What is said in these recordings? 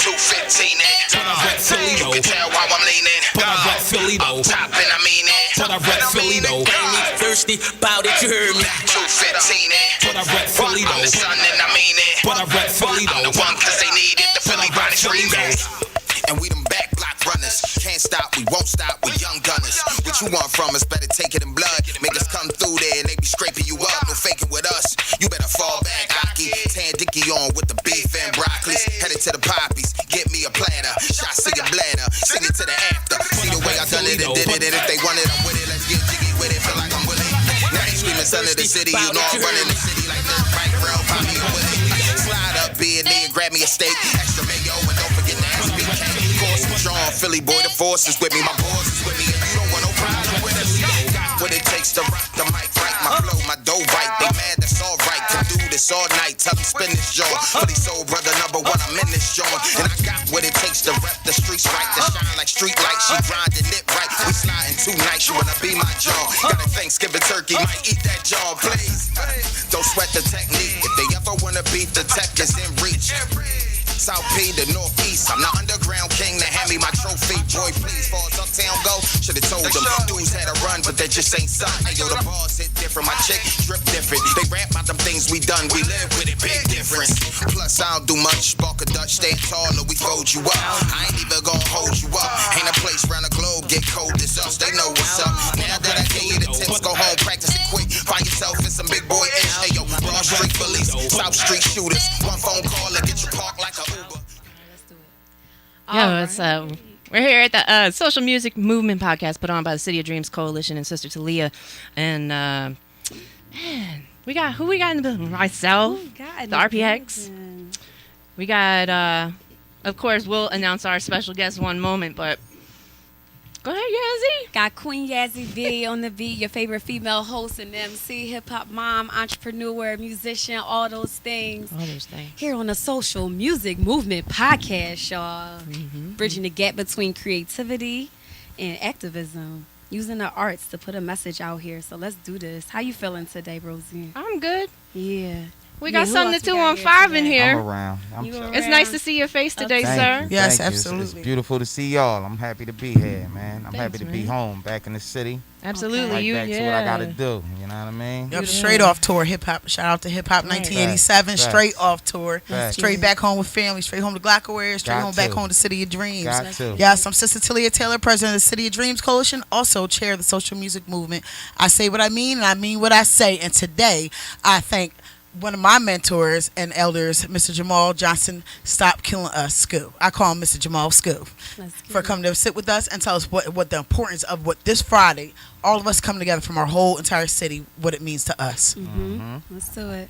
215 you can tell why I'm leaning. But I rap Philly though. Top and I mean it. But I rap Philly though. Thirsty, bout it, you heard me. 215 But I rap Philly I'm the though. son and I mean it. But I rap Philly I'm though. the one cause they need it. The Philly body remix. And we them back block runners. Can't stop, we won't stop, we young gunners. What you want from us, better take it in blood. Make us come through there and they be scraping you up. No faking with us, you better fall back, Aki. Tan Dicky on with the beef and broccoli. Headed to the poppies, get me a platter. Shots to your bladder, sing it to the after. See the way I done it and did it. If they want it, I'm with it. Let's get jiggy with it, feel like I'm Willie. Now they screaming son of the city, you know I'm running the city like this. Right, bro, pop me a Willie. Slide up, be a nigga, grab me a steak. Extra mayo and don't forget to ask me cake. Course I'm strong, Philly boy, the force is with me. My boys is with me, and you don't want no problem with us. Got what it takes to rock the mic right. My flow, my dough right. They mad, that's all right. Can do this all night. Tell them spin this joint. Philly soul brother number one, I'm in this joint. And I got what it takes to rep the streets right. To shine like street lights. She grinding it right. We sliding 2 nights. You wanna be my joint. Got a Thanksgiving turkey, might eat that joint, please. Don't sweat the technique. If they ever wanna beat the tech is in reach. South P to Northeast, I'm the underground king to hand me my trophy. Boy, please, far as uptown go, should've told them. Dudes had a run, but they just ain't something. Hey, yo, the bars hit different, my chick drip different. They rap about them things we done, we live with it, big difference. Plus, I don't do much, spark a Dutch, stay taller, we fold you up. I ain't even gonna hold you up. Ain't a place around the globe, get cold as us, they know what's up. Now that I gave you the tips, go home, practice it quick. Find yourself in some big boy ish. Hey, yo, Broad Street bullies, South Street shooters. One phone call and get you parked like a Uber. Yeah, it's we're here at the Social Music Movement podcast put on by the City of Dreams Coalition and Sister Taleah, and man, we got in the building? Myself, the RPX. We got, of course, we'll announce our special guest one moment, but go ahead, Yazzie. Got Queen Yazzie B on the beat, your favorite female host and MC, hip-hop mom, entrepreneur, musician, all those things. All those things. Here on the Social Music Movement podcast, y'all. Bridging the gap between creativity and activism. Using the arts to put a message out here. So let's do this. How you feeling today, Rosie? I'm good. Yeah. We got something to 215 in here. I'm around. It's nice to see your face today, sir. Yes, absolutely. It's beautiful to see y'all. I'm happy to be here, man. I'm happy to be home, back in the city. Absolutely. Right back to what I got to do. You know what I mean? Yep, straight off tour, hip hop. Shout out to Hip Hop 1987. Straight off tour. Straight back home with family. Straight home to Glockaware. Straight home back home to City of Dreams. Got to. Yes, I'm Sister Taleah Taylor, president of the City of Dreams Coalition, also chair of the Social Music Movement. I say what I mean, and I mean what I say. And today, I thank one of my mentors and elders, Mr. Jamal Johnson, Stop Killing Us, Scoo. I call him Mr. Jamal Scoo, for coming to sit with us and tell us what the importance of what this Friday, all of us come together from our whole entire city, what it means to us. Let's do it.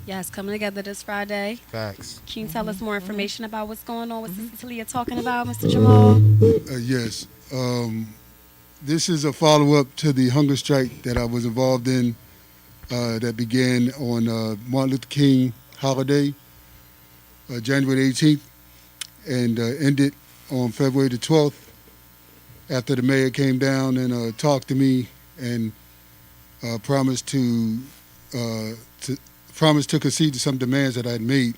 Yes, coming together this Friday. Facts. Can you tell us more information about what's going on with Sister Taleah talking about, Mr. Jamal? Yes. This is a follow-up to the hunger strike that I was involved in that began on Martin Luther King holiday, January 18th, and ended on February the 12th after the mayor came down and talked to me and promised to concede to some demands that I had made.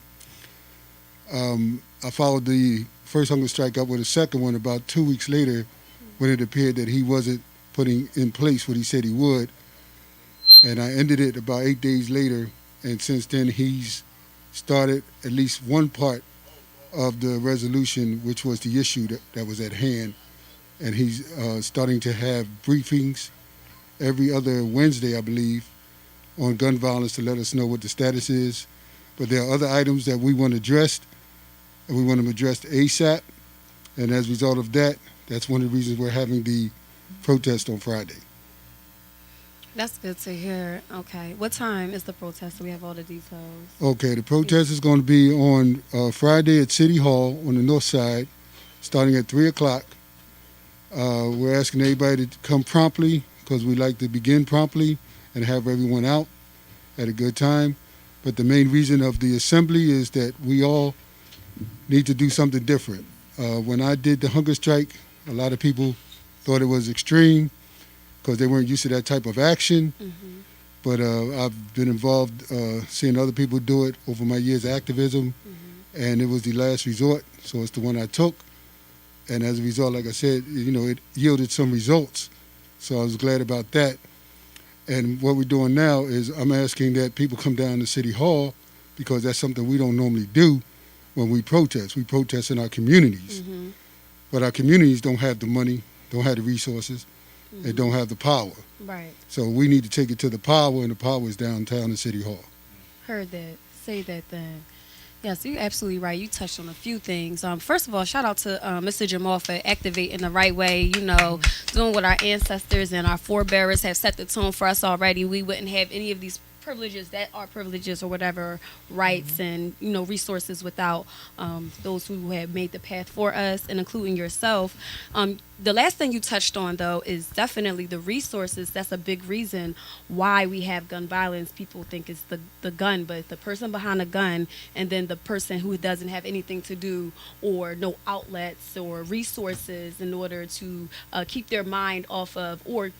I followed the first hunger strike up with a second one about 2 weeks later when it appeared that he wasn't putting in place what he said he would. And I ended it about 8 days later, and since then he's started at least one part of the resolution, which was the issue that was at hand. And he's starting to have briefings every other Wednesday, I believe, on gun violence to let us know what the status is. But there are other items that we want addressed, and we want them addressed ASAP. And as a result of that, that's one of the reasons we're having the protest on Friday. That's good to hear. Okay. What time is the protest so we have all the details? Okay, the protest is going to be on Friday at City Hall on the north side, starting at 3 o'clock. We're asking everybody to come promptly because we like to begin promptly and have everyone out at a good time. But the main reason of the assembly is that we all need to do something different. When I did the hunger strike, a lot of people thought it was extreme because they weren't used to that type of action. But I've been involved seeing other people do it over my years of activism, and it was the last resort. So it's the one I took. And as a result, like I said, it yielded some results. So I was glad about that. And what we're doing now is I'm asking that people come down to City Hall because that's something we don't normally do when we protest. We protest in our communities. Mm-hmm. But our communities don't have the money, don't have the resources, and don't have the power. Right. So we need to take it to the power, and the power is downtown at City Hall. Heard that. Say that then. Yes, you're absolutely right. You touched on a few things. First of all, shout out to Mr. Jamal for activating the right way, doing what our ancestors and our forebearers have set the tone for us already. We wouldn't have any of these privileges that are privileges or whatever rights and resources without those who have made the path for us, and including yourself. The last thing you touched on, though, is definitely the resources. That's a big reason why we have gun violence. People think it's the gun, but the person behind the gun and then the person who doesn't have anything to do or no outlets or resources in order to keep their mind off of or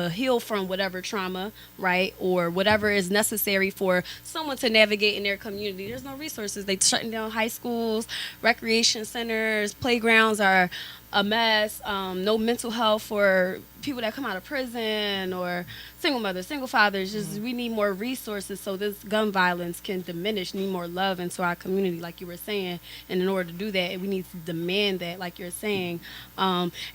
heal from whatever trauma, right, or whatever is necessary for someone to navigate in their community. There's no resources. They shutting down high schools, recreation centers, playgrounds are a mess. No mental health for people that come out of prison or single mothers, single fathers. Just we need more resources so this gun violence can diminish. Need more love into our community, like you were saying. And in order to do that, we need to demand that, like you're saying.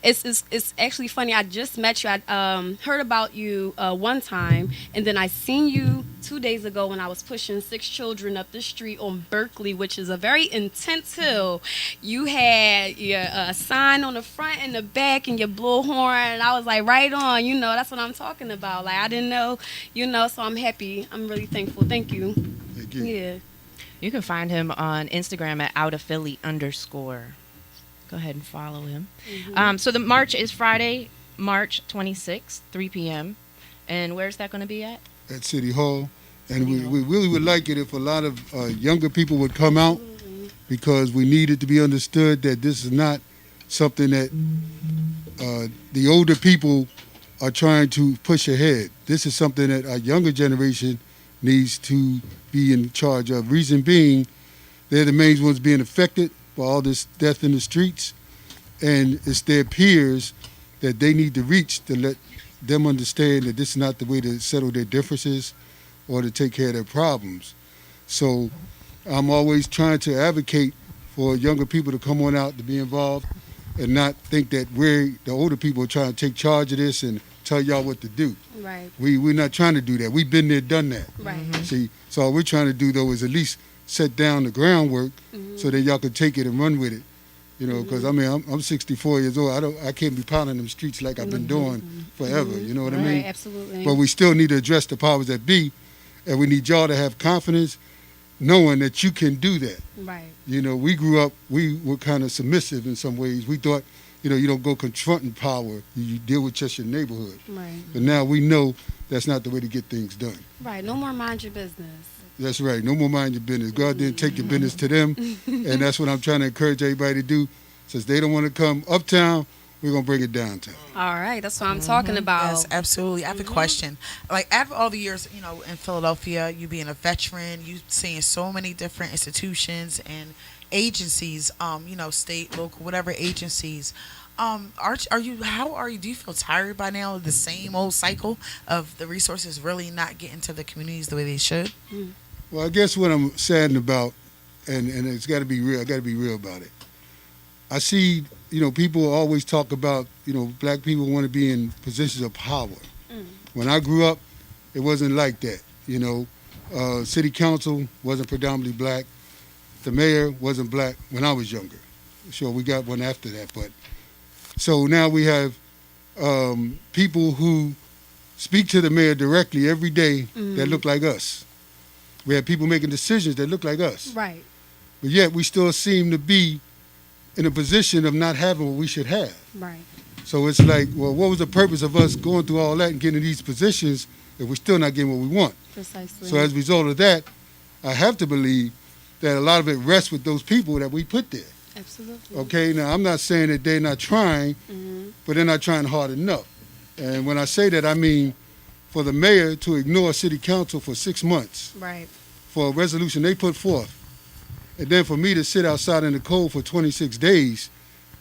It's actually funny. I just met you. I heard about you one time, and then I seen you 2 days ago when I was pushing 6 children up the street on Berkeley, which is a very intense hill. You had your sign on the front and the back and your bullhorn, and I was like, right on, that's what I'm talking about. Like, I didn't know, so I'm happy. I'm really thankful. Thank you. Thank you. Yeah. You can find him on Instagram at @outofphilly_. Go ahead and follow him. Mm-hmm. So the march is Friday, March 26th, 3 p.m. And where's that going to be at? At City Hall. And we really would like it if a lot of younger people would come out, because we need it to be understood that this is not something that the older people are trying to push ahead. This is something that our younger generation needs to be in charge of. Reason being, they're the main ones being affected by all this death in the streets, and it's their peers that they need to reach to let them understand that this is not the way to settle their differences or to take care of their problems. So I'm always trying to advocate for younger people to come on out to be involved and not think that we're the older people are trying to take charge of this and tell y'all what to do. Right. We're not trying to do that. We've been there, done that. Right. See, so all we're trying to do, though, is at least set down the groundwork so that y'all can take it and run with it. Because I'm 64 years old. I can't be pounding them streets like I've been doing forever. You know what I mean? Right, absolutely. But we still need to address the powers that be, and we need y'all to have confidence, knowing that you can do that. Right. We grew up, we were kind of submissive in some ways. We thought, you don't go confronting power. You deal with just your neighborhood. Right. But now we know that's not the way to get things done. Right. No more mind your business. That's right. No more mind your business. Go out there and take your business to them. And that's what I'm trying to encourage everybody to do. Since they don't want to come uptown, we're going to bring it downtown. All right. That's what I'm talking about. Yes, absolutely. I have a question. Like, after all the years, in Philadelphia, you being a veteran, you seeing so many different institutions and agencies, state, local, whatever agencies. Do you feel tired by now of the same old cycle of the resources really not getting to the communities the way they should? Well, I guess what I'm saddened about, and it's got to be real, I got to be real about it. I see, people always talk about, black people want to be in positions of power. When I grew up, it wasn't like that. City council wasn't predominantly black. The mayor wasn't black when I was younger. Sure, we got one after that, but so now we have people who speak to the mayor directly every day that look like us. We have people making decisions that look like us. Right. But yet we still seem to be in a position of not having what we should have. Right. So it's like, well, what was the purpose of us going through all that and getting these positions if we're still not getting what we want? Precisely. So as a result of that, I have to believe that a lot of it rests with those people that we put there. Absolutely. Okay, now I'm not saying that they're not trying, but they're not trying hard enough. And when I say that, I mean for the mayor to ignore city council for 6 months Right. for a resolution they put forth And then for me to sit outside in the cold for 26 days,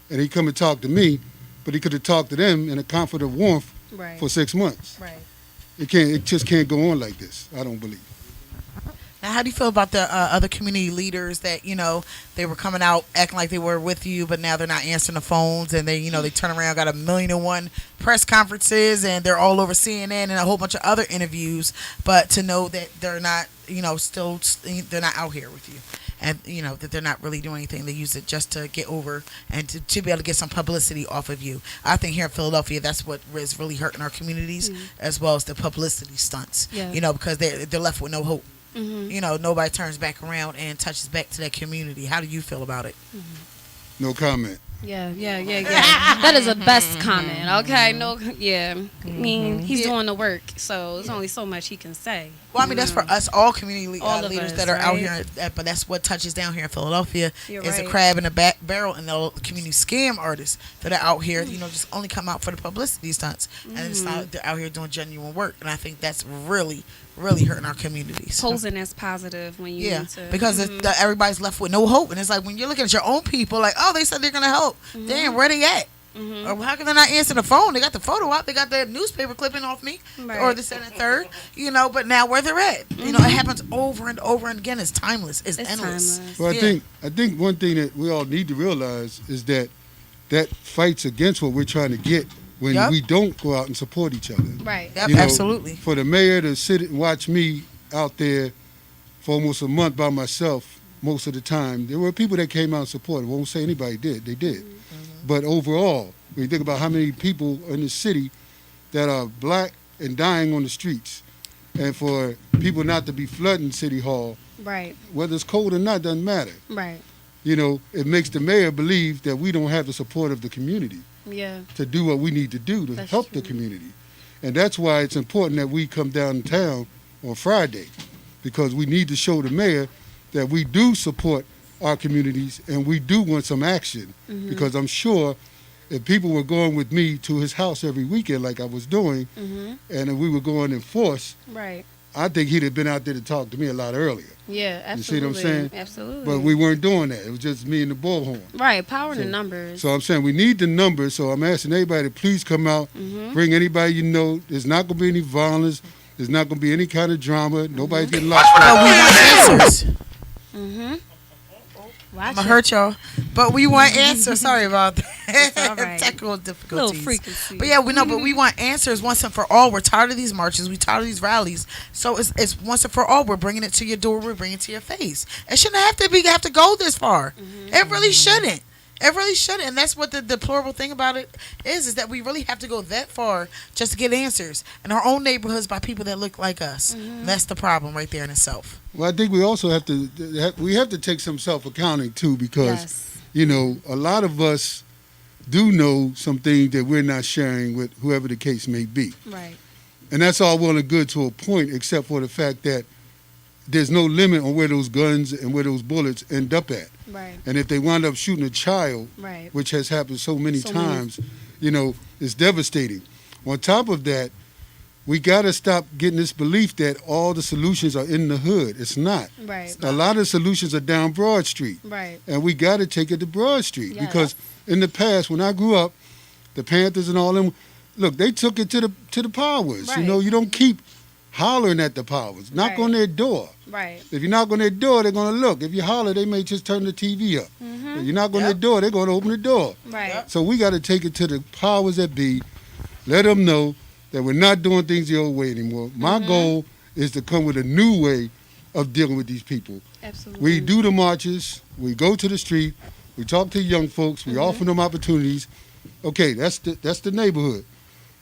and he come and talk to me, but he could have talked to them in a comfort of warmth Right. for 6 months. Right. It just can't go on like this. I don't believe. Now, how do you feel about the other community leaders that, they were coming out acting like they were with you, but now they're not answering the phones, and they turn around, got 1,000,001 press conferences, and they're all over CNN and a whole bunch of other interviews, but to know that they're not, they're not out here with you, and, that they're not really doing anything. They use it just to get over and to be able to get some publicity off of you. I think here in Philadelphia, that's what is really hurting our communities, as well as the publicity stunts, Yeah. because they're left with no hope. Mm-hmm. Nobody turns back around and touches back to that community. How do you feel about it? No comment. Yeah. That is the best comment. Okay, no, yeah. I mean, he's doing the work, so there's only so much he can say. Well, I mean, that's for us, all community All of leaders us, that are out right? here. But that's what touches down here in Philadelphia You're is right. a crab in the barrel, and the community scam artists that are out here, just only come out for the publicity stunts, and it's not they're out here doing genuine work. And I think that's really, really hurting our communities. Posing as positive when you need to. Because everybody's left with no hope, and it's like when you're looking at your own people, like, oh, they said they're gonna help. Damn, where they at? Or how can they not answer the phone? They got the photo out. They got the newspaper clipping off me, Right. or the second and third. But now where they're at, it happens over and over and again. It's timeless. It's endless. timeless. Well, Yeah. I think one thing that we all need to realize is that fights against what we're trying to get when Yup. we don't go out and support each other. Right. Yep, You know, absolutely. For the mayor to sit and watch me out there for almost a month by myself most of the time, there were people that came out and supported. I won't say anybody did. They did. But overall, when you think about how many people in the city that are black and dying on the streets, and for people not to be flooding City Hall, Right. whether it's cold or not, doesn't matter. Right. It makes the mayor believe that we don't have the support of the community Yeah. to do what we need to do to That's help the true. community. And that's why it's important that we come downtown on Friday, because we need to show the mayor that we do support our communities and we do want some action. Because I'm sure if people were going with me to his house every weekend like I was doing, and if we were going in force, Right. I think he'd have been out there to talk to me a lot earlier. Yeah. You see what I'm Absolutely. saying? Absolutely. But we weren't doing that. It was just me and the bullhorn. Right. Power in the numbers. So I'm saying we need the numbers. So I'm asking everybody to please come out, bring anybody you know. There's not going to be any violence. There's not going to be any kind of drama. Nobody's getting locked But up. we want answers. Watch I'm gonna hurt y'all, but we want answers. Sorry about that. all right. Technical Little difficulties. frequency. But yeah, we know. But we want answers once and for all. We're tired of these marches. We're tired of these rallies. So it's once and for all. We're bringing it to your door. We're bringing it to your face. It shouldn't have to go this far. It really shouldn't. It really shouldn't. And that's what the deplorable thing about it is that we really have to go that far just to get answers in our own neighborhoods by people that look like us. That's the problem right there in itself. Well, I think we also have to take some self-accounting too, because Yes. a lot of us do know some things that we're not sharing with whoever the case may be. Right. And that's all well and good to a point, except for the fact that there's no limit on where those guns and where those bullets end up at. Right. And if they wind up shooting a child, Right. which has happened so many So many. times, it's devastating. On top of that, we got to stop getting this belief that all the solutions are in the hood. It's not. Right. A lot of solutions are down Broad Street. Right. And we got to take it to Broad Street. Yes. Because in the past, when I grew up, the Panthers and all them, look, they took it to the powers. Right. You don't keep hollering at the powers. Knock Right. on their door. Right. If you knock on their door, they're going to look. If you holler, they may just turn the TV up. If you knock on their door, they're going to open the door. Right. So we got to take it to the powers that be, let them know that we're not doing things the old way anymore. My goal is to come with a new way of dealing with these people. Absolutely. We do the marches, we go to the street, we talk to young folks, we offer them opportunities. Okay, that's the neighborhood.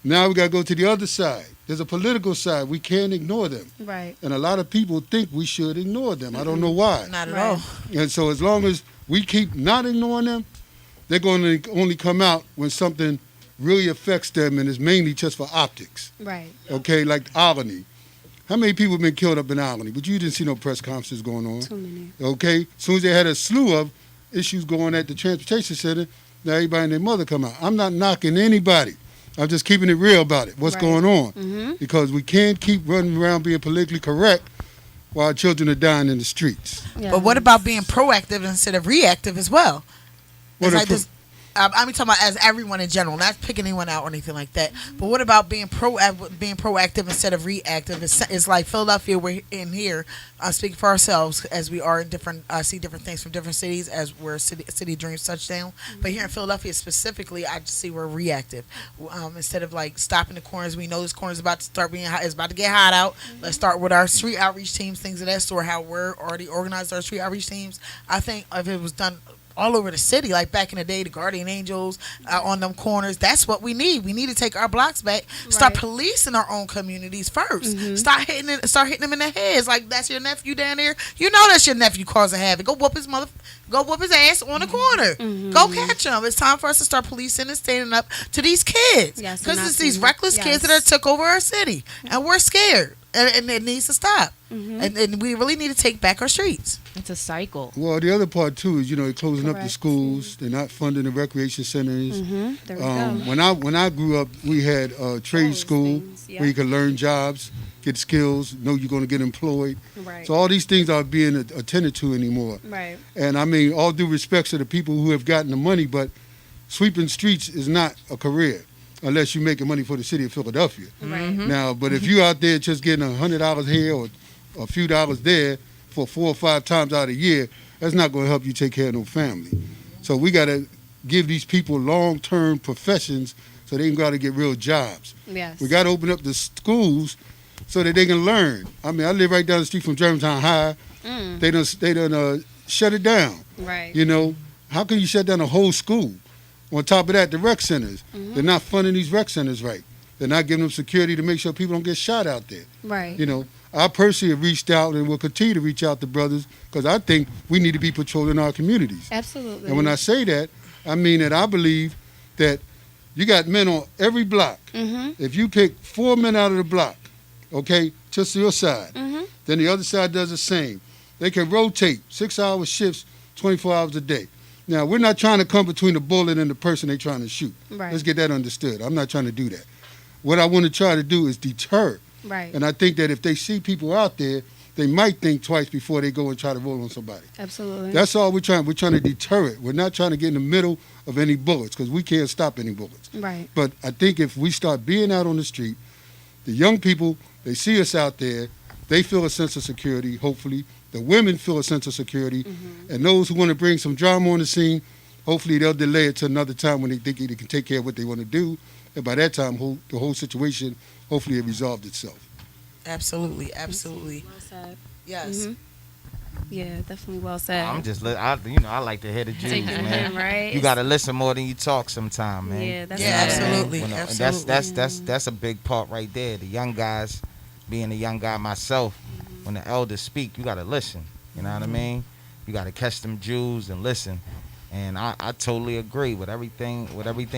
Now we got to go to the other side. There's a political side. We can't ignore them. Right. And a lot of people think we should ignore them. I don't know why. Not at Right. all. And so as long as we keep not ignoring them, they're going to only come out when something really affects them, and it's mainly just for optics. Right. Okay, like Albany. How many people have been killed up in Albany? But you didn't see no press conferences going on. Too many. Okay, as soon as they had a slew of issues going at the transportation center, now everybody and their mother come out. I'm not knocking anybody. I'm just keeping it real about it, what's Right. going on. Because we can't keep running around being politically correct while children are dying in the streets. But what about being proactive instead of reactive as well? What It's are like this. I'm talking about as everyone in general, not picking anyone out or anything like that. But what about being proactive instead of reactive? It's like Philadelphia. We're in here speaking for ourselves as we are in different see different things from different cities as we're city dreams touchdown. But here in Philadelphia specifically, I just see we're reactive instead of like stopping the corners. We know this corner is about to start being hot. It's about to get hot out. Let's start with our street outreach teams, things of that sort. How we're already organized our street outreach teams. I think if it was done all over the city, like back in the day, the Guardian Angels on them corners. That's what we need. We need to take our blocks back. Start policing our own communities first. Start hitting them in the heads. Like that's your nephew down there. You know that's your nephew causing havoc. Go whoop his ass on the corner. Go catch him. It's time for us to start policing and standing up to these kids. Because it's these reckless kids that took over our city, and we're scared. And it needs to stop. And we really need to take back our streets. It's a cycle. Well, the other part too is they're closing up the schools. They're not funding the recreation centers. There we go. When I grew up, we had a trade school where you could learn jobs, get skills, know you're going to get employed. Right. So all these things aren't being attended to anymore. Right. And I mean, all due respect to the people who have gotten the money, but sweeping streets is not a career unless you're making money for the city of Philadelphia. Right. Now, but if you out there just getting $100 here or a few dollars there for 4 or 5 times out of a year, that's not going to help you take care of no family. So we got to give these people long-term professions so they can go out and get real jobs. Yes. We got to open up the schools so that they can learn. I mean, I live right down the street from Germantown High. They done shut it down. Right. How can you shut down a whole school? On top of that, the rec centers, they're not funding these rec centers right. They're not giving them security to make sure people don't get shot out there. Right. I personally have reached out and will continue to reach out to brothers because I think we need to be patrolling our communities. Absolutely. And when I say that, I mean that I believe that you got men on every block. If you pick 4 men out of the block, okay, just to your side, then the other side does the same. They can rotate 6-hour shifts, 24 hours a day. Now, we're not trying to come between the bullet and the person they're trying to shoot. Right. Let's get that understood. I'm not trying to do that. What I want to try to do is deter. Right. And I think that if they see people out there, they might think twice before they go and try to roll on somebody. Absolutely. That's all we're trying. We're trying to deter it. We're not trying to get in the middle of any bullets because we can't stop any bullets. Right. But I think if we start being out on the street, the young people, they see us out there, they feel a sense of security, hopefully. The women feel a sense of security. And those who want to bring some drama on the scene, hopefully they'll delay it to another time when they think they can take care of what they want to do. And by that time, the whole situation, hopefully it resolved itself. Absolutely. Well said. Yes. Yeah, definitely well said. I'm just, I like to hear the Jews, man. Right. You gotta listen more than you talk sometime, man. Yeah, that's absolutely. And Absolutely. that's a big part right there. The young guys, being a young guy myself, when the elders speak, you gotta listen. You know what I mean? You gotta catch them Jews and listen. And I totally agree with everything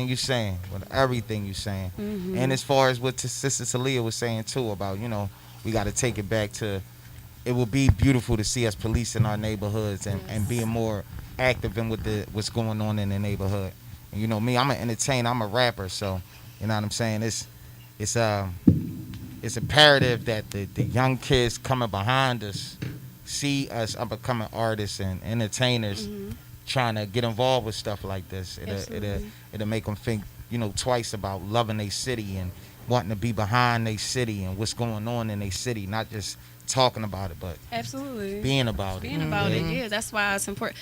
you're saying, And as far as what Sister Taleah was saying too about, we got to take it back to, it would be beautiful to see us policing our neighborhoods and being more active in what's going on in the neighborhood. And me, I'm an entertainer, I'm a rapper, so you know what I'm saying. It's imperative that the young kids coming behind us see us becoming artists and entertainers. Trying to get involved with stuff like this. It'll make them think, twice about loving their city and wanting to be behind their city and what's going on in their city, not just talking about it, but absolutely being about it. Yeah, that's why it's important.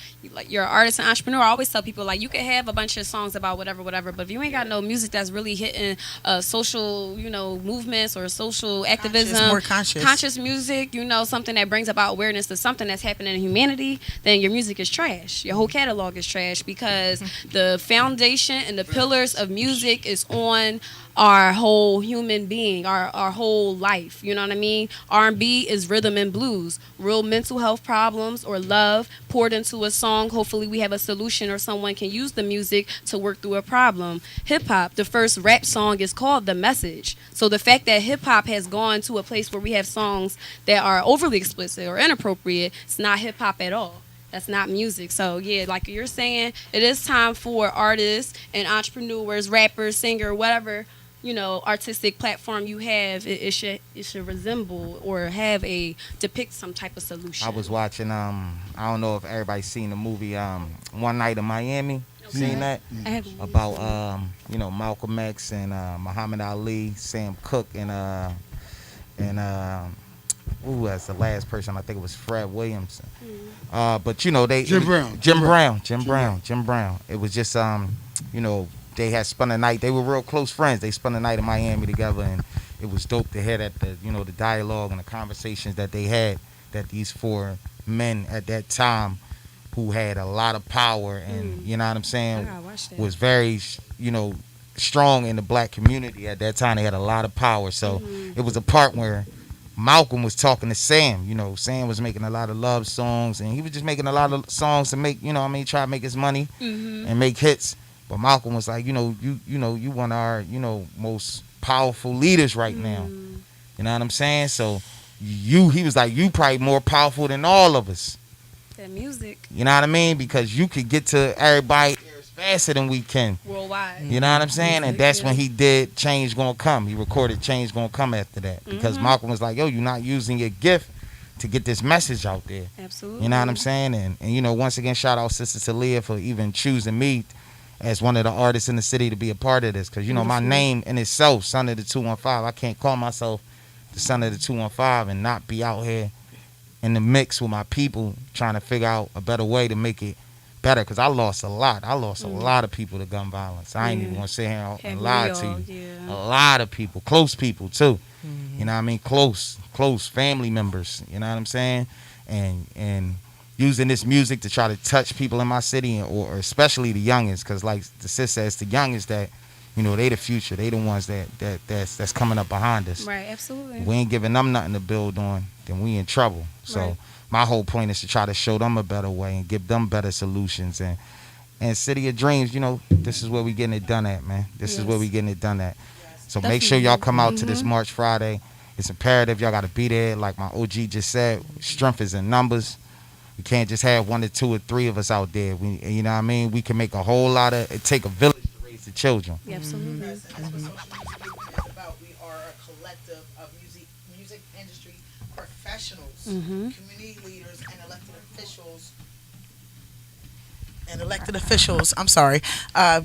You're an artist and entrepreneur. I always tell people, you can have a bunch of songs about whatever, but if you ain't got no music that's really hitting social, movements or social activism, more conscious music, something that brings about awareness to something that's happening in humanity, then your music is trash. Your whole catalog is trash because the foundation and the pillars of music is on our whole human being, our whole life. You know what I mean? R&B is rhythm and blues. Real mental health problems or love poured into a song. Hopefully we have a solution or someone can use the music to work through a problem. Hip-hop, the first rap song is called The Message. So the fact that hip-hop has gone to a place where we have songs that are overly explicit or inappropriate, it's not hip-hop at all. That's not music. So, yeah, like you're saying, it is time for artists and entrepreneurs, rappers, singer, whatever, artistic platform you have, it should resemble or depict some type of solution. I was watching I don't know if everybody's seen the movie One Night in Miami. Seen that? About Malcolm X and Muhammad Ali, Sam Cooke, and who was the last person? I think it was Fred Williamson. But Jim Brown. It was just they had spent a night. They were real close friends. They spent a night in Miami together, and it was dope to hear that the dialogue and the conversations that they had. That these four men at that time, who had a lot of power and you know what I'm saying, was very strong in the black community at that time. They had a lot of power. So it was a part where Malcolm was talking to Sam. Sam was making a lot of love songs, and he was just making a lot of songs to make try to make his money and make hits. But Malcolm was like, you one of our most powerful leaders right now. You know what I'm saying? So he was like, you probably more powerful than all of us. That music. You know what I mean? Because you could get to everybody faster than we can. Worldwide. You know what I'm saying? And that's when he did Change Gonna Come. He recorded Change Gonna Come after that. Because Malcolm was like, yo, you're not using your gift to get this message out there. Absolutely. You know what I'm saying? And once again, shout out Sister Taleah for even choosing me as one of the artists in the city to be a part of this. Because, my name in itself, Son of the 215, I can't call myself the Son of the 215 and not be out here in the mix with my people trying to figure out a better way to make it better. Because I lost a lot. I lost a lot of people to gun violence. I ain't even going to sit here and lie to you. Yeah. A lot of people, close people too. You know what I mean? Close family members. You know what I'm saying? And using this music to try to touch people in my city, or especially the youngins, because like the sis says, the youngins that, they the future. They the ones that's coming up behind us. Right, absolutely. We ain't giving them nothing to build on, then we in trouble. So my whole point is to try to show them a better way and give them better solutions. And City of Dreams, this is where we getting it done at, man. This is where we getting it done at. So make sure y'all come out to this March Friday. It's imperative. Y'all got to be there. Like my OG just said, strength is in numbers. We can't just have 1 or 2 or 3 of us out there. You know what I mean? We can make a whole lot of. It take a village to raise the children. Yeah, absolutely. That's what social media is about. We are a collective of music industry professionals, community leaders, and elected officials. I'm sorry.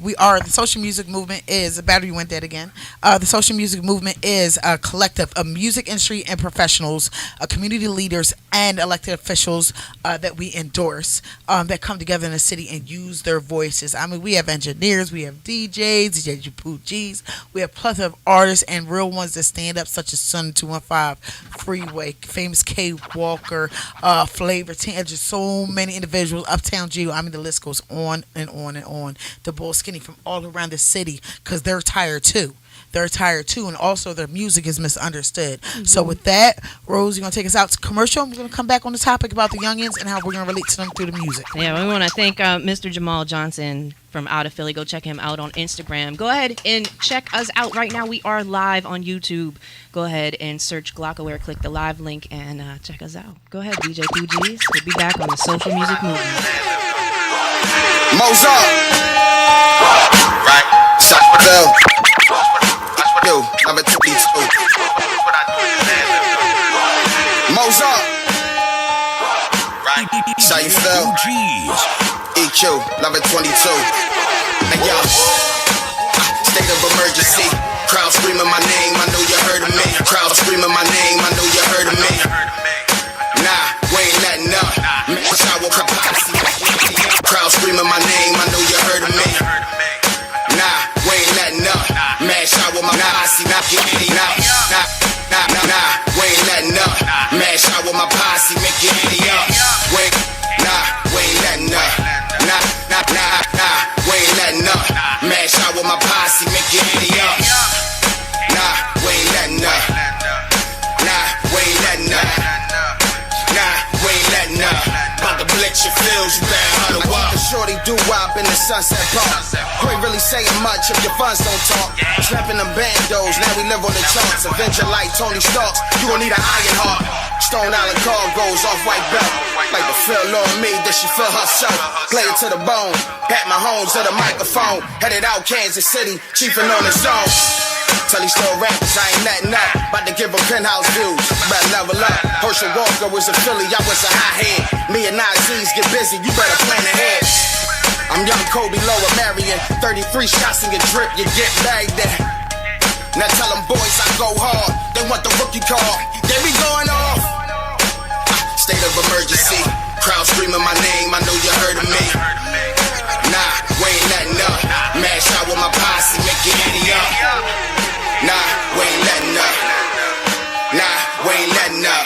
We are the social music movement is the battery went dead again. The social music movement is a collective of music industry and professionals, community leaders, and elected officials that we endorse that come together in the city and use their voices. I mean, we have engineers, we have DJs, DJ G's, we have plethora of artists and real ones that stand up, such as Sun 215, Freeway, famous K Walker, Flavor Team, just so many individuals, Uptown G. I mean, the list goes on and on and on. The Bull Skinny from all around the city, because they're tired too. And also their music is misunderstood. So with that, Rose, you're going to take us out to commercial. We're going to come back on the topic about the youngins and how we're going to relate to them through the music. Yeah, we want to thank Mr. Jamal Johnson from out of Philly. Go check him out on Instagram. Go ahead and check us out right now. We are live on YouTube. Go ahead and search Glockaware, click the live link, and check us out. Go ahead, DJ Fugees. We'll be back on the Social Music Movement. Mozart. Right. Shot Yo, number 22. Mozart. Right. How you feel? EQ, number 22. Now y'all, state of emergency. Crowd screaming my name, I know you heard of me. Crowd screaming my name, I know you heard of me. Nah, we ain't letting up. Crowd screaming my name, I know you heard of me. Nah, we ain't letting up. Mash out with my posse, not get any up. Nah, we ain't letting up. Mash out with my posse, make it any up. We ain't letting up. Nah, we ain't letting up. Mash out with my posse, make it any up. Nah, we ain't letting up. Nah, we ain't letting up. Nah, we ain't letting up. About to blitz your fields, you better huddle up. Shorty do wop in the Sunset Park. You ain't really saying much if your funds don't talk. Snapping them bandos, now we live on the charts. Avenger like Tony Stark, you gon' need an iron heart. Stone Island car goes off white belt. Like the feel on me, that she feel herself. Play it to the bone, Pat Mahomes to the microphone. Headed out Kansas City, chiefin' on the zone. Tell these little rappers I ain't nothing up. About to give them penthouse views. Better level up. Herschel Walker was a Philly, I was a hothead. Me and Nazis get busy, you better plan ahead. I'm young Kobe Lower Marion. 33 shots in your drip, you get bagged at. Now tell them boys I go hard. They want the rookie card. They be going off. State of emergency. Crowd screaming my name, I know you heard of me. Nah, we ain't letting up. Mash out with my posse, make it any up. Nah, we ain't letting up. Nah, we ain't letting up.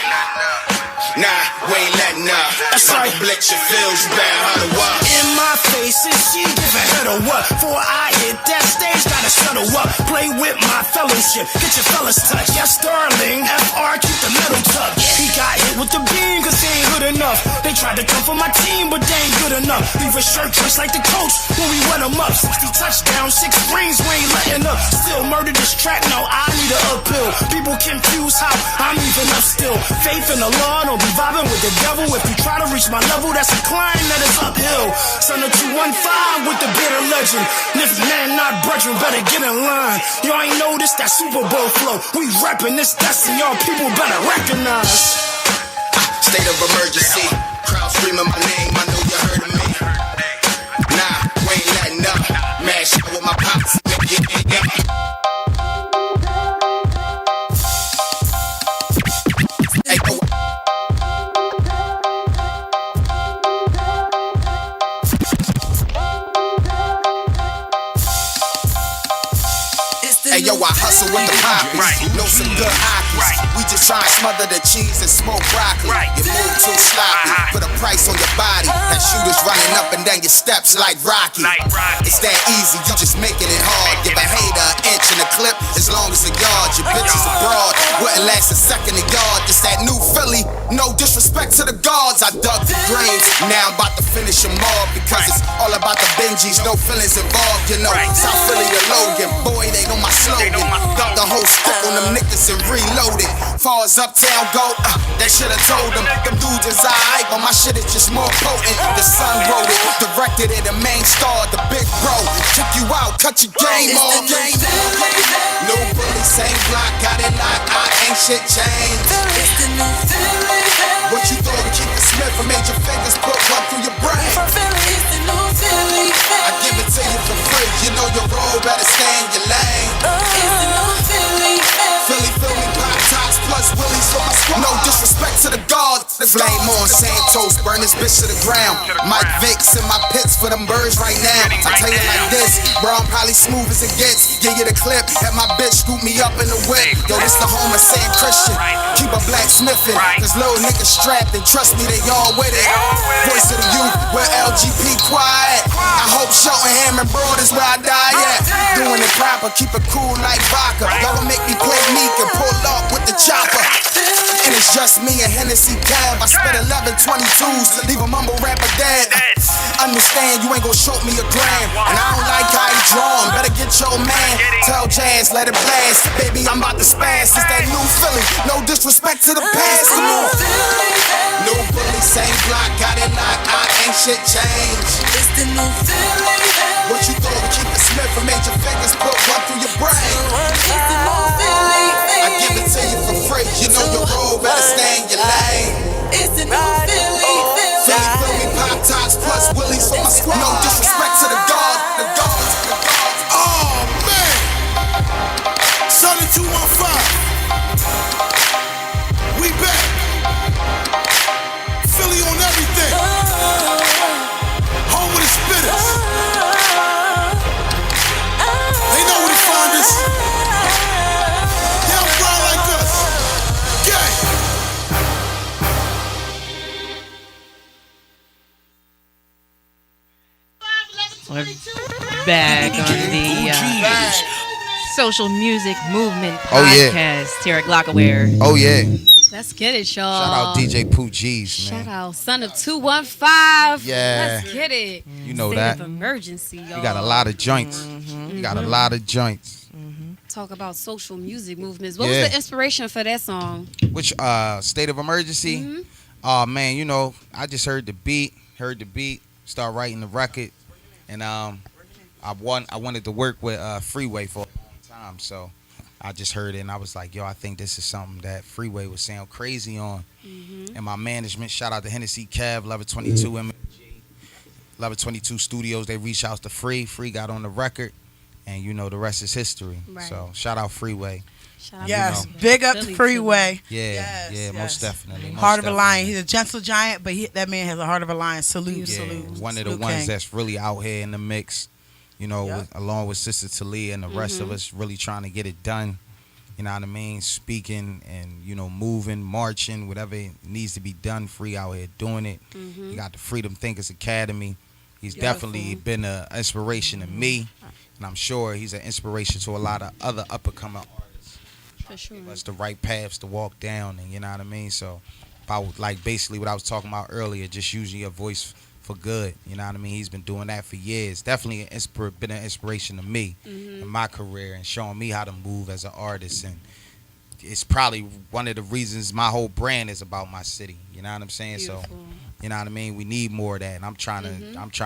Nah, we ain't letting up. That's right. Blitz your feels, you better huddle up. In my face, is she giving her to what? Before I hit that stage, gotta shuttle up. Play with my fellowship, get your fellas touch. Yes, Sterling, FR, keep the metal tucked. He got hit with the beam, cause he ain't good enough. They tried to come for my team, but they ain't good enough. Leave a shirt just like the coach when we wet him up. 60 touchdowns, 6 rings, we ain't letting up. Still murder this track, now I need an uphill. People confuse how I'm even up still. Faith in the Lord, don't be vibing with the devil. If you try to reach my level, that's a climb that is uphill. Son of 215 with the bitter legend. And if man not brethren, better get in line. Y'all ain't noticed that Super Bowl flow. We reppin' this destiny, y'all people better recognize. State of emergency. Crowd screaming my name, I know you heard of me. Nah, we ain't letting up. Mash out with my pops, make it any up. Hey, yo. Hey yo, I hustle with the poppies. Know some good hockeys. We just try and smother the cheese and smoke broccoli. You move too sloppy, put a price on your body. That shooter's running up and down your steps like Rocky. It's that easy, you just making it hard. Give a hater an inch in a clip as long as a yard. Your bitches abroad wouldn't last a second a yard. It's that new Philly, no disrespect to the guards. I dug the graves, now I'm about to finish them all. Because it's all about the Benjis, no feelings involved. You know, South Philly to Logan, boy, they know my slogan. Dump the whole stick on them niggas and reload it. Far as uptown go, that shit I told them. Them dudes is alright, but my shit is just more potent. The sun wrote it, directed it, the main star, the big bro. Kick you out, cut your game off. No bully, same block, got it locked. I ain't shit changed. It's the new Philly. What you thought of Keith Smith? I made your fingers put one through your brain. For Philly, it's the new Philly. I give it to you for free. You know your role, better stay in your lane. It's the new Philly. Philly, Philly, pop tops plus Willies for my squad. No disrespect to the guards. The flame on Santos, burn this bitch to the ground. Mike Vicks in my pits for them birds right now. I tell you like this, bro, I'm probably smooth as it gets. Give you the clip, have my bitch scoop me up in the whip. Yo, this the home of San Christian. Keep a blacksmithing, cause little niggas strapped and trust me, they all with it. Voice of the youth, where LGP quiet. I hope Cheltenham and Broad is where I die at. Doing it proper, keep it cool like vodka. Y'all make me play meek and pull up with the chopper. And it's just me and Hennessy Cab. I spent 11 22s, leave a mumble rapper dead. Understand you ain't gon' shoot me a gram. And I don't like how he drawn, better get your man. Tell Jazz, let it blast. Baby, I'm about to spaz. It's that new Philly, no disrespect to the past. New bully, same block, got it locked. I ain't shit changed. It's the new Philly. What you thought of Keith Smith? I made your fingers put one through your brain. It's the new Philly. I give it to you for free. You know your role, better stay in your lane. It's the new Philly. Philly, Philly, pop tops plus Willies for my squad. No disrespect to the guard, the guards, the guards. Oh man, Son of 215, we back. Philly on everything. Home with the spitters. They know where to find us. Young brown like us. Gang. We're back on the Social Music Movement podcast. Tarek Lockaware. Oh yeah. Let's get it, y'all. Shout out DJ Pooh G's, man. Shout out Son of 215. Yeah. Let's get it. You know State that. of emergency, y'all. You got a lot of joints. You got a lot of joints. Talk about social music movements. What was the inspiration for that song? Which State of Emergency? Oh man, you know, I just heard the beat, start writing the record, and I wanted to work with Freeway for a long time, so I just heard it and I was like, yo, I think this is something that Freeway would sound crazy on. And my management, shout out to Hennessy Kev, Level 22 MG, Level 22 Studios. They reached out to Free. Free got on the record, and you know the rest is history. Right. So shout out Freeway. Yes, big up the Freeway. Yeah, Yes, yeah, yes. most definitely. Most Heart of a definitely. lion. He's a gentle giant, but that man has a heart of a lion. Salute, Yeah, salute. one of the Salute, ones King. that's really out here in the mix, you know, Yep. along with Sister Taleah and the rest of us really trying to get it done. You know what I mean? Speaking and, you know, moving, marching, whatever needs to be done, Free out here doing it. You got the Freedom Thinkers Academy. He's definitely been an inspiration to me, and I'm sure he's an inspiration to a lot of other up-and-coming artists. For sure. Give us the right paths to walk down, and you know what I mean? So, about like basically what I was talking about earlier, just using your voice for good. You know what I mean? He's been doing that for years. Definitely been an inspiration to me in my career and showing me how to move as an artist. And it's probably one of the reasons my whole brand is about my city. You know what I'm saying? Beautiful. So, you know what I mean? We need more of that, and I'm trying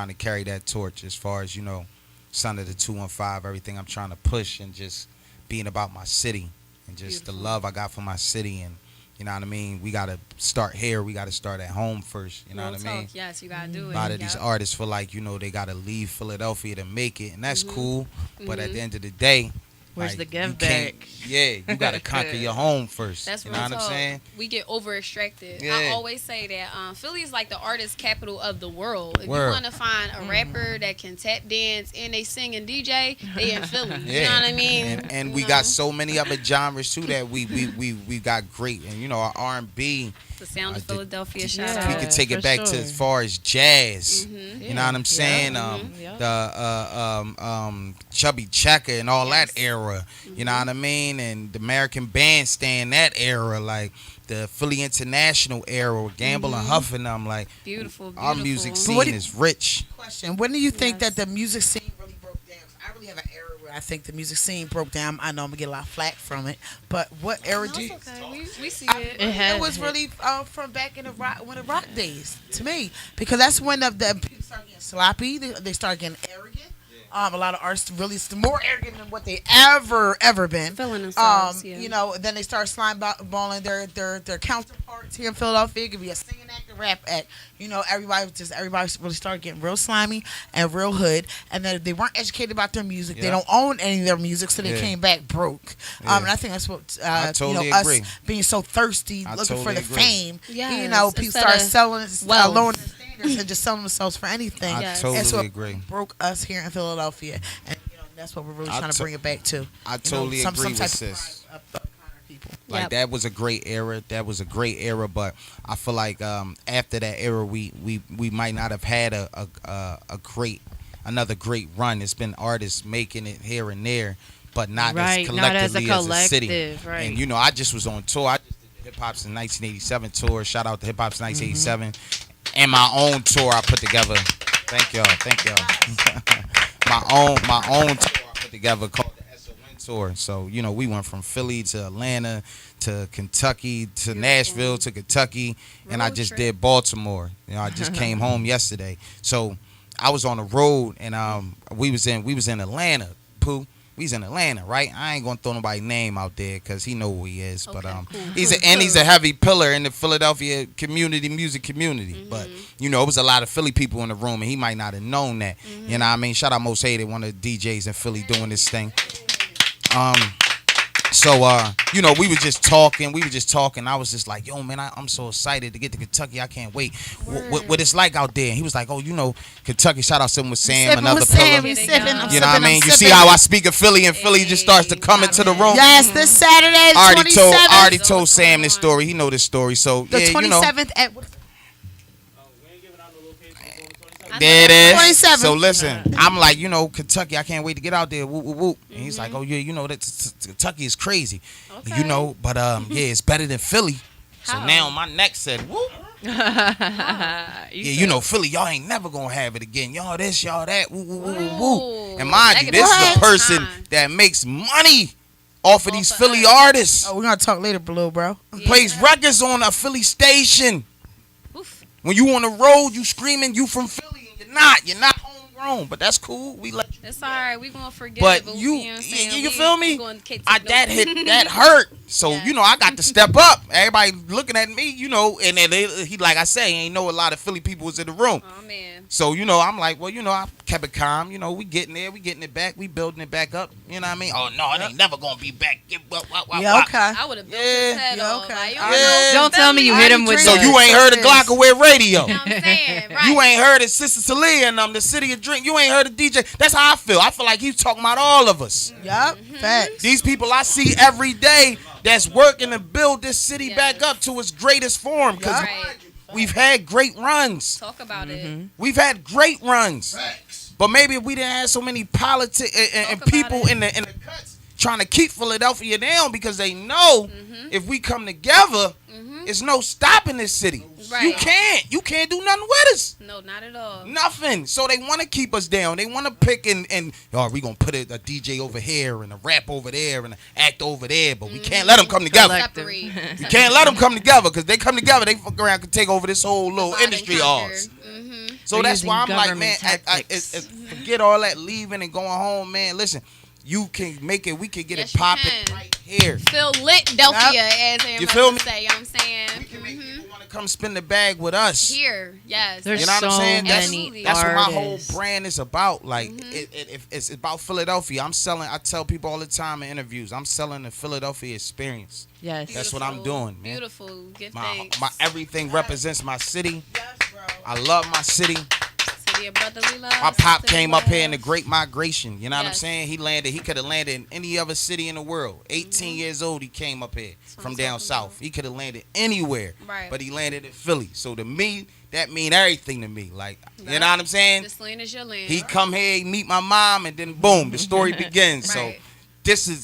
to carry that torch as far as, you know, Son of the 215, everything I'm trying to push, and just being about my city and just the love I got for my city. And you know what I mean? We got to start here. We got to start at home first. You know Real what I mean? talk. Yes, you gotta do it. A lot of these artists feel like, you know, they got to leave Philadelphia to make it, and that's cool. But at the end of the day, Where's like, the give you can't- back? Yeah, you got to conquer your home first. That's you real know what I'm talk. saying? We get over extracted. I Yeah. always say that Philly is like the artist capital of the world. If Word. you want to find a rapper that can tap dance and they sing and DJ, they in Philly. You know what I mean? And we got so many other genres too that we got great. And you know, our R&B. The sound of the- Philadelphia. Shout Yeah. We out. could take it for back to sure. as far as jazz. You know what I'm saying? Yeah. The Chubby Checker and all that era. You know what I mean? And the American Bandstand, that era, like the Philly International era, with Gamble and Huff and them. Like Beautiful, our beautiful. music So what scene do- is rich. Question: when do you think Yes. that the music scene really broke down? 'Cause I really have an era where I think the music scene broke down. I know I'm gonna get a lot of flack from it, but what era No, do it's you? okay. We see I- it. It has It was hit. really from back in the rock days to me, because that's when the people started getting sloppy. They started getting arrogant. A lot of artists really more arrogant than what they ever been. Feeling themselves, yeah. You know, then they start slime balling their counterparts here in Philadelphia. It could be a singing act, a rap act. You know, everybody really started getting real slimy and real hood. And then they weren't educated about their music. They Yeah. don't own any of their music, so they Yeah. came back broke. Yeah. And I think that's what I totally you know, agree. us being so thirsty, I looking for totally the agree. fame. Yes, You know, people instead start of selling, wealth. lowering their standards and just selling themselves for anything. I Yes. totally And so it agree. broke us here in Philadelphia, and you know that's what we're really I trying to to- bring it back to. I You know, totally some agree type with of sis. pride of kind of people. Like Yep. that was a great era. That was a great era, but I feel like after that era, we might not have had another great run. It's been artists making it here and there, but not Right, as not as a collectively as a city. collective, right. And you know, I just was on tour. I just did the Hip Hop's in 1987 tour. Shout out to Hip Hop's 1987, and my own tour I put together. Thank y'all. my own tour I put together called the SON tour. So you know, we went from Philly to Atlanta to Kentucky to Nashville to Kentucky, and I Road just trip. did Baltimore. You know, I just came home yesterday. So I was on the road, and we was in Atlanta. Pooh, we was in Atlanta, right? I ain't gonna throw nobody's name out there because he know who he is. But Okay, cool, he's a heavy pillar in the Philadelphia music community. But you know, it was a lot of Philly people in the room, and he might not have known that. You know what I mean? Shout out Most Hated, one of the DJs in Philly doing this thing. So you know, we were just talking. I was just like, yo, man, I'm so excited to get to Kentucky. I can't wait. What it's like out there? And he was like, oh, you know, Kentucky. Shout out Sipping with Sam, Sipping another with Sam, pillar. we You sipping, know I'm You know what I sipping, mean? I'm You see sipping. how I speak of Philly, and Philly just starts to come into the room. Yes, this Saturday, the I 27th. already told Sam this story. He know this story. So The yeah, you know. 27th at There it is. 27. So listen, I'm like, you know, Kentucky, I can't wait to get out there. Whoop, whoop, whoop. And he's like, oh yeah, you know that Kentucky is crazy. Okay. You know, but yeah, it's better than Philly. So How? now my neck said, whoop. Yeah, you know, Philly, y'all ain't never gonna have it again. Y'all this, y'all that, woo, woo, woo, woo, woo. And mind you, Negative this is a all the person time. that makes money off of these of Philly us. artists. Oh, we're gonna talk later, Blue, bro. Plays records on a Philly station. Oof. When you on the road, you screaming you from Philly, and you're not homegrown. grown, but that's cool. We let you. It's all right. We gonna forget But it. But you, know what I'm saying? you feel me? We gonna take That notes. hit, that hurt. So Yeah. you know, I got to step up. Everybody looking at me, you know, and then he, like I say, ain't know a lot of Philly people was in the room. Oh man. So you know, I'm like, well, you know, I kept it calm. You know, we getting there, we getting it back, we building it back up. You know what I mean? Oh no, it ain't never gonna be back. Yeah, okay. I would have built his head Yeah, off. okay. Like, you Yeah. know, Don't tell me you hit him with So the- you ain't heard of Glockaware Radio. You know what I'm saying? Right. You ain't heard of Sister Taleah and the City of Drink. You ain't heard of DJ. That's how I feel. I feel like he's talking about all of us. Yup. Facts. These people I see every day that's working to build this city back up to its greatest form. Because Right. we've had great runs. Talk about it. We've had great runs. But maybe if we didn't have so many politics and people in the cuts trying to keep Philadelphia down because they know if we come together, it's no stopping this city. Right. You can't do nothing with us. No, not at all. Nothing. So they want to keep us down. They want to pick and we gonna put a DJ over here and a rap over there and an act over there, but we can't let them come together. Separate. You can't let them come together because they come together, they fuck around and take over this whole little Divide and industry of conquer. ours. Mhm. So They're that's why I'm using like, man, government tactics. forget all that leaving and going home, man. Listen, you can make it. We can get Yes, it popping you can. right here. Phil Lit-delphia, as everybody feel me? say. You know what I'm saying? We can make people want to come spin the bag with us. Here, yes. There's You know what I'm so saying? many That's what my whole artists. brand is about. Like, it's about Philadelphia. I tell people all the time in interviews, I'm selling the Philadelphia experience. Yes. That's what I'm doing, man. Beautiful. Give My thanks. everything represents my city. I love my city. To your brotherly love. My pop sisterly came up here love. in the Great Migration. You know what I'm Yes. saying? He landed. He could have landed in any other city in the world. 18 years old, he came up here what from I'm down talking south. about. He could have landed anywhere, Right. but he landed in Philly. So to me, that mean everything to me. Like, you Yep. know what I'm saying? This land is your land. He come here, he meet my mom, and then boom, the story begins. So Right.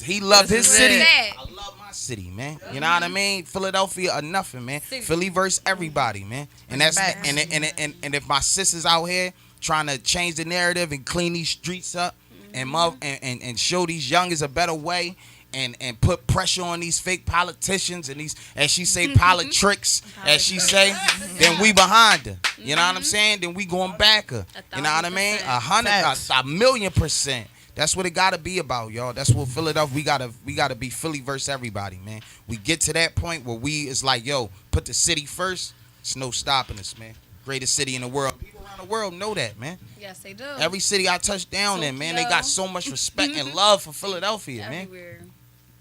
he loved his This is city. it. I love my city, man. You know what I mean? Philadelphia or nothing, man. City. Philly versus everybody, man. And that's Facts. and if my sisters out here trying to change the narrative and clean these streets up and show these youngers a better way and put pressure on these fake politicians and these, as she say, politics, as she say, then we behind her. You know what I'm saying? Then we going back her. You know what I mean? 1,000,000%. That's what it gotta be about, y'all. That's what Philadelphia. We gotta be Philly versus everybody, man. We get to that point where it's like, yo, put the city first. It's no stopping us, man. Greatest city in the world. People around the world know that, man. Yes, they do. Every city I touch down in, man, they Tokyo. got so much respect and love for Philadelphia, man. Everywhere.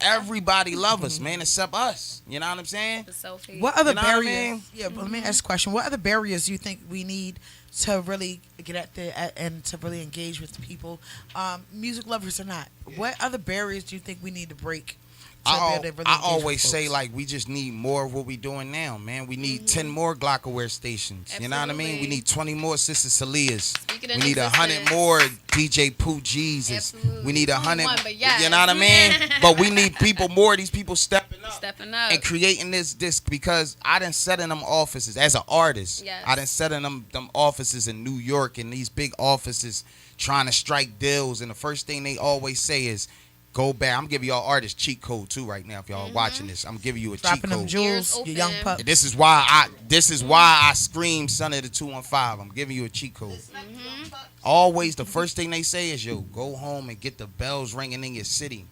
Everybody love us, man, except us. You know what I'm saying? The selfie. What other You know what I barriers? mean? Yeah, but let me ask a question. What other barriers do you think we need to really get at and to really engage with the people, music lovers or not? What other barriers do you think we need to break? To be able to really I engage always with say, folks? like, we just need more of what we doing now, man. We need 10 more Glockaware stations. You know what I mean? Absolutely. We need 20 more Sister Taleahs. Speaking We of need 100 existence. more DJ Pooh Jesus. Absolutely. We need Only 100. one, but yes. You know what I mean? But we need more of these people stepping up. Stepping up. And creating this because I done set in them offices as an artist. Yes. I done set in them offices in New York and these big offices trying to strike deals. And the first thing they always say is, go back. I'm giving y'all artist cheat code too right now. If y'all watching this, I'm giving you a Dropping cheat them code. jewels, Ears your young open. pup. This is why I scream son of the 215. I'm giving you a cheat code. Always the first thing they say is, yo, go home and get the bells ringing in your city.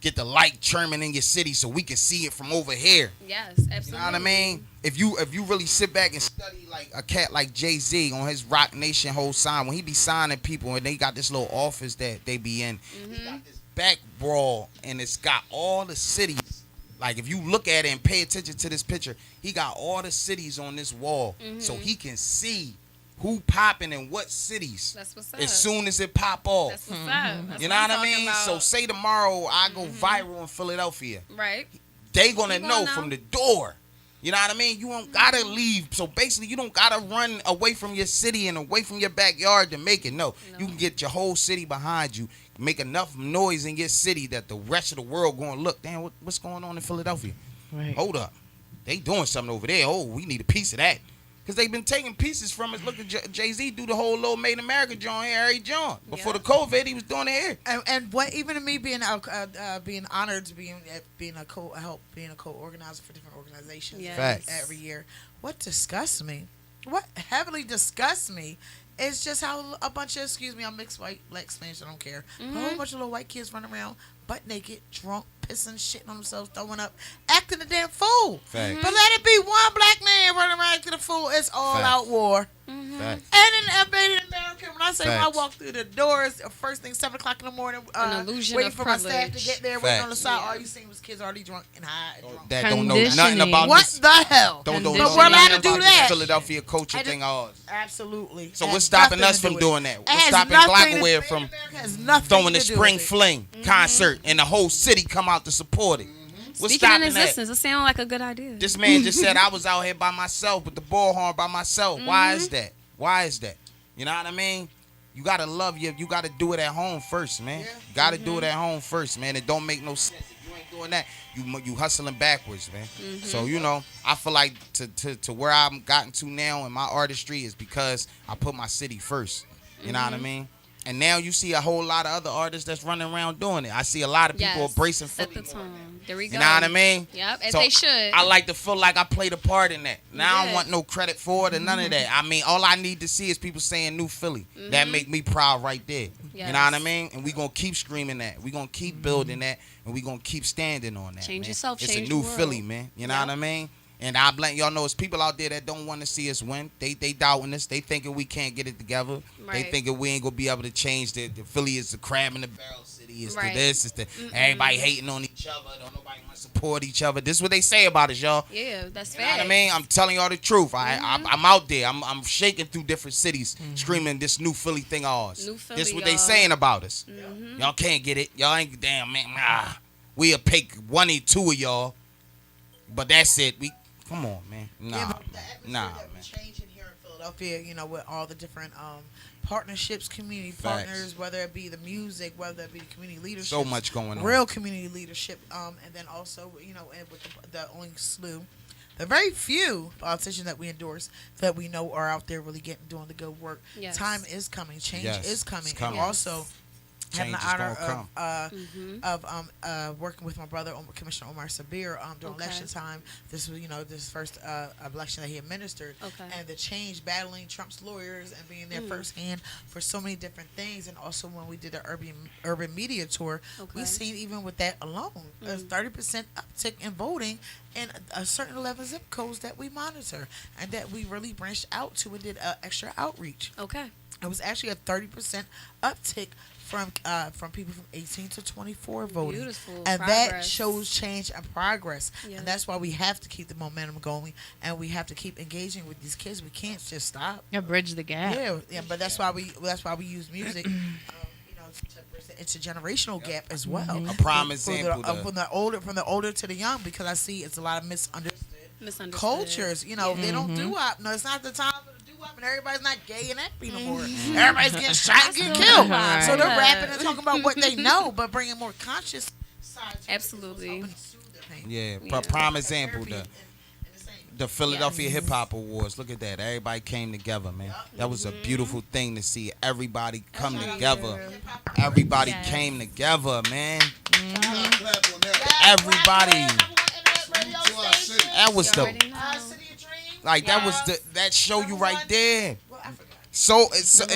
Get the light churning in your city so we can see it from over here. Yes, absolutely. You know what I mean? If you really sit back and study like a cat like Jay-Z on his Rock Nation whole sign, when he be signing people and they got this little office that they be in, he got this back brawl and it's got all the cities. Like if you look at it and pay attention to this picture, he got all the cities on this wall so he can see who popping in what cities That's what's up. as soon as it pop off. That's what's up. That's You know I'm what I talking mean? about. So say tomorrow I go viral in Philadelphia. Right. They gonna You gonna know know. from the door. You know what I mean? You don't gotta leave. So basically, you don't gotta run away from your city and away from your backyard to make it. No, you can get your whole city behind you. Make enough noise in your city that the rest of the world gonna look. Damn, what's going on in Philadelphia? Right. Hold up, they doing something over there. Oh, we need a piece of that. Because they've been taking pieces from us. Look at Jay-Z do the whole little Made in America joint here, Harry John. Before the COVID, he was doing it here. And what even to me being honored to being a co-organizer for different organizations Yes. Facts. every year. What disgusts me, what heavily disgusts me, It's just how a bunch of, excuse me, I'm mixed white, black, Spanish, I don't care. A whole bunch of little white kids running around, butt naked, drunk, pissing, shitting on themselves, throwing up, acting a damn fool. Fact. But let it be one black man running around acting a fool. It's all Fact. out war. Fact. And in Native American, when I say when I Facts. walk through the doors, first thing 7 o'clock in the morning, An illusion waiting of for my staff to privilege. get there, waiting on the Facts. side. All you seen was kids already drunk and high and drunk. That don't know nothing Conditioning. about What this. the hell? Don't know But nothing we're allowed to about do this that. Philadelphia culture I just- thing. Ours. Absolutely. So Has what's stopping nothing us to do from with doing it. that? It What's has stopping nothing Blackaware to- from It has nothing throwing the to do Spring with it. Fling concert and the whole city come out to support it? What's Speaking in stopping that? existence, it sounds like a good idea. This man just said I was out here by myself with the bullhorn by myself. Why is that? Why is that? You know what I mean? You gotta love you gotta do it at home first, man. You gotta do it at home first, man. It don't make no sense. If you ain't doing that, you hustling backwards, man. So, you know, I feel like to where I'm gotten to now in my artistry is because I put my city first. You know what I mean? And now you see a whole lot of other artists that's running around doing it. I see a lot of people embracing Set Philly. the tone. There we go. You know what I mean? Yep, as So they should. I like to feel like I played a part in that. Now I don't Yes. want no credit for it or none of that. I mean, all I need to see is people saying New Philly. That make me proud right there. You know what I Yes. mean? And we going to keep screaming that. We going to keep building that. And we going to keep standing on that. Change man. yourself, It's change a new the world. Philly, man. You know what I mean? And I blame y'all know it's people out there that don't want to see us win. They doubting us. They thinking we can't get it together. They Right. thinking we ain't gonna be able to change the Philly is the crab in the barrel city. It's Right. the this. It's the everybody hating on each other. Don't nobody want to support each other. This is what they say about us, y'all. Yeah, that's You know what I fact. mean? I'm telling y'all the truth. I'm out there. I'm shaking through different cities, screaming this new Philly thing ours. New Philly, This is what they y'all. saying about us. Y'all can't get it. Y'all ain't damn man. Nah. We'll pick one or two of y'all, but that's it. We come on, man. Nah, Yeah, man. but the atmosphere Nah, that we're man. changing here in Philadelphia, you know, with all the different partnerships, community Facts. partners, whether it be the music, whether it be the community leadership, So much going on. real community leadership, and then also, you know, and with the only slew, the very few politicians that we endorse that we know are out there really doing the good work. Yes. Time is coming, change Yes, is coming, it's coming. and also. Having the Change is honor gonna of working with my brother Commissioner Omar Sabir during Okay. election time. This was this first election that he administered, Okay. and the change battling Trump's lawyers and being there firsthand for so many different things. And also when we did the urban media tour, we Okay. seen even with that alone a 30% uptick in voting in a certain 11 zip codes that we monitor and that we really branched out to and did extra outreach. Okay. It was actually a 30% uptick from people from 18 to 24 voting. Beautiful. And that Progress. shows change and progress. Yeah. And that's why we have to keep the momentum going and we have to keep engaging with these kids. We can't just stop. Yeah, bridge the gap. Yeah, but that's why we use music. You know, to bridge the intergenerational gap as well. A prime For example. from the older to the young, because I see it's a lot of misunderstood cultures. You know, they don't do wop. No, it's not the time for the do wop, and everybody's not gay and happy no more. Everybody's getting shot and getting killed. Right. So they're rapping and talking about what they know, but bringing more conscious side to it. Absolutely. Helping soothe the pain. Yeah, Yeah. prime example. Therapy The and the same. the Philadelphia Hip Hop Awards. Look at that. Everybody came together, man. That was a beautiful thing to see. Everybody come together. Everybody came together, man. Everybody. That was the like that was that show you right there. So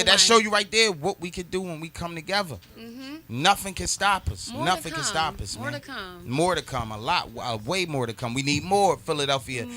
that show you right there what we could do when we come together. Nothing can stop us. Nothing can stop us, More man. to come. More to come. A lot. Way more to come. We need more Philadelphia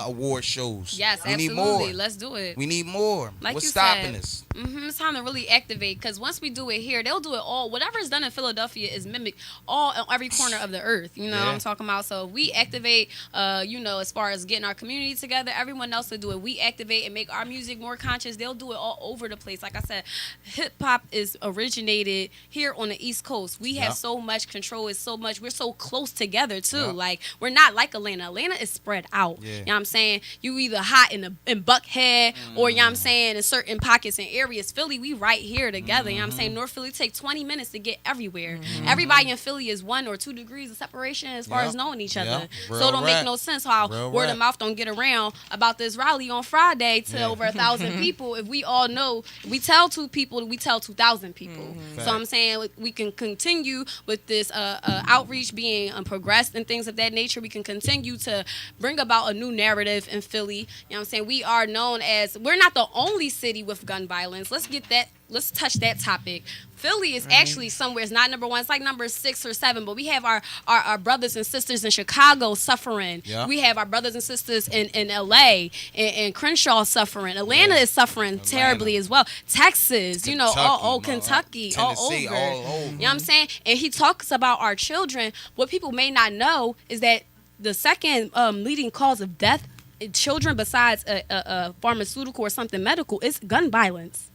award shows. Yes, we absolutely. need more. Let's do it. We need more. Like What's you stopping said. us? It's time to really activate, because once we do it here, they'll do it all. Whatever is done in Philadelphia is mimicked all on every corner of the earth. You know what I'm talking about? So if we activate, as far as getting our community together, everyone else will do it. We activate and make our music more conscious. They'll do it all over the place. Like I said, hip hop is originated here on the East Coast. We have so much control. It's so much. We're so close together too. Yep. Like, we're not like Atlanta. Atlanta is spread out. Yeah. You know what I'm saying? You either hot in Buckhead or, you know what I'm saying, in certain pockets and areas. areas. Philly, we right here together. You know what I'm saying? North Philly take 20 minutes to get everywhere. Everybody in Philly is 1 or 2 degrees of separation as far as knowing each other. So it don't make no sense how word of mouth don't get around about this rally on Friday to over 1,000 people. If we all know, we tell 2 people, we tell 2,000 people. So I'm saying we can continue with this outreach being progressed and things of that nature. We can continue to bring about a new narrative in Philly. You know what I'm saying? We are known as, we're not the only city with gun violence. Let's touch that topic. Philly is actually somewhere, it's not number 1, it's like number 6 or 7, but we have our brothers and sisters in Chicago suffering. Yeah. We have our brothers and sisters in LA and Crenshaw suffering. Atlanta is suffering terribly as well. Texas, Kentucky, you know, Kentucky, Tennessee, all over. You know what I'm saying? And he talks about our children. What people may not know is that the second leading cause of death in children besides a pharmaceutical or something medical is gun violence.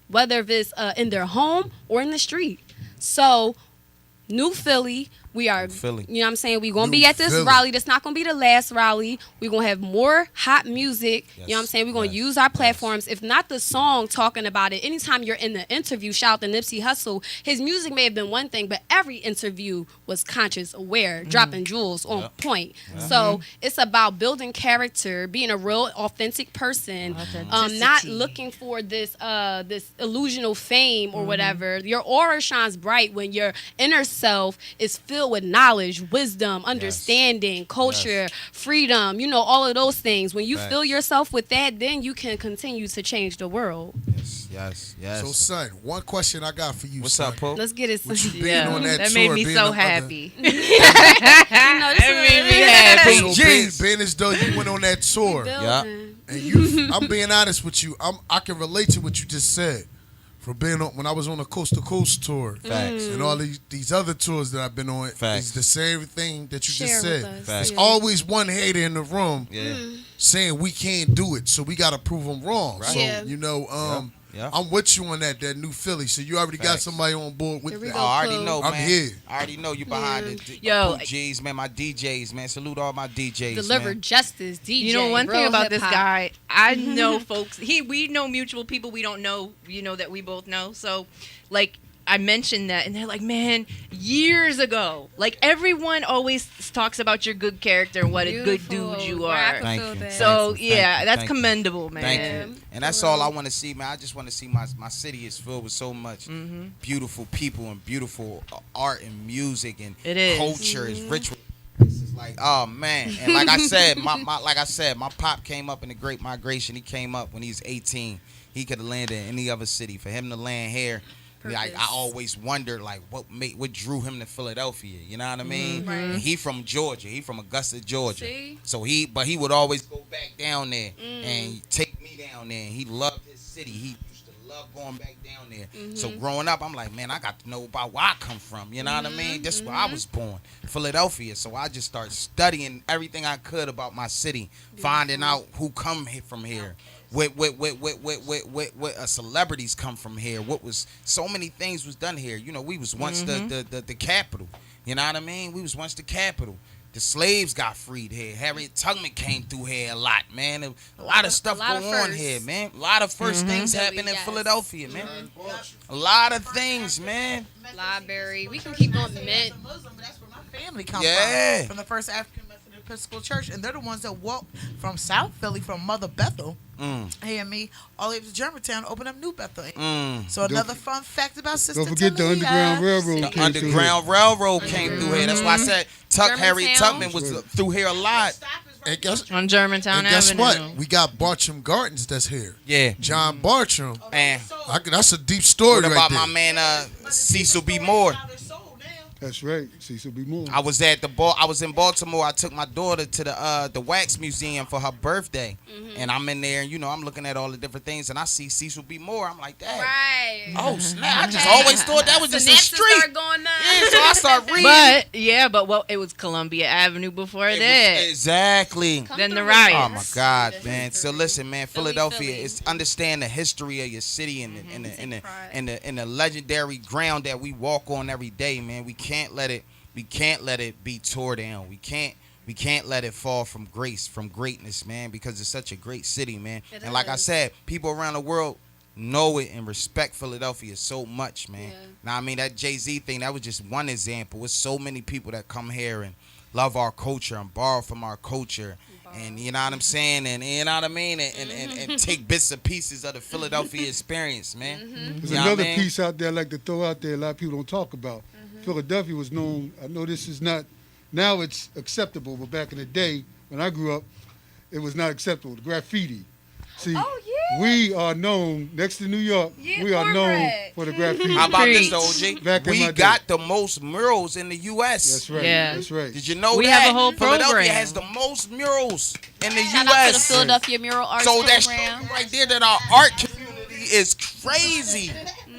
Whether it's in their home or in the street. So, New Philly, we are, you know what I'm saying, we're going to be at this rally. That's not going to be the last rally. We're going to have more hot music. You know what I'm saying? We're going to use our platforms. If not the song talking about it, anytime you're in the interview, shout out to Nipsey Hussle, his music may have been one thing, but every interview was conscious, aware, dropping jewels on point. So it's about building character, being a real, authentic person, not looking for this this illusional fame or whatever. Your aura shines bright when your inner self is filled with knowledge, wisdom, understanding, culture, freedom, you know, all of those things. When you fill yourself with that, then you can continue to change the world. Yes. So, son, one question I got for you. What's up, Pope? Let's get it. On that made tour, me being so up happy. That made me happy. So being as though you went on that tour, and I'm being honest with you, I can relate to what you just said. For being on, when I was on the Coast to Coast tour, and all these other tours that I've been on, it's the same thing that you just said. There's always one hater in the room saying we can't do it, so we got to prove them wrong. Right. So you know, I'm with you on that New Philly. So you already got somebody on board with that. I already know, man. I'm here. I already know you behind it. Yo, G's, man, my DJs, man. Salute all my DJs. Deliver justice, DJ. You know one thing about this hip-hop. guy, I know folks. We know mutual people we don't know. You know that we both know. So, like, I mentioned that, and they're like, man, years ago. Like, everyone always talks about your good character and what a good dude you are. Thank you. So, Thank you. that's Thank commendable, you. man. Thank you. And that's all I want to see, man. I just want to see my city is filled with so much beautiful people and beautiful art and music and culture is rich with. It's like, oh man, and like I said, my pop came up in the Great Migration. He came up when he was 18. He could have landed in any other city. For him to land here, like, I always wondered, like, what drew him to Philadelphia. You know what I mean? Right. And he from Georgia. He from Augusta, Georgia. See? So he would always go back down there and take me down there. And he loved his city. He used to love going back down there. So growing up, I'm like, man, I got to know about where I come from. You know what I mean? That's where I was born, Philadelphia. So I just started studying everything I could about my city, finding out who come from here. What celebrities come from here. What was so many things was done here. You know, we was once the capital. You know what I mean? We was once the capital. The slaves got freed here. Harriet Tubman came through here a lot, man. A lot of stuff going on here, man. A lot of first things happen in Philadelphia, man. A lot of things, man. Library. We can keep on mint. That's where my family comes from the first African Methodist Episcopal Church, and they're the ones that walked from South Philly, from Mother Bethel, and me, all the way to Germantown, open up New Bethel. So another fun fact about Sister Don't forget the Underground Railroad. The Underground Railroad came through here. That's why I said Harriet Tubman was through here a lot. And guess, on Germantown and guess Avenue. what? We got Bartram Gardens that's here. Yeah. John Bartram. And that's a deep story what right about there. my man Cecil B. Moore? That's right. Cecil B. Moore. I was in Baltimore. I took my daughter to the Wax Museum for her birthday, and I'm in there. You know, I'm looking at all the different things, and I see Cecil B. Moore. I'm like, Dad. Right. Oh snap! I just always thought that was just a street. Start going nuts. Yeah, so I start reading. But it was Columbia Avenue before that. Exactly. Then the riots. Oh my God, man! So listen, man, Philadelphia is understand the history of your city and the legendary ground that we walk on every day, man. We can't let it be tore down. We can't let it fall from grace, from greatness, man, because it's such a great city, man. And like I said, people around the world know it and respect Philadelphia so much, man. Now, I mean, that Jay-Z thing, that was just one example. There's so many people that come here and love our culture and borrow from our culture. And you know what I'm saying? And you know what I mean? And take bits and pieces of the Philadelphia experience, man. There's You know another what I mean? piece out there I like to throw out there a lot of people don't talk about. Philadelphia was known, I know this is not, now it's acceptable, but back in the day when I grew up, it was not acceptable. The graffiti. See, we are known, next to New York, we are known for the graffiti. How about this, OG? Back in We my day. got the most murals in the U.S. That's right. Yeah. That's right. Did you know We that? have a whole Philadelphia program. has the most murals in the Shout out to the U.S. Philadelphia Mural Arts So that Program. shows you right there that our art community is crazy.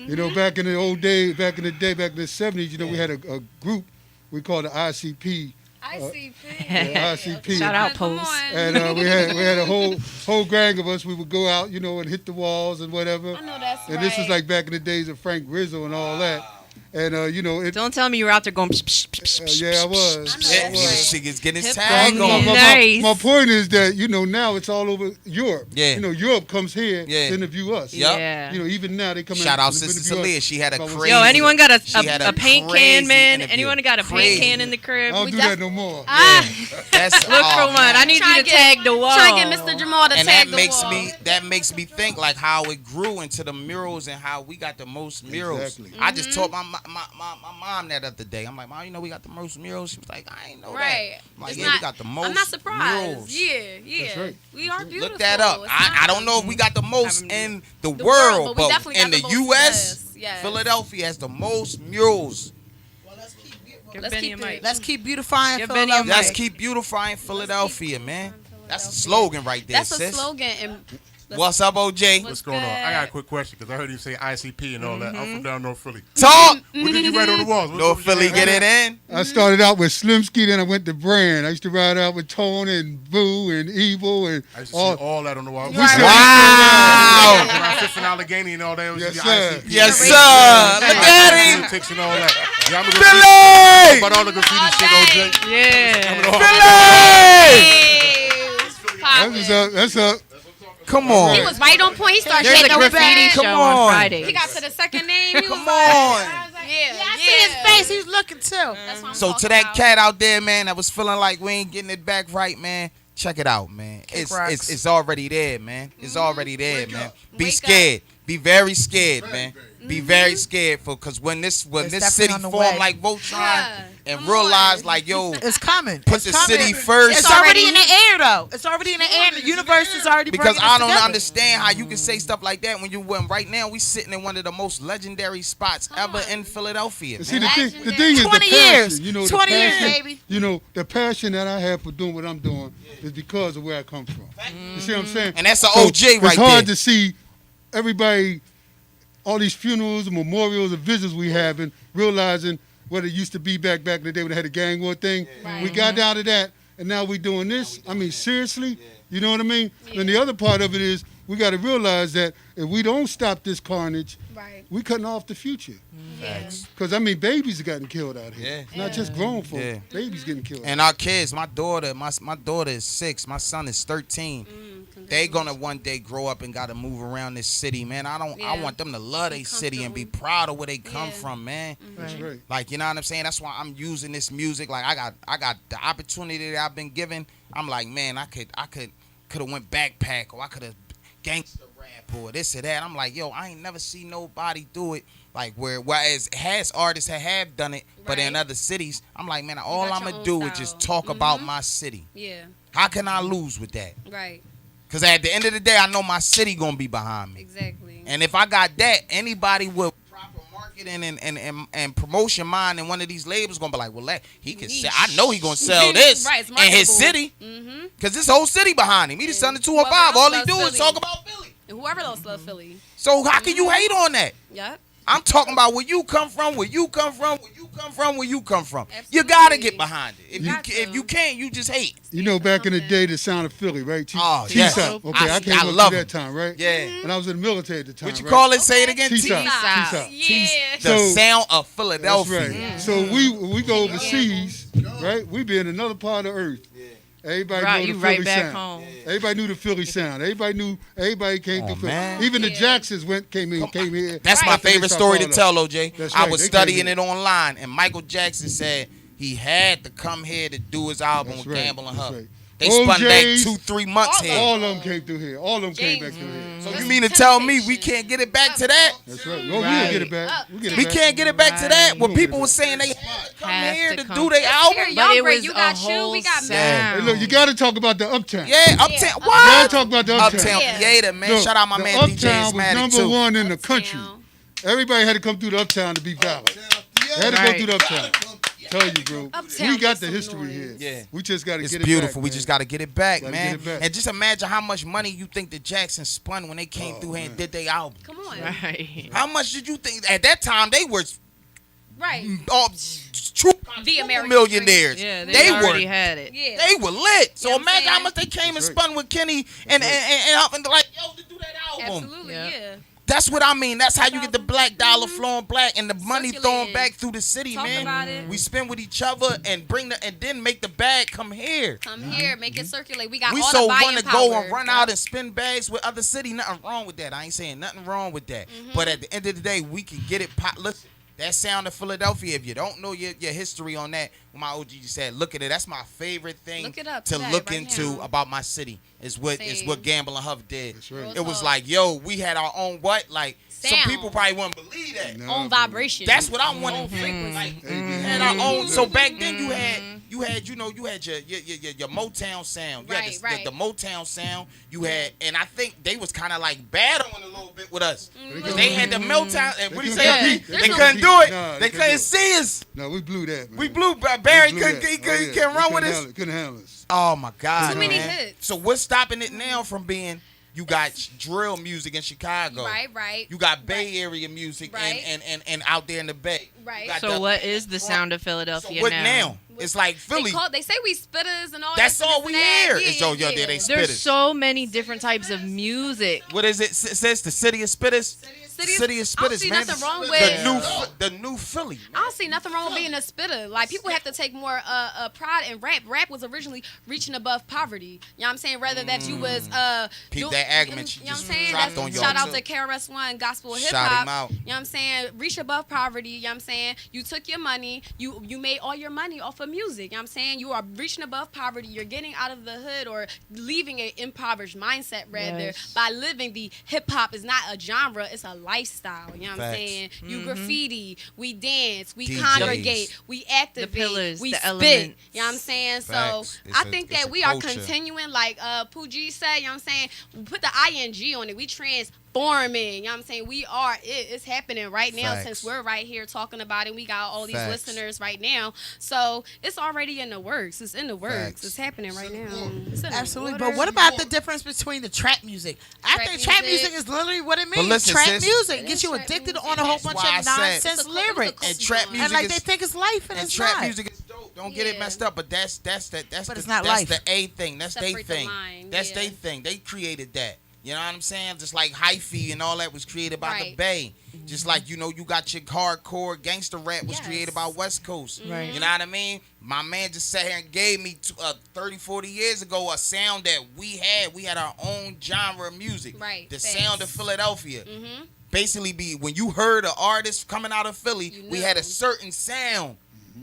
You know, back in the old day, back in the 70s, you know, we had a group we called the ICP. ICP. Shout out, Post. And we had a whole gang of us. We would go out, you know, and hit the walls and whatever. I know that's And this was like back in the days of Frank Rizzo and all that. And you know, Don't tell me you were out there going. Psh, psh, psh, psh, yeah, I psh, was. psh, I psh. was. Niggas getting his Hip tag hop. on. Nice. My point is that, you know, now it's all over Europe. Yeah. You know, Europe comes here Yeah. to interview us. Yup. Yeah. You know, even now they come Shout out out to Sister interview us. Taleah. She had a About what's crazy. Yo, anyone got She had a paint crazy can, man? interview. Anyone got a paint Crazy. can in the I crib? don't do that no more. That's Look for oh, one. man. I need Try you to to get- tag the wall. Try to get Mr. Jamal to And tag that the makes wall. me think like how it grew into the murals and how we got the most murals. Exactly. I just told my mom that other day. I'm like, Mom, you know we got the most murals. She was like, I ain't know Right. that. I'm like, It's yeah, not- we got the most I'm not surprised. murals. Yeah. That's right. We are beautiful. Look that up. It's I not- don't know if we got the most in the The world, world, but we definitely in got the the most, U.S., yes. Philadelphia has the most murals. Give Let's Benny keep a mic. Let's keep beautifying Give Benny a Philadelphia. Let's keep beautifying Philadelphia, man. That's a slogan right there, That's a sis. slogan. And What's up, OJ? What's going on? I got a quick question because I heard you say ICP and all that. I'm from down North Philly. Talk. What did you write on the walls? What North was your Philly, name? get it in. I started out with Slimsky, then I went to Brand. I used to ride out with Tone and Boo and Evil and I used to see all that on the wall. We still- Wow. Around Fifth and Allegheny and all that. It was Yes, the sir. ICP. Yes, sir. Look at him. Politics and all that. Yeah, I'm gonna go Philly. about all the graffiti shit, OJ. Yeah. Philly. That's up. Come on. he was right on point. He started There's a shaking graffiti back. show Come on on. Friday. He got to the second name. He was Come like, on. Yeah, I see his face. He's looking too. That's what I'm So to talking that about. cat out there, man, that was feeling like we ain't getting it back right, man. Check it out, man. rocks. It's already there, man. It's already there, man. Be Wake scared. Be very scared, man. Be very scared because when this definitely city on the formed way. like Voltron Yeah. and Come realized on. like, yo, It's coming. put It's the coming. city first. It's already in the air, though. It's already in the air. The universe is already Because bringing I us don't together. understand how you can say stuff like that when right now we sitting in one of the most legendary spots ever in Philadelphia. See, man. the thing is the 20 passion. years. You know, 20 the years, passion, baby. You know, the passion that I have for doing what I'm doing is because of where I come from. You see what I'm saying? And that's an OG right It's hard there. to see everybody, all these funerals and memorials and visits we having, realizing what it used to be back in the day when they had a gang war thing. We got down to that, and now we doing this. I mean, seriously, you know what I mean? And the other part of it is we got to realize that if we don't stop this carnage, Right. we cutting off the future. Yeah. Because, I mean, babies are getting killed out here. Yeah. It's not just grown folks. Yeah. Babies getting killed. And our kids, my daughter is 6, my son is 13. They gonna one day grow up and gotta move around this city, man. I Yeah. want them to love their city and be proud of where they come from, man. That's right. Like, you know what I'm saying? That's why I'm using this music. Like, I got the opportunity that I've been given. I'm like, man, I could have went backpack, or I could have gangster rap or this or that. I'm like, yo, I ain't never seen nobody do it like whereas has artists that have done it, but in Right. other cities, I'm like, man, all got I'm your gonna own do is style. just talk about my city. Yeah. How can I lose with that? Right. Because at the end of the day, I know my city gonna be behind me. Exactly. And if I got that, anybody with proper marketing and promotion mind in one of these labels gonna be like, well, he can sell. I know he gonna sell this Right, it's in his marketable. city. Mm-hmm. Because this whole city behind him. He just signed the 205. Whoever All he else do loves is Philly. talk about Philly. And whoever else loves Philly. So how can you hate on that? Yep. I'm talking about where you come from, where you come from, where you come from, where you come from. You gotta get behind it. If you can't, you just hate. You know, back in the day, the sound of Philly, right? Oh, yes. T-Top. Okay, I I came up love through him. that time, right? Yeah. And I was in the military at the time. What you right? call it? Say it again. T-Top. T-Top. T-Top. The So- sound of Philadelphia. That's right. So we go overseas, right? We be in another part of Earth. Everybody Right, knew you the right Philly back sound. home. Everybody knew the Philly sound. Everybody came through Philly. man. Even the Jacksons came here. That's my after they favorite stopped story to Harlem. tell, OJ. That's I right, was they studying came it online, and Michael Jackson said he had to come here to do his album That's with right, Gamble and that's Hub. right. They spun back OJ's, 2-3 months here. All of them came through here. All of them came back through here. So you mean to tell me we can't get it back to that? That's right. Well, we'll get it back. We can't get it back to that. When We'll get people it were back. saying they had to come Have here to to come. do their album. Here, But it Young Ray, was you a got whole we got sound. Hey, look, you got to talk about the Uptown. Yeah, Uptown. Yeah, You got What? to talk about the Uptown. Uptown Yeah. Theater, man. Look, Shout out my the man DJ Uptown was Ismatic number too. one in the country. Everybody had to come through the Uptown to be valid. They had to go Right. through the Uptown. Tell you, bro. Uptown We got makes the some history noise. here. Yeah. We just got to It's get it beautiful. back. We just got to get it back, Gotta man. get it back. And just imagine how much money you think the Jacksons spun when they came through here and did their album. Come on. Right. How much did you think at that time they were Right. all true The American millionaires? Yeah, they they already were. had it. Yeah. They were lit. So You know what I'm imagine how saying? much they came That's and right. spun with Kenny and like, yo, to do that album. Absolutely, Yeah. yeah. That's what I mean. That's how you get the black dollar flowing black and the money thrown Circulating. back through the city, Talk man. about it. We spend with each other and and then make the bag come here. Come here, make it circulate. We got We all so the want buying to power. go and run out and spin bags with other city. Nothing wrong with that. I ain't saying nothing wrong with that. But at the end of the day, we can get it. Listen, that sound of Philadelphia. If you don't know your history on that, what my OG just said, look at it. That's my favorite thing Look it up to today, look right into now. about my city. Is what Same. Gamble and Huff did. That's right. It was talk. like, yo, we had our own what? Like some Sound. people probably wouldn't believe that. No, Own bro. vibration. That's what I wanted. Own frequency. Like, Hey, we man. had our own. So back then you had you had your Motown sound. You had Right, the, right. the Motown sound. You had, and I think they was kind of like battling a little bit with us. Because they had the Motown, and what do you They say? couldn't They compete. couldn't do it. Nah, They they couldn't couldn't see us. No, we blew that, man. We blew. Barry We blew couldn't. that. He Oh, couldn't yeah. can't We run with couldn't us. handle it. Couldn't handle us. Oh my God, Too many man. hits. So what's stopping it now from being? You got drill music in Chicago. Right. You got Bay Area music Right. and out there in the Bay. Right. You got So what is the sound of So Philadelphia what now? now? It's like Philly. They say we spitters and all That's that. all this we and that. hear. Yeah, It's all yeah, yo, they yeah. There's spitters. so many different types of music. What is it? Says the city of spitters. City of I don't spitters, see man. nothing wrong with The new Philly. I don't see nothing wrong with being a spitter. Like people have to take more pride in rap. Rap was originally reaching above poverty. You know what I'm saying? Rather that you was Peep that argument she you know what I'm just saying? dropped That's, on y'all, shout out too. to KRS-One Gospel Hip Shout him Hop. out. You know what I'm saying? Reach above poverty. You know what I'm saying? You took your money. You made all your money off of music. You know what I'm saying? You are reaching above poverty. You're getting out of the hood or leaving an impoverished mindset rather Yes. by living the hip hop is not a genre, it's a lifestyle. You know what I'm Facts. saying? You graffiti, we dance, we DJs. congregate, we activate, pillars, we the spit. elements. You know what I'm saying? Facts. So It's I a- think it's that a we are culture. continuing, like Pooji said, you know what I'm saying? Put the ing on it. We transforming. You know what I'm saying? We are it. It's happening right now Facts. since we're right here talking about it. We got all these Facts. listeners right now. So it's already in the works. It's in the works. Facts. It's happening right now. It's in the Absolutely. water. But what about the difference between the trap music? I Trap think trap music. music is literally what it But means. listen, Trap sis, music It gets is you trap addicted music. on a whole That's bunch why I of said- nonsense It's a cult- it's a lyrics. cult And trap genre. music And like is, they think it's life and and it's trap not. music is dope. Don't get it Yeah. messed up, but that's But the, it's not that's life. the A thing. That's their Separate the thing. line, That's yeah. their thing. They created that. You know what I'm saying? Just like hyphy and all that was created by the Right. Bay. Just like, you got your hardcore gangster rap was Yes. created by West Coast. Right. You know what I mean? My man just sat here and gave me 30, 40 years ago a sound that we had. We had our own genre of music. Right. The Facts. sound of Philadelphia. Mm-hmm. Basically when you heard an artist coming out of Philly, You we know. had a certain sound.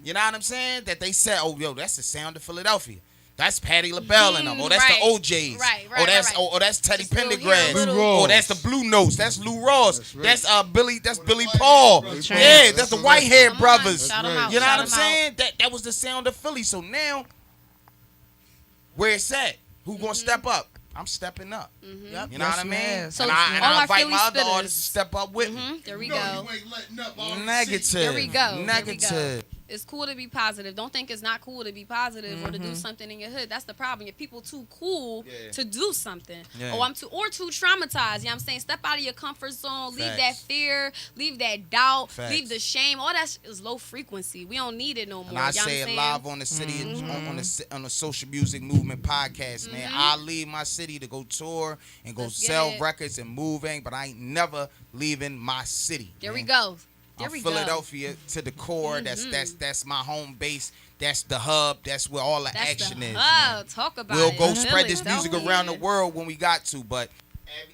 You know what I'm saying? That they said, oh, yo, that's the sound of Philadelphia. That's Patti LaBelle and them. Oh, that's Right. the OJs. Right, Oh, that's right. oh, that's Teddy Just little here, Pendergrass. little- Oh, that's the Blue Notes. That's Lou Ross. That's right. That's Billy. That's Billy Paul. That's Yeah, right. that's the That's white right. haired Come on, brothers. shout 'em right. out, You know shout what I'm 'em out. saying? That was the sound of Philly. So now, where it's at? Who gonna step up? I'm stepping up. Yep, You know what I yes, mean? yes. So and all I our invite Philly my other spitters. artists to step up with me. There we You go. know you ain't letting up all the Negative. There we go. There we go. Negative. It's cool to be positive. Don't think it's not cool to be positive or to do something in your hood. That's the problem. If people too cool Yeah. to do something. Yeah. Oh, I'm too traumatized. You know what I'm saying? Step out of your comfort zone. Leave that Facts. fear. Leave that doubt. Facts. Leave the shame. All that is low frequency. We don't need it no more. And I you know what say I'm it saying? live on the city on the social music movement podcast, man. I leave my city to go tour and go Let's get sell it. records and moving, but I ain't never leaving my city. There we man. go. Here I'm we go. Philadelphia to the core. That's my home base. That's the hub. That's where all the That's action the is. hub. Talk about We'll it. go spread this music Philadelphia. around the world when we got to, but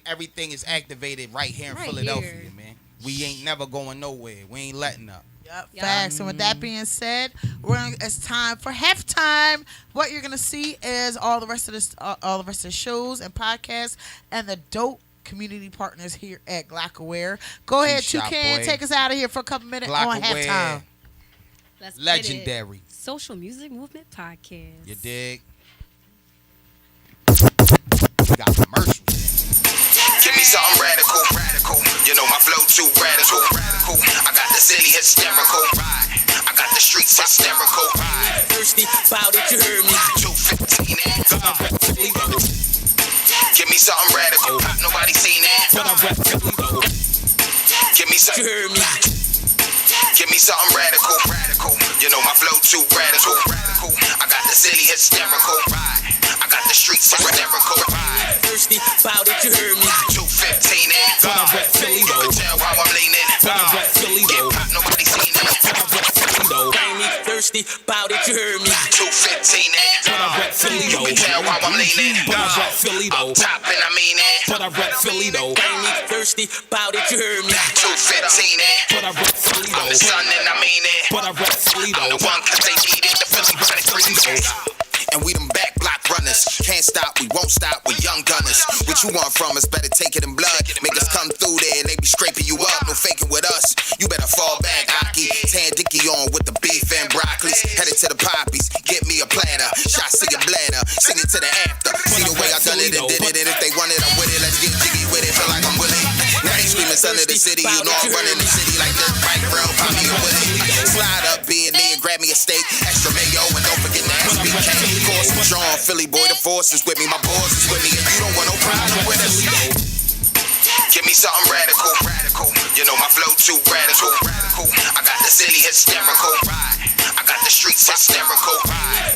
everything is activated right here in Right Philadelphia, here. man. We ain't never going nowhere. We ain't letting up. Yep. Facts. And with that being said, it's time for halftime. What you're gonna see is all the rest of the shows and podcasts and the dope community partners here at Glockaware. Go ahead, Shop, Toucan, boy. take us out of here for a couple minutes on Glockaware. halftime. Let's get it. Legendary. Social Music Movement Podcast. You dig? We got commercials. Give me something radical, radical. You know my flow too radical, radical. I got the city hysterical, I got the streets hysterical. Thirsty about it, you heard me. 215 Give me something radical, nobody seen it. Give me something, You heard me. give me something radical, radical. You know my flow too radical, radical. I got the city hysterical, I got the streets hysterical. Thirsty about it, you heard me. 215 You can tell how I'm leaning. Get pop, nobody seen it. Bang me, thirsty about it, you heard me. 215 You can tell how I'm leaning. Up top and I mean it. Bang me, thirsty about it, you heard me. 215 I'm the son and I mean it. I'm the one cause they need it. The Philly Burnies. And we them back block runners. Can't stop, we won't stop, we young gunners. What you want from us, better take it in blood. Make us come through there and they be scraping you up. No faking with us, you better fall back, Aki. Tan Dicky on with the beef and broccolis. Headed to the poppies, get me a platter. Shots to your bladder, sing it to the after. See the way I done it and did it. And if they want it, I'm with it. Let's get jiggy with it, feel like I'm Willie. Now they screaming son of the city, you know I'm running the city like this. Bike round, pop me a Willie. Slide up, be in there and grab me a steak. Extra mayo and don't forget the SBK. Course we strong, Philly boy, the force is with me. My boss is with me, and you don't want no problem with us. Give me something radical, radical. You know my flow too radical, radical. I got the city hysterical, I got the streets hysterical.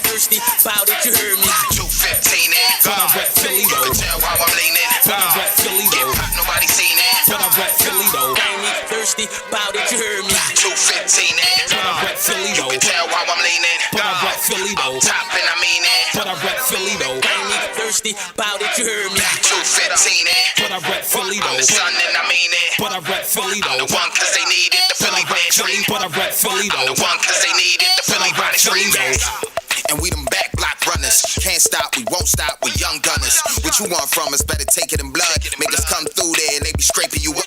Thirsty about it, you heard me. 215 You can tell how I'm leaning. Get pop, nobody seen it. Bang me, thirsty about it, you heard me. 215 You can tell how I'm leaning. Up top and I mean it. Bang me, thirsty about it, you heard me. 215 I'm the son and I mean it. I'm the one cause they need it. The Philly Burnies. I'm the one cause they need it. The Philly Burnies. And we them back block runners. Can't stop, we won't stop, we young gunners. What you want from us, better take it in blood. Make us come through there and they be scraping you up.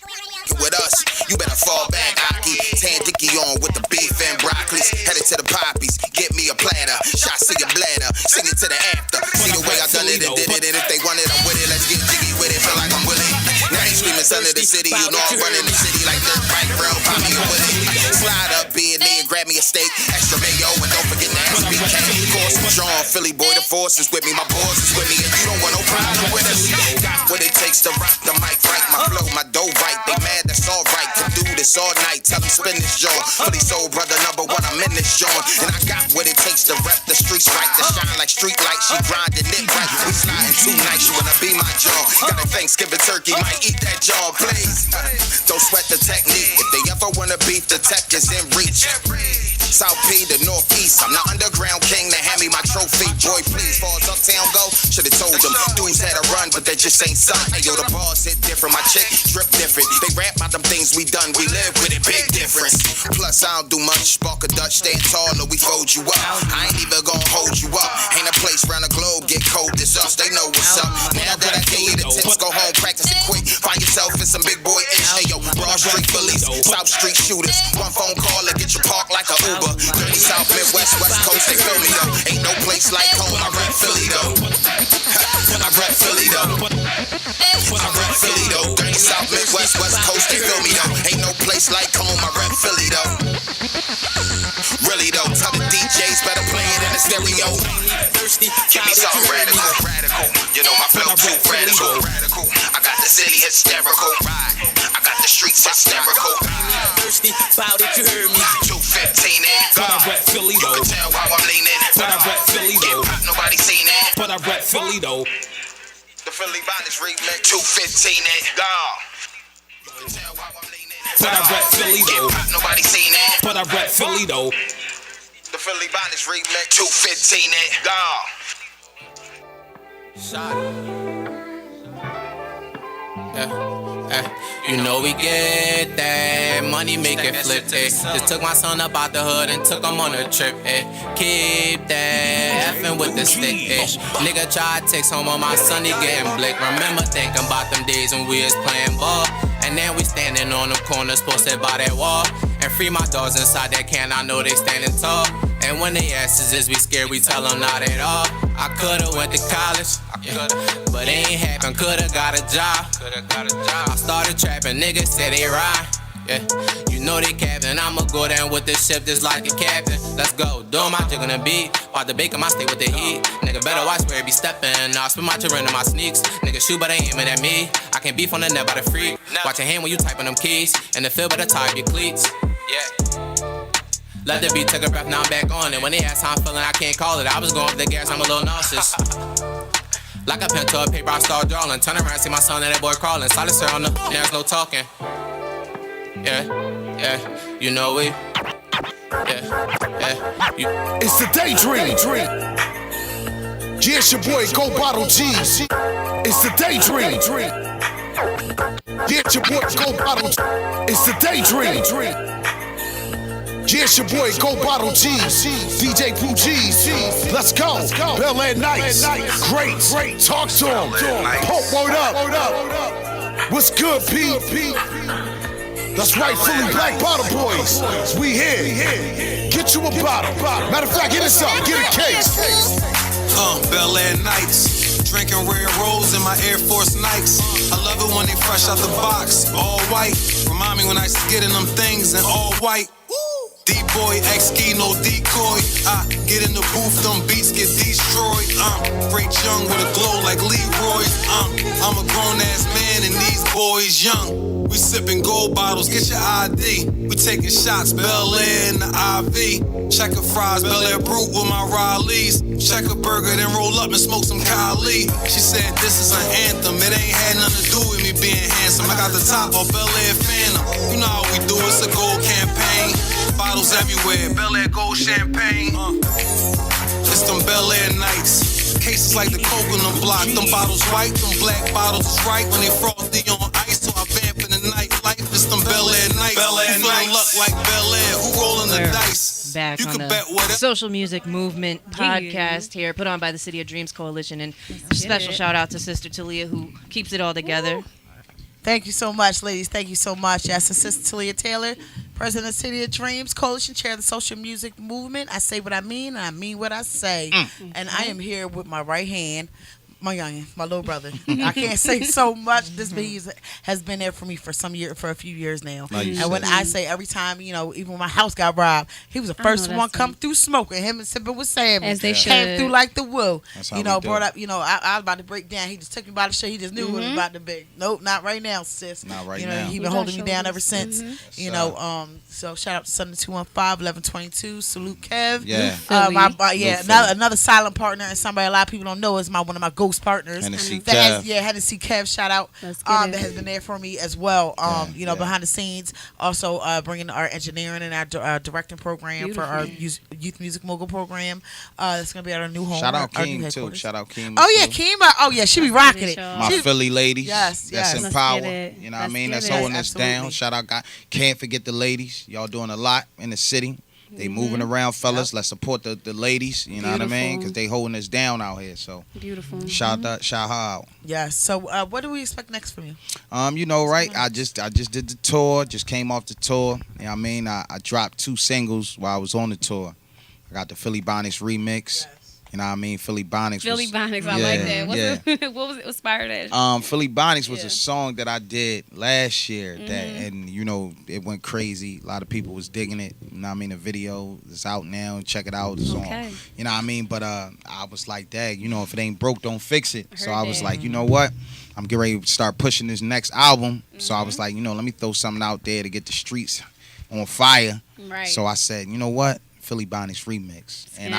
With us, you better fall back, Aki. Tan Dicky on with the beef and broccolis. Headed to the poppies, get me a platter. Shots to your bladder, sing it to the after. See the way I done it and did it. And if they want it, I'm with it. Let's get jiggy with it, feel like I'm Willie. Now they screaming son of the city, you know I'm running the city like this. Bike round, pop me a Willie. Slide up, be in there and grab me a steak. Extra mayo and don't forget the SBK. Course we strong, Philly boy, the force is with me. My boss is with me, and you don't want no problem with us. Got what it takes to rock the mic right. My flow, my dough right. They mad, that's all right. Can do this all night. Tell them spin this joint. Philly soul brother number one, I'm in this joint. And I got what it takes to rep the streets right. To shine like street lights. She grinding it right. We sliding too nice. You wanna be my joint. Got a Thanksgiving turkey, might eat that joint, please. Don't sweat the technique. If they ever wanna beef, the tech is in reach. South P to Northeast. I'm the underground king to hand me my trophy. Boy, please, far as uptown go, should've told them. Dudes had a run, but they just ain't son. Hey, yo, the bars hit different. My chick drip different. They rap about them things we done. We live with it, big difference. Plus, I don't do much. Spark a Dutch, stand tall, or we fold you up. I ain't even gonna hold you up. Ain't a place around the globe get cold as us. They know what's up. Now that I gave you the tips, go home, practice it quick. Find yourself in some big boy ish. Hey, yo, Broad Street police, South Street shooters. One phone call and get you parked like a Uber. Dirty South, Midwest, West Coast, they feel me though. Ain't no place like home, I rep Philly though. I rep Philly though. I rep Philly though. Dirty South, Midwest, West Coast, they feel me though. Ain't no place like home, I rep Philly though. Really though, tell the DJs better play it in the stereo. Give me something radical, radical. You know my flow too radical, radical. I got the city hysterical, I got the streets hysterical. Thirsty about it, you heard me. 215 You can tell how I'm leaning. Get pop, nobody seen it. The Philly Bonnets remix. 215 You can tell how I'm leaning. But I rep Philly though. Nobody seen it. But I rep Philly though. The Philly Bonnets remix, 215 it. Gone. You know we get that money, make it flip. Just took my son up out the hood and took him on a trip. Keep that effing with the stick. Nigga try to text home on my son, he getting blick. Remember thinking about them days when we was playing ball. And then we standing on the corners posted by that wall. And free my dogs inside that can, I know they standing tall. And when they ask us is we scared, we tell them not at all. I coulda went to college, but it ain't happen, coulda got a job. I started trapping, niggas said they ride. Yeah, you know they capping, I'ma go down with this ship just like a captain. Let's go, doing my jig on the beat. While the bacon, I stay with the heat. Nigga better watch where it be stepping. I spin my children in my sneaks. Nigga shoot, but they aiming at me. I can't beef on the net by the freak. Watch your hand when you typing them keys. In the field, better tie up your cleats. Yeah. Let the beat take a breath, now I'm back on it. When they ask how I'm feeling, I can't call it. I was going for the gas, I'm a little nauseous. Like a pen to a paper, I start drawing. Turn around, see my son and that boy crawling. Silence her on the, there's no talking. Yeah, you know we. Yeah. It's the daydream. Yeah, it's your boy, Go Bottle G's. It's the daydream. Yeah, it's your boy, Go Bottle. It's the daydream. Yeah, it's your boy, Go Bottle G's, DJ Pooh G's. Let's go. Bel Air Nights. Great. Talk to him. Pope, word up. What's good, Pete? That's right, Philly Black Bottle Boys. We here. Get you a bottle. Matter of fact, get this up. Get a case. Bel Air Nights. Drinking rare rolls in my Air Force Nikes. I love it when they fresh out the box, all white. Remind me when I used to get in them things in all white. D-boy, X-ski, no decoy. I get in the booth, them beats get destroyed. Great young with a glow like Leroy's. I'm a grown-ass man and these boys young. We sipping gold bottles, get your ID. We taking shots, Bel Air in the IV. Checker fries, Bel Air Brute with my Raleighs. Checker burger, then roll up and smoke some Kylie. She said this is an anthem, it ain't had nothing to do with me being handsome. I got the top off Bel Air Phantom. You know how we do, it's a gold campaign. Bottles everywhere, Bel Air Gold Champagne. It's them Bel Air Nights. Cases like the coke on them block. Them bottles white, them black bottles is right when they frosty on ice. So I vamp in the nightlife. It's them Bel Air Nights. Bel Air Nights. Luck like Bel Air. Who rolling the dice? Back you on can the bet whatever. Social Music Movement podcast here, put on by the City of Dreams Coalition, and special shout out to Sister Taleah who keeps it all together. Thank you so much, ladies. Thank you so much. Yes, it's Sister Taleah Taylor, President of City of Dreams Coalition, Chair of the Social Music Movement. I say what I mean, and I mean what I say. And I am here with my right hand, my youngin', my little brother. I can't say so much. This baby has been there for me for a few years now. And when I say every time, even when my house got robbed, he was the first one come through smoking. Him and sipping with Sam. As they should. Came through like the woo. Brought up, I was about to break down. He just took me by the show. He just knew what it was about to be. Nope, not right now, sis. Not right now. He been holding me down ever since. So shout out to 7215-1122. Salute Kev. Yeah. Another silent partner and somebody a lot of people don't know is one of my ghost partners. Hennessy Kev. Hennessy Kev, shout out. That has been there for me as well. Behind the scenes, also bringing our engineering and our directing program for our Youth Music Mogul program. That's gonna be at our new home. Shout out Keem too. Shout out Keem. Oh yeah, Keem. Oh yeah, she be rocking it. My Philly ladies. Yes. That's in power. You know what I mean? That's holding us down. Shout out, God. Can't forget the ladies. Y'all doing a lot in the city. They moving around, fellas. Let's support the ladies. You know what I mean? Because they holding us down out here. So beautiful. Shout her out. Yes. So what do we expect next from you? Right? I just did the tour. Just came off the tour. You know what I mean? I dropped 2 singles while I was on the tour. I got the Philly Bonnets remix. Yes. You know what I mean? Philly Bonnets. I like that. What was it inspired as? Philly Bonnets was a song that I did last year and it went crazy. A lot of people was digging it. You know what I mean? The video is out now. Check it out. It's on. You know what I mean? But I was like, dang, if it ain't broke, don't fix it. So I was like, you know what? I'm getting ready to start pushing this next album. So I was like, let me throw something out there to get the streets on fire. Right. So I said, you know what? Philly Bonnets remix. And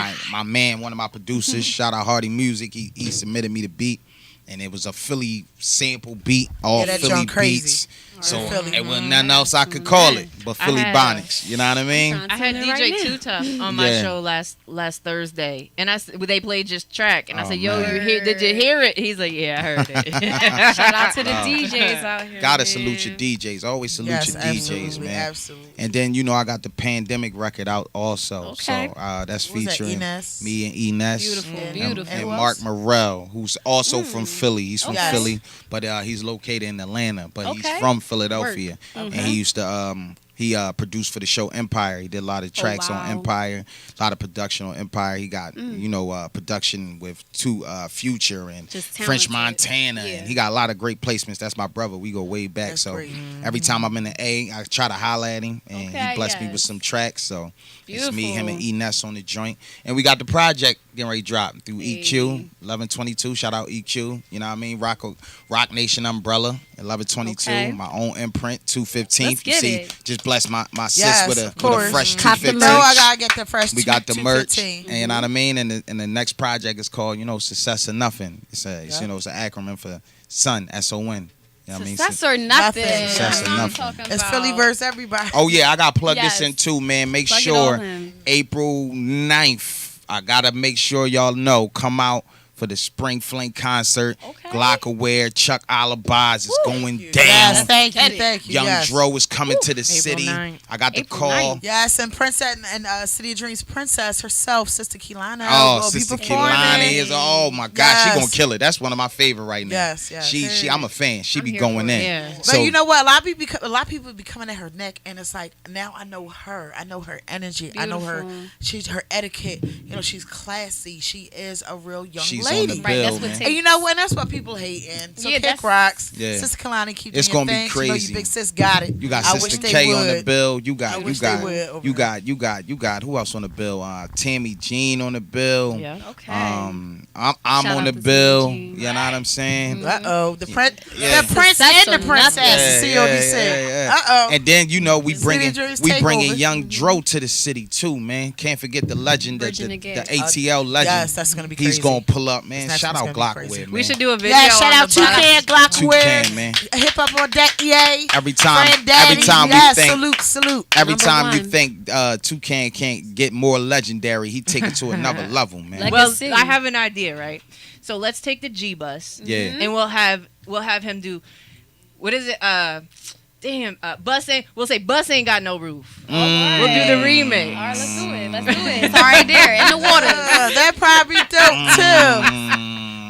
one of my producers, shout out Hardy Music, he submitted me the beat. and it was a Philly sample beat, all that Philly joint crazy. beats. So Philly. it wasn't nothing else I could call it but Philly Bonics. You know what I mean? I had DJ Two Tough on my show last Thursday, and they played just track, and I said, "Yo, did you hear it?" He's like, "Yeah, I heard it." Shout out to the DJs out here. Gotta salute your DJs. Always salute your DJs, man. Absolutely. And then I got the Pandemic record out also. Okay. So that's What was that, featuring Ines? me and Ines. Beautiful, and, beautiful. And Who Mark else? Morrell, who's also from Philly. He's from Yes. Philly, but he's located in Atlanta. But he's Okay. from Philadelphia, and Okay. he used to he produced for the show Empire. He did a lot of tracks wow. on Empire, a lot of production on Empire. He got production with Future and Just French talented. Montana, Yeah. and he got a lot of great placements. That's my brother. We go way back. That's so great. every time I'm in the A, I try to holler at him, and Okay, he blessed me with yes. some tracks. So it's me, him, and Beautiful. Ines on the joint, and we got the project getting ready to drop through Hey. EQ 1122. Shout out EQ. You know what I mean? Rock Nation umbrella 1122. Okay. My own imprint 215. Let's get it. Just bless my sis Yes, with of a course. fresh Cop the 215. No, I gotta get the fresh. We got the merch, 215. and you know what I mean. And the next project is called Success or Nothing. It's it's an acronym for SON, SON. You know what I mean? Success or nothing. Nothing. Success or That's what I'm nothing. talking It's about. Philly verse everybody. Oh yeah, I gotta plug Yes. this in too, man. Make Plug it sure all in. April 9th, I gotta make sure y'all know. Come out for the Spring Fling concert. Okay. Glockaware, Chuck Alabaz is going down. Yes, thank you, Get it. thank you. Young yes. Dro is coming to the city. 9th. I got the April call. 9th. Yes, and Princess and City of Dreams Princess herself, Sister Kehlani. Oh, will be Sister performing. Kehlani is my God, she Yes. gonna kill it. That's one of my favorite right now. Yes, yes. She I'm a fan. She be here going for in. it. Yeah. But So you know what? A lot of people be coming at her neck, and it's like now I know her. I know her energy. I know her. Beautiful. She's her etiquette. She's classy. She is a real young she's lady. on the Right, bill, that's what man. takes. And you know what? That's what people hate. And so Yeah, kick that's- rocks. Yeah. Sister Kalani, keep It's doing gonna your be thing. crazy. You big sis got it. You got I Sister wish they K on the would. bill. You I got wish they would over you got who else on the bill? Tammy Jean on the bill. Yeah. Okay. I'm Shout on the out to bill. Tammy Jean. You know what I'm saying? The prince, Yeah. the prince Success and or the princess. nothing. CODC. And then we City bringing Dreams we bringing takeover. Young Dro to the city too, man. Can't forget the legend, the Bridging the gap. ATL legend. Yes, that's gonna be He's crazy. gonna pull up, man. That's Shout out gonna be crazy. Glockaware, man. We should do a video. Yeah, shout on out the box. Toucan, Glockaware, Toucan, man. Hip Hop on Deck, EA. Every time yes, we think salute. every Number time you one. think Toucan can't get more legendary, he take it to another level, man. Like- Well, Legacy. I have an idea, right? So let's take the G bus. Yeah. And we'll have him do, what is it? Bus ain't. We'll say bus ain't got no roof. Mm. We'll do the remake. All right, let's do it. Let's do it. It's already there in the water. That probably dope too.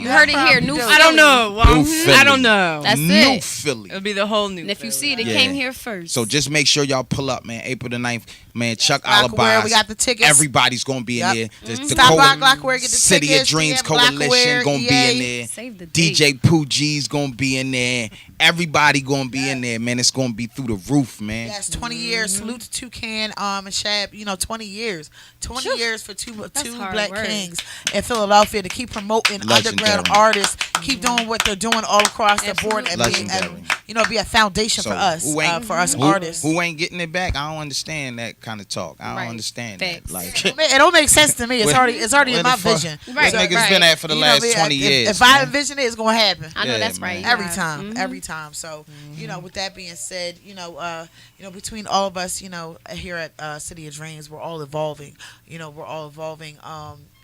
You heard it here. New New Philly. I don't know. Well, New Philly. I don't know. That's New it. Philly. It'll be the whole new. And if you Philly. see it, it Yeah. came here first. So just make sure y'all pull up, man. April the 9th, man. Chuck Glockaware, Alabaz. we got the tickets. Everybody's gonna be in Yep. there. The Stop by Glockaware, get the City tickets. of Dreams DM Coalition Glockaware, gonna be EA. in there. Save the date. DJ Pooji's gonna be in there. Everybody gonna be in there, man. It's gonna be through the roof, man. Yes, 20 years. Salute to Toucan and Shab. 20 years. 20 years for two hard black work. kings in Philadelphia to keep promoting Legendary. underground artists, keep doing what they're doing all across the board, and Legendary. be a foundation So for us, who ain't- for us who- artists. Who ain't getting it back? I don't understand that kind of talk. I don't Right. understand Facts. that. Like, It don't make sense to me. It's Where- already where in my the fuck- vision. Right, Where niggas right. been at for the You last know, 20 years. If I man. envision it, it's gonna happen. I know Yeah, that's man. right. Every Yeah. time, every time. So, with that being said, between all of us, here at City of Dreams, we're all evolving. We're all evolving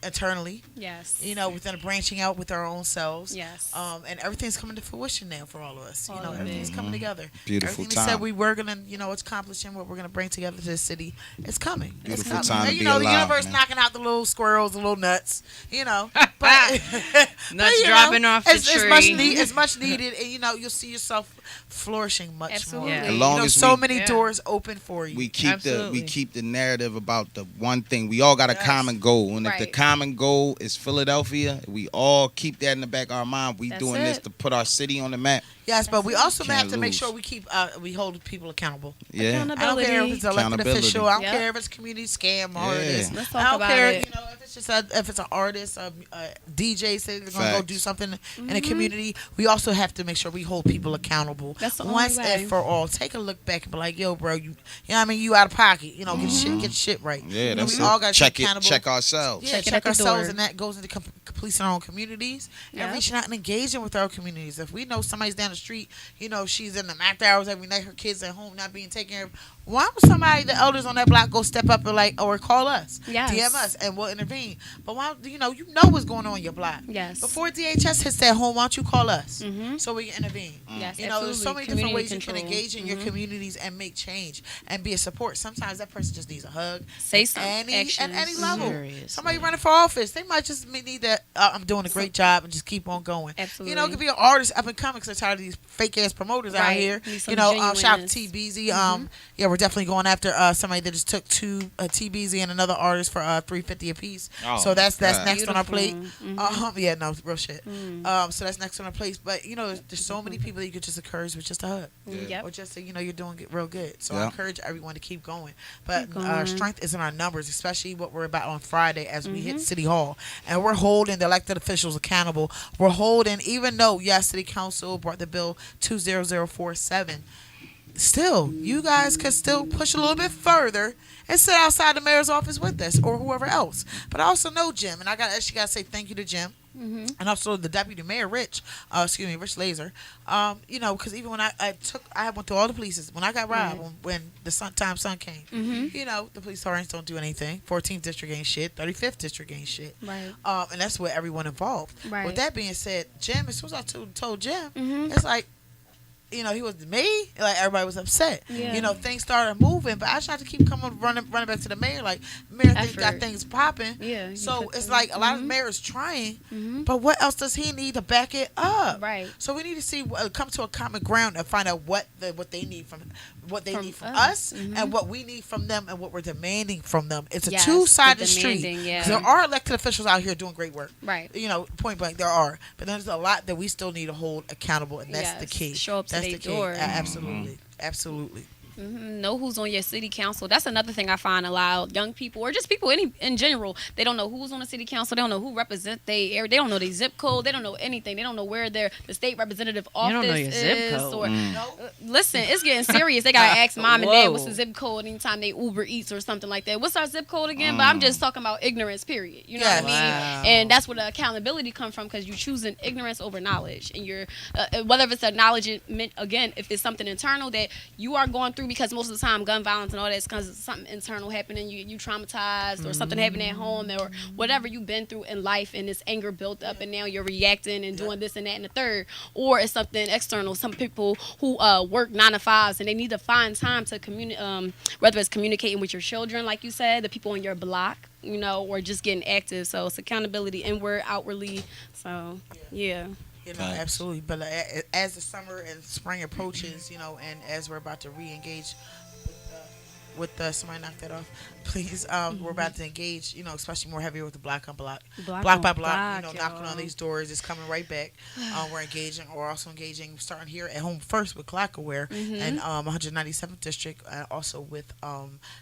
internally. Yes. Within branching out with our own selves. Yes. And everything's coming to fruition now for all of us. All of Everything's coming together. Beautiful Everything time. that said we were gonna, accomplish and what we're gonna bring together to the city, it's coming. Beautiful it's time coming. to be The alive, universe man. knocking out the little squirrels, the little nuts. But Nuts dropping off the it's much tree. it's much needed, and you'll see yourself flourishing much Absolutely. more. Yeah. As long as so we- many Yeah. doors open for you. we keep Absolutely. the narrative about the one thing. We all got a common goal, and if the Right. common goal is Philadelphia, we all keep that in the back of our mind. We That's doing this it. to put our city on the map. Yes, but we also Can't have to make lose. sure we hold people accountable. Yeah. I don't care if it's an elected Accountability. official. I don't Yep. care if it's a community scam or Yeah. it is. Let's I talk don't about care, it. if it's just if it's an artist, a DJ says they're gonna go Facts. do something in a community. We also have to make sure we hold people accountable. That's the only once way. and for all. Take a look back and be like, yo, bro, you know what I mean? You out of pocket. You know, get shit right. Yeah, You know, that's we it. all got to Check be it. accountable. Check ourselves. Yeah, Check it check at the ourselves, door. and that goes into policing our own communities and Yep. reaching out and engaging with our communities. If we know somebody's down the street, you know, she's in the after hours every night, her kids at home not being taken care of. Why would somebody, the elders on that block, go step up and or call us, Yes. DM us, and we'll intervene? But why, you know what's going on in your block. Yes. Before DHS hits that home, why don't you call us Mhm. so we can intervene? Yes, You know, there's so absolutely. many different ways Community you can control. engage in your communities and make change and be a support. Sometimes that person just needs a hug. Say at something. at any Actions. level. Seriously. Somebody running for office, they might just need that. I'm doing a great job and just keep on going. Absolutely. You know, it could be an artist up and coming because they're tired of these fake ass promoters out Right. here. Need some You know, shout out to genuineness. T Beezy. Yeah, we're definitely going after somebody that just took two T Beezy and another artist for $350 a piece. Oh, So that's God. next on our plate. Beautiful. Yeah, no, real shit. So that's next on our plate. But you know, there's so many people that you could just encourage with just a hug. Yep. Or just say, you're doing it real good. So I Yeah. encourage everyone to keep going. But Keep going. strength is in our numbers, especially what we're about on Friday as we hit City Hall. And we're holding the elected officials accountable. We're holding, even though, yes, City Council brought the bill 20047, still, you guys could still push a little bit further and sit outside the mayor's office with us or whoever else. But I also know Jim, and I actually got to say thank you to Jim. And also the deputy mayor, Rich Laser. You know, because even when I went through all the polices when I got robbed when the sun came. You know, the police sergeants don't do anything. 14th district ain't shit. 35th district ain't shit. Right. And that's what everyone involved. Right. With that being said, Jim, as soon as I told Jim, it's like, you know, he was me. Like everybody was upset. Yeah. You know, things started moving, but I just had to keep running back to the mayor. Like, mayor thinks got Effort. things popping. Yeah, you So put it's the- like a lot of mayors trying, but what else does he need to back it up? Right. So we need to see come to a common ground and find out what they need from From us, us. and what we need from them and what we're demanding from them. It's a Yes, two-sided the street. demanding, yeah. 'Cause there are elected officials out here doing great work. Right. You know, point blank, there are. But there's a lot that we still need to hold accountable, and that's the Yes. key. Show up to that's their the key. door. Absolutely. Absolutely. Know who's on your city council. That's another thing I find a lot of young people or just people in general. They don't know who's on the city council. They don't know who represent their area. They don't know their zip code. They don't know anything. They don't know where the state representative office don't know your is. zip code. Or listen, it's getting serious. They gotta ask mom and dad Whoa. what's the zip code anytime they Uber Eats or something like that. What's our zip code again? But I'm just talking about ignorance. Period. You know what I mean? Wow. And that's where the accountability comes from because you're choosing ignorance over knowledge, and you're whether it's acknowledgement again, if it's something internal that you are going through because most of the time gun violence and all that is because something internal happening, you traumatized or something happened at home or whatever you've been through in life and this anger built up and now you're reacting and doing this and that and the third, or it's something external. Some people who work 9 to 5s and they need to find time to communicate, whether it's communicating with your children, like you said, the people on your block, you know, or just getting active. So it's accountability inward, outwardly. So yeah. You know, absolutely. But as the summer and spring approaches, you know, and as we're about to re-engage with somebody knock that off, please. We're about to engage, you know, especially more heavier with the block on block, block by block. You know, knocking on these doors is coming right back. We're engaging. We're also engaging, starting here at home first with Clockaware and 197th district, also with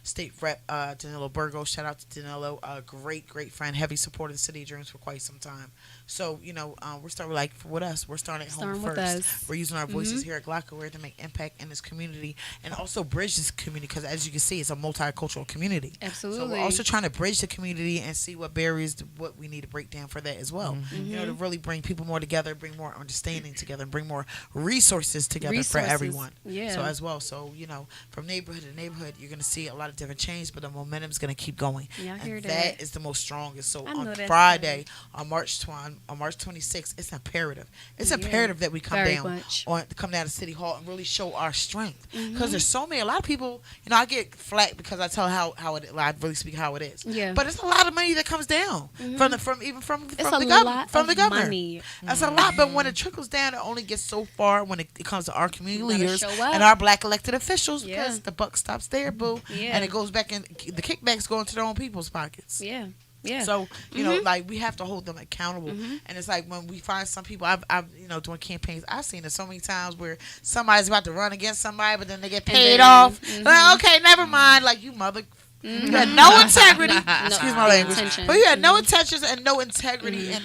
State Rep Danilo Burgos. Shout out to Danilo, a great friend, heavy supporter of the City of Dreams for quite some time. So, you know, we're starting with us. We're starting at home with first. us. We're using our voices here at Glockaware to make impact in this community and also bridge this community because, as you can see, it's a multicultural community. Absolutely. So we're also trying to bridge the community and see what barriers, what we need to break down for that as well. You know, to really bring people more together, bring more understanding together, and bring more resources together for everyone. Yeah. So as well. So, you know, from neighborhood to neighborhood, you're going to see a lot of different change, but the momentum's going to keep going. Yeah, I hear and that. that is the most strongest. So I know on that's Friday, on March 26th, it's imperative. It's imperative that we come very down much. come down to City Hall and really show our strength. Because there's so many, a lot of people, you know, I get flack because I tell how I really speak how it is. Yeah. But it's a lot of money that comes down from the governor. Money. That's a lot, but when it trickles down, it only gets so far when it comes to our community You gotta leaders show up. and our black elected officials because Yeah. the buck stops there, boo. Yeah. And it goes back and the kickbacks go into their own people's pockets. Yeah. Yeah. So you know, like we have to hold them accountable. And it's like when we find some people, I've you know, doing campaigns, I've seen it so many times where somebody's about to run against somebody, but then they get paid off. Well, okay, never mind. Like you mother. You had no integrity. Excuse my language. But you had no intentions and no integrity in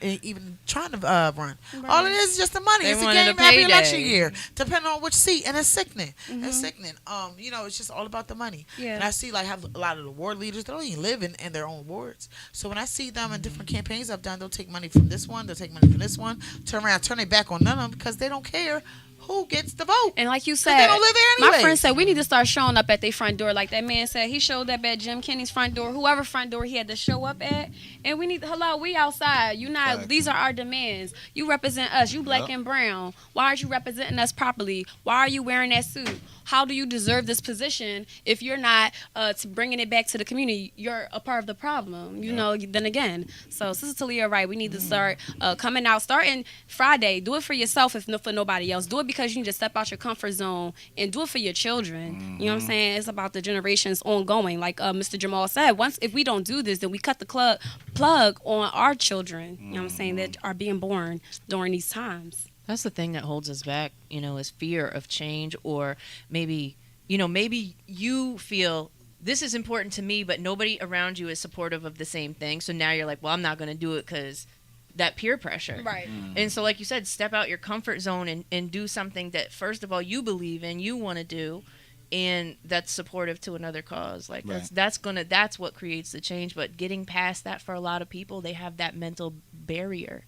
even trying to run. All it is just the money. They It's a wanted game a every payday. election year, depending on which seat, and it's sickening. It's sickening. You know, it's just all about the money. Yeah. And I see like have a lot of the ward leaders. They don't even live in their own wards. So when I see them in different campaigns I've done, they'll take money from this one. They'll take money from this one. Turn around, turn it back on none of them because they don't care who gets the vote. And like you 'Cause said, they don't live there my anyways. friend said we need to start showing up at their front door. Like that man said, he showed up at Jim Kenny's front door, whoever front door he had to show up at. And we need, hello, we outside. You not, these are our demands. You represent us. You black and brown. Why aren't you representing us properly? Why are you wearing that suit? How do you deserve this position if you're not to bringing it back to the community? You're a part of the problem, you know, then again. So Sister Taleah, right, we need to start coming out, starting Friday. Do it for yourself if not for nobody else. Do it because you need to step out your comfort zone and do it for your children. You know what I'm saying? It's about the generations ongoing. Like Mr. Jamal said, if we don't do this, then we cut the plug on our children, you know what I'm saying, that are being born during these times. That's the thing that holds us back, you know, is fear of change, or maybe, you know, maybe you feel this is important to me, but nobody around you is supportive of the same thing. So now you're like, well, I'm not going to do it because that peer pressure. Right. And so, like you said, step out your comfort zone and do something that, first of all, you believe in, you want to do, and that's supportive to another cause. Like that's what creates the change. But getting past that for a lot of people, they have that mental barrier.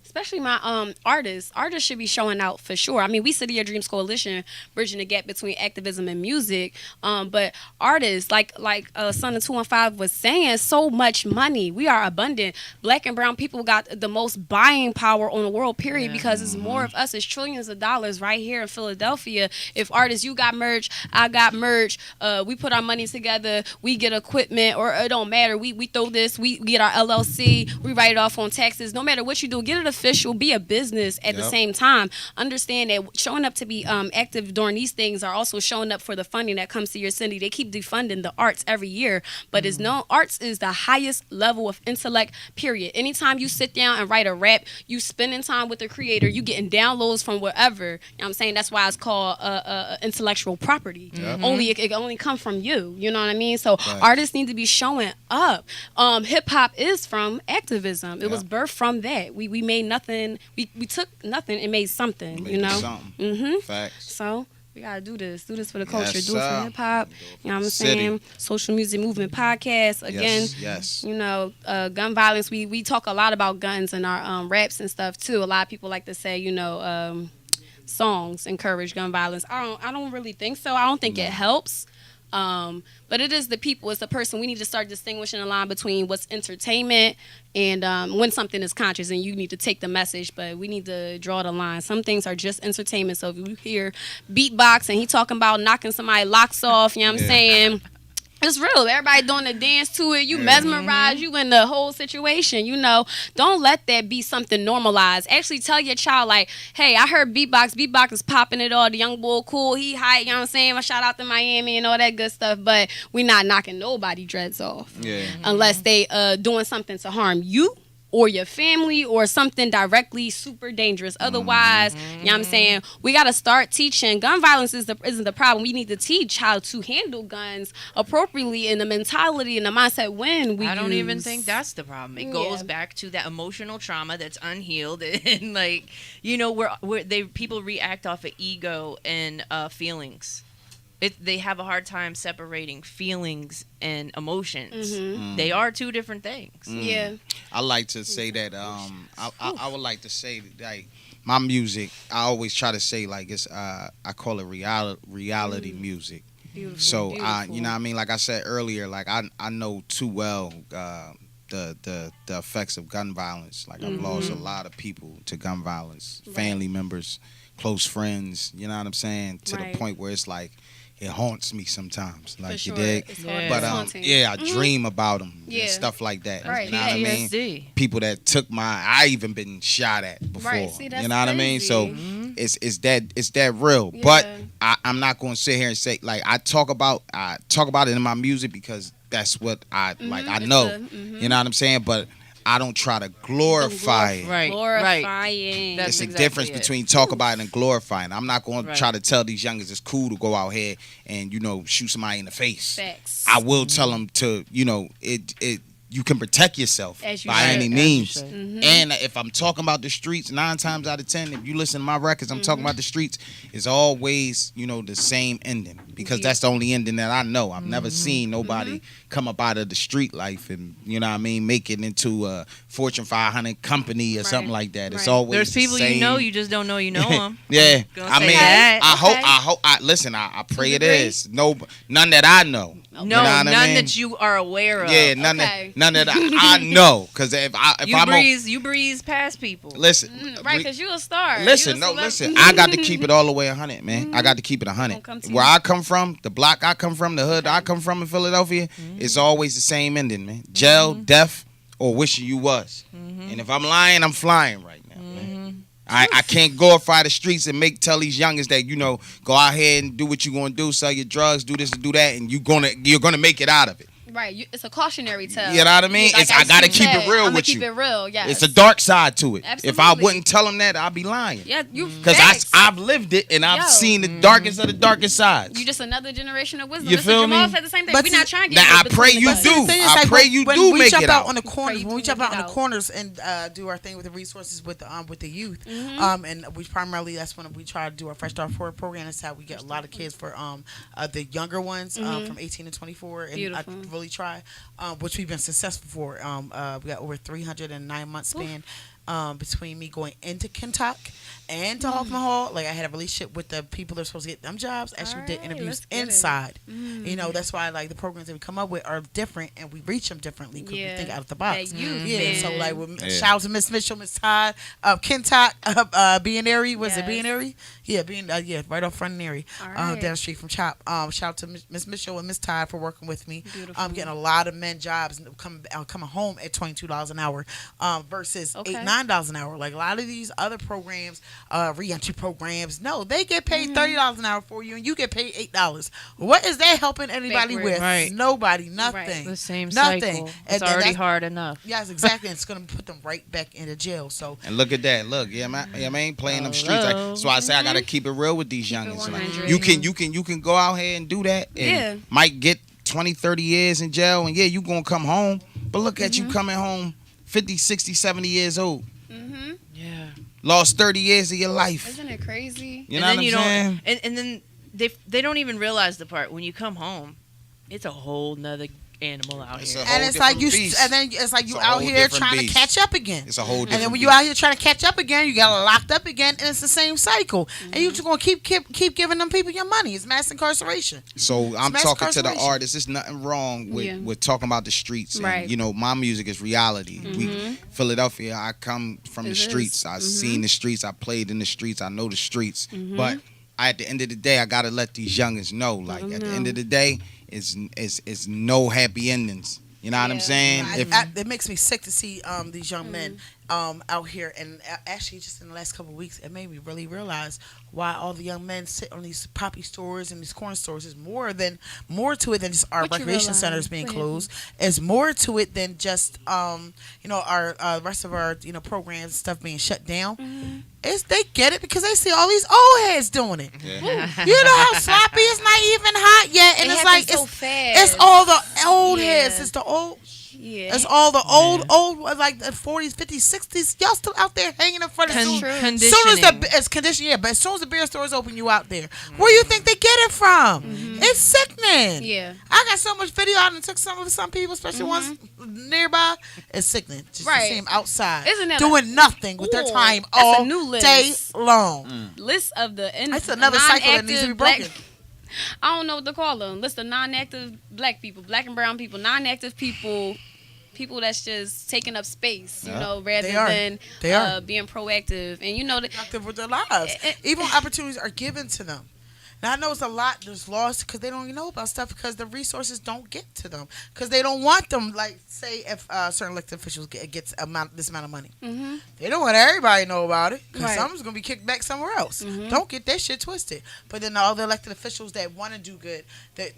Especially my artists. Artists should be showing out for sure. I mean, we City of Dreams Coalition, bridging the gap between activism and music. But artists, like Son of 215 was saying, so much money. We are abundant. Black and brown people got the most buying power on the world, period, because it's more of us. It's trillions of dollars right here in Philadelphia. If artists, you got merch, I got merch, we put our money together, we get equipment, or it don't matter. We throw this, we get our LLC, we write it off on taxes. No matter what you do, get it official, be a business at the same time. Understand that showing up to be active during these things are also showing up for the funding that comes to your city. They keep defunding the arts every year, but it's known arts is the highest level of intellect, period. Anytime you sit down and write a rap, you spending time with the creator, you getting downloads from wherever. You know what I'm saying? That's why it's called intellectual property. It only come from you. You know what I mean? So artists need to be showing up. Hip hop is from activism. It was birthed from that. We made nothing. We took nothing and made something. You know. Facts. So we gotta do this for the culture. Do it for hip hop. You know what I'm saying? Social Music Movement Podcast. Again, you know, gun violence. We talk a lot about guns in our raps and stuff too. A lot of people like to say, you know, songs encourage gun violence. I don't really think so. I don't think it helps. But it is the people, it's the person. We need to start distinguishing the line between what's entertainment and when something is conscious, and you need to take the message, but we need to draw the line. Some things are just entertainment. So if you hear beatbox and he talking about knocking somebody's locks off, you know what I'm saying? It's real. Everybody doing the dance to it. You mesmerize. You in the whole situation. You know, don't let that be something normalized. Actually, tell your child like, "Hey, I heard beatbox. Beatbox is popping it all. The young boy cool. He hype. You know what I'm saying? I shout out to Miami and all that good stuff. But we not knocking nobody dreads off, unless they doing something to harm you or your family or something directly super dangerous. Otherwise, you know what I'm saying, we got to start teaching. Gun violence isn't the problem. We need to teach how to handle guns appropriately in the mentality and the mindset when we I don't even think that's the problem. It goes Yeah. back to that emotional trauma that's unhealed, and like, you know, where people react off of ego and feelings. They have a hard time separating feelings and emotions. They are two different things. Yeah. I like to say that I would like to say like my music, I always try to say like it's I call it reality music. Beautiful. So you know what I mean, like I said earlier, like I know too well the effects of gun violence. Like I've lost a lot of people to gun violence, family members, close friends, you know what I'm saying, to the point where it's like it haunts me sometimes, like you dig. But I dream about them and stuff like that. Right. You know what I mean? People that took I even been shot at before. Right. See, that's you know what I mean? crazy. So it's that real. Yeah. But I'm not gonna sit here and say like I talk about it in my music because that's what I like. I know, you know what I'm saying, but I don't try to glorify it. Right. Glorifying. That's It's a exactly difference it. between talk about it and glorifying. I'm not going to Right. try to tell these youngers it's cool to go out here and shoot somebody in the face. Facts. I will tell them to it. You can protect yourself As you by should. any As you means. should. And if I'm talking about the streets, 9 times out of 10, if you listen to my records, I'm talking about the streets. It's always the same ending because that's the only ending that I know. I've never seen nobody come up out of the street life and make it into a Fortune 500 company or something like that. It's always There's the people same. you know, you just don't know you know them. Yeah, Gonna I say mean, that. I hope. Listen, I pray it is. No, none that I know. No, You know what I none mean? that you are aware of. Yeah, none that I know. Because if you breeze past people. listen, Right, because you a star. listen, You a listen. celeb. I got to keep it all the way 100, man. I got to keep it 100. Where I come from, the block I come from, the hood I come from in Philadelphia, it's always the same ending, man. Jail, death, or wishing you was. And if I'm lying, I'm flying right now, man. I can't glorify the streets and tell these youngers that go out here and do what you're gonna do, sell your drugs, do this and do that, and you're gonna make it out of it. Right, it's a cautionary tale. You know what I mean? Like I gotta keep it real I'ma with keep you. it real, yes. It's a dark side to it. Absolutely. If I wouldn't tell them that, I'd be lying. Yeah, you. Because I've lived it and I've Yo. seen the darkest of the darkest sides. You just another generation of wisdom. You Mr. feel Jamal me? said the same thing. But We're not trying to Now, get I in pray between you the buses. do. The thing is, I like, pray you when do we make jump it out out. on the corners, when we jump out on the out. corners and do our thing with the resources with the youth, and we primarily that's when we try to do our Fresh Start Forward program. That's how we get a lot of kids for the younger ones from 18 to 24, and Beautiful. I really try, which we've been successful for. We got over 309 month span. Between me going into Kentuck and to Hoffman Hall, like I had a relationship with the people that are supposed to get them jobs. Actually, did interviews inside. That's why like the programs that we come up with are different, and we reach them differently because we think out of the box. So like shout out to Miss Mitchell, Miss Todd, Kentuck, B&Erie. Was it B&Erie? Yeah, right off front and Erie, down the street from Chop. Shout out to Miss Mitchell and Miss Todd for working with me. I'm getting a lot of men jobs coming home at $22 an hour versus $8-9 an hour. Like a lot of these other programs, reentry programs, no, they get paid $30 an hour for you, and you get paid $8. What is that helping anybody with? Right. Nobody, nothing. The same nothing. cycle. And It's already that's- hard enough. Yes, exactly. It's gonna put them right back into jail. So And look at that. Look, man, playing them streets. That's why I say I gotta keep it real with these youngins. Like, you can go out here and do that, and might get 20-30 years in jail, and you gonna come home. But look at you coming home 50, 60, 70 years old. Yeah. Lost 30 years of your life. Isn't it crazy? You know what I'm saying? And then they don't even realize the part when you come home, it's a whole nother animal out here. and it's like you out here trying to catch up again. It's a whole different And then when beast. you out here trying to catch up again, you got locked up again, and it's the same cycle. And you just gonna keep giving them people your money. It's mass incarceration. So I'm mass talking to the incarceration. artists. There's nothing wrong with talking about the streets. And, Right. my music is reality. Philadelphia, I come from the streets. I've seen the streets. I played in the streets. I know the streets. But at the end of the day, I gotta let these youngins know. Like at the end of the day, it's no happy endings. You know what I'm saying? It makes me sick to see these young men out here, and actually just in the last couple of weeks, it made me really realize why all the young men sit on these poppy stores and these corn stores. Is more to it than just our recreation centers being closed. There's more to it than just our rest of our programs and stuff being shut down. They get it because they see all these old heads doing it. Yeah. You know how sloppy, it's not even hot yet, and It it's happens like so fast. it's all the old heads. It's the old. Yeah. It's all the old, like the 40s, 50s, 60s. Y'all still out there hanging in front of Conditioning. it's conditioning, yeah. But as soon as the beer stores open, you out there. Where you think they get it from? It's sickening. Yeah. I got so much video out and took some people, especially ones nearby. It's sickening. Just to see them outside Isn't that doing nothing with their time that's all a new list. day long. List of the That's another cycle that needs to be broken. I don't know what to call them. List of non-active black people, black and brown people, non-active people that's just taking up space, rather than being proactive. And Active with their lives. Even opportunities are given to them. And I know it's a lot that's lost because they don't even know about stuff because the resources don't get to them because they don't want them. Like, say if certain elected officials gets this amount of money, they don't want everybody to know about it because someone's gonna be kicked back somewhere else. Don't get that shit twisted. But then all the elected officials that want to do good, that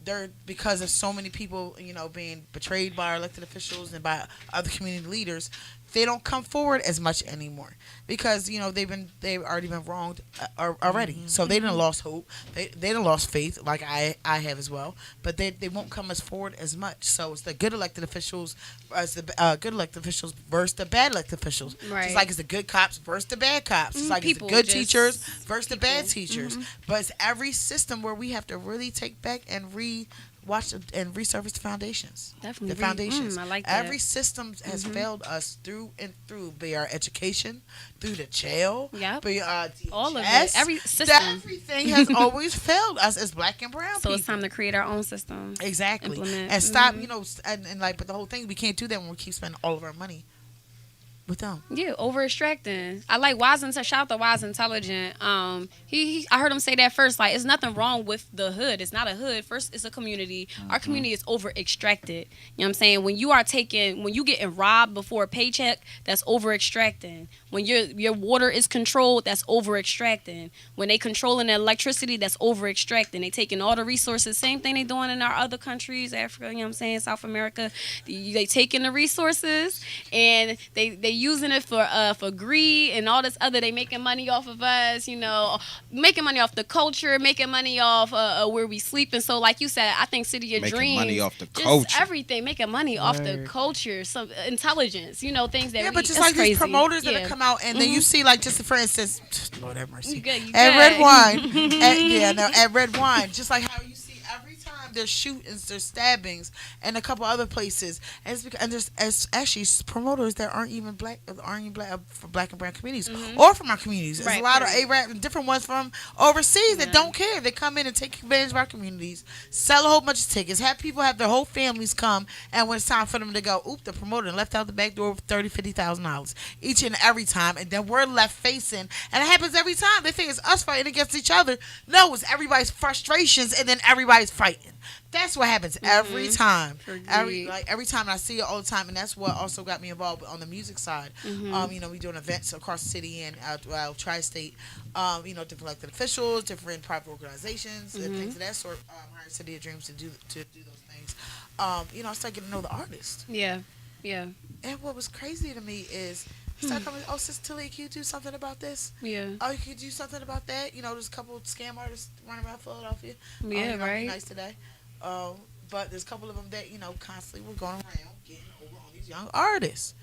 they're because of so many people being betrayed by our elected officials and by other community leaders. They don't come forward as much anymore because they've already been wronged already. So they done lost hope. They done lost faith, like I have as well. But they won't come as forward as much. So it's the good elected officials as the good elected officials versus the bad elected officials. Right. It's like it's the good cops versus the bad cops. It's like it's the good teachers versus the bad teachers. But it's every system where we have to really take back and watch and resurface the foundations. Definitely. The foundations. I like that. Every system has failed us through and through, be our education, through the jail, be all of it. Every system. Everything has always failed us as black and brown people. So it's time to create our own system. Exactly. Implement. And stop, but the whole thing, we can't do that when we keep spending all of our money with them. Yeah, over extracting. I like Wise and shout out to Wise Intelligent. I heard him say that first. Like, it's nothing wrong with the hood. It's not a hood. First, it's a community. Our community is over extracted. You know what I'm saying? When you getting robbed before a paycheck, that's over extracting. When your water is controlled, that's over extracting. When they controlling the electricity, that's over extracting. They taking all the resources. Same thing they doing in our other countries, Africa. You know what I'm saying? South America. They taking the resources and they using it for greed and all this other. They making money off of us, making money off the culture, making money off where we sleep. And so, like you said, I think City of Making Dreams, money off the just culture. everything, making money off the culture, some intelligence, things that but just that's like crazy. these promoters that have come out and then you see, like, just for instance, Lord have mercy, You good. at Red Wine, at Red Wine, just like how you see every time there's shootings, there's stabbings, and a couple other places, and it's because, and there's actually promoters that aren't even black from black and brown communities or from our communities. There's a lot of Arab, different ones from overseas that don't care. They come in and take advantage of our communities, sell a whole bunch of tickets, have people have their whole families come, and when it's time for them to go, oop, the promoter left out the back door with $30,000-$50,000 each and every time, and then we're left facing, and it happens every time. They think it's us fighting against each other. No, it's everybody's frustrations, and then everybody's fighting. That's what happens every time. Every time I see it all the time, and that's what also got me involved on the music side. We doing events across the city and tri-state. Different elected officials, different private organizations, and things of that sort. Hired City of Dreams to do those things. I started getting to know the artist. Yeah. And what was crazy to me is start coming. Oh, Sister Taleah, can you do something about this? Yeah. Oh, you can do something about that. There's a couple of scam artists running around Philadelphia. Yeah, right. Be nice today. But there's a couple of them that constantly were going around getting over on these young artists.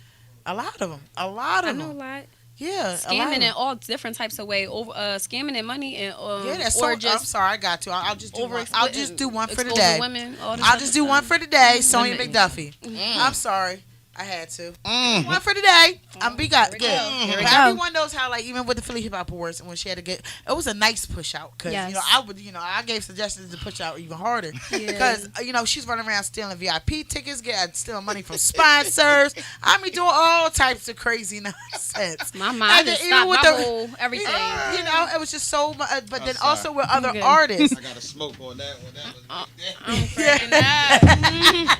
A lot of them. I know a lot. Yeah, scamming in all different types of ways. Over scamming in money and that's or I'm just sorry, I got to. I'll just do one. I'll just do one for exposing today. women, I'll just do one for today. Sonya Women. McDuffie. I'm sorry. I had to. One for today. We got good. Here we But go. everyone knows how, like, even with the Philly Hip Hop Awards, when she had to get, it was a nice push out because I gave suggestions to push out even harder because she's running around stealing VIP tickets, stealing money from sponsors. Doing all types of crazy nonsense. My mind is stopped. My whole everything. It was just so much. But then also with other artists. I got to smoke on that one. I'm cracking up.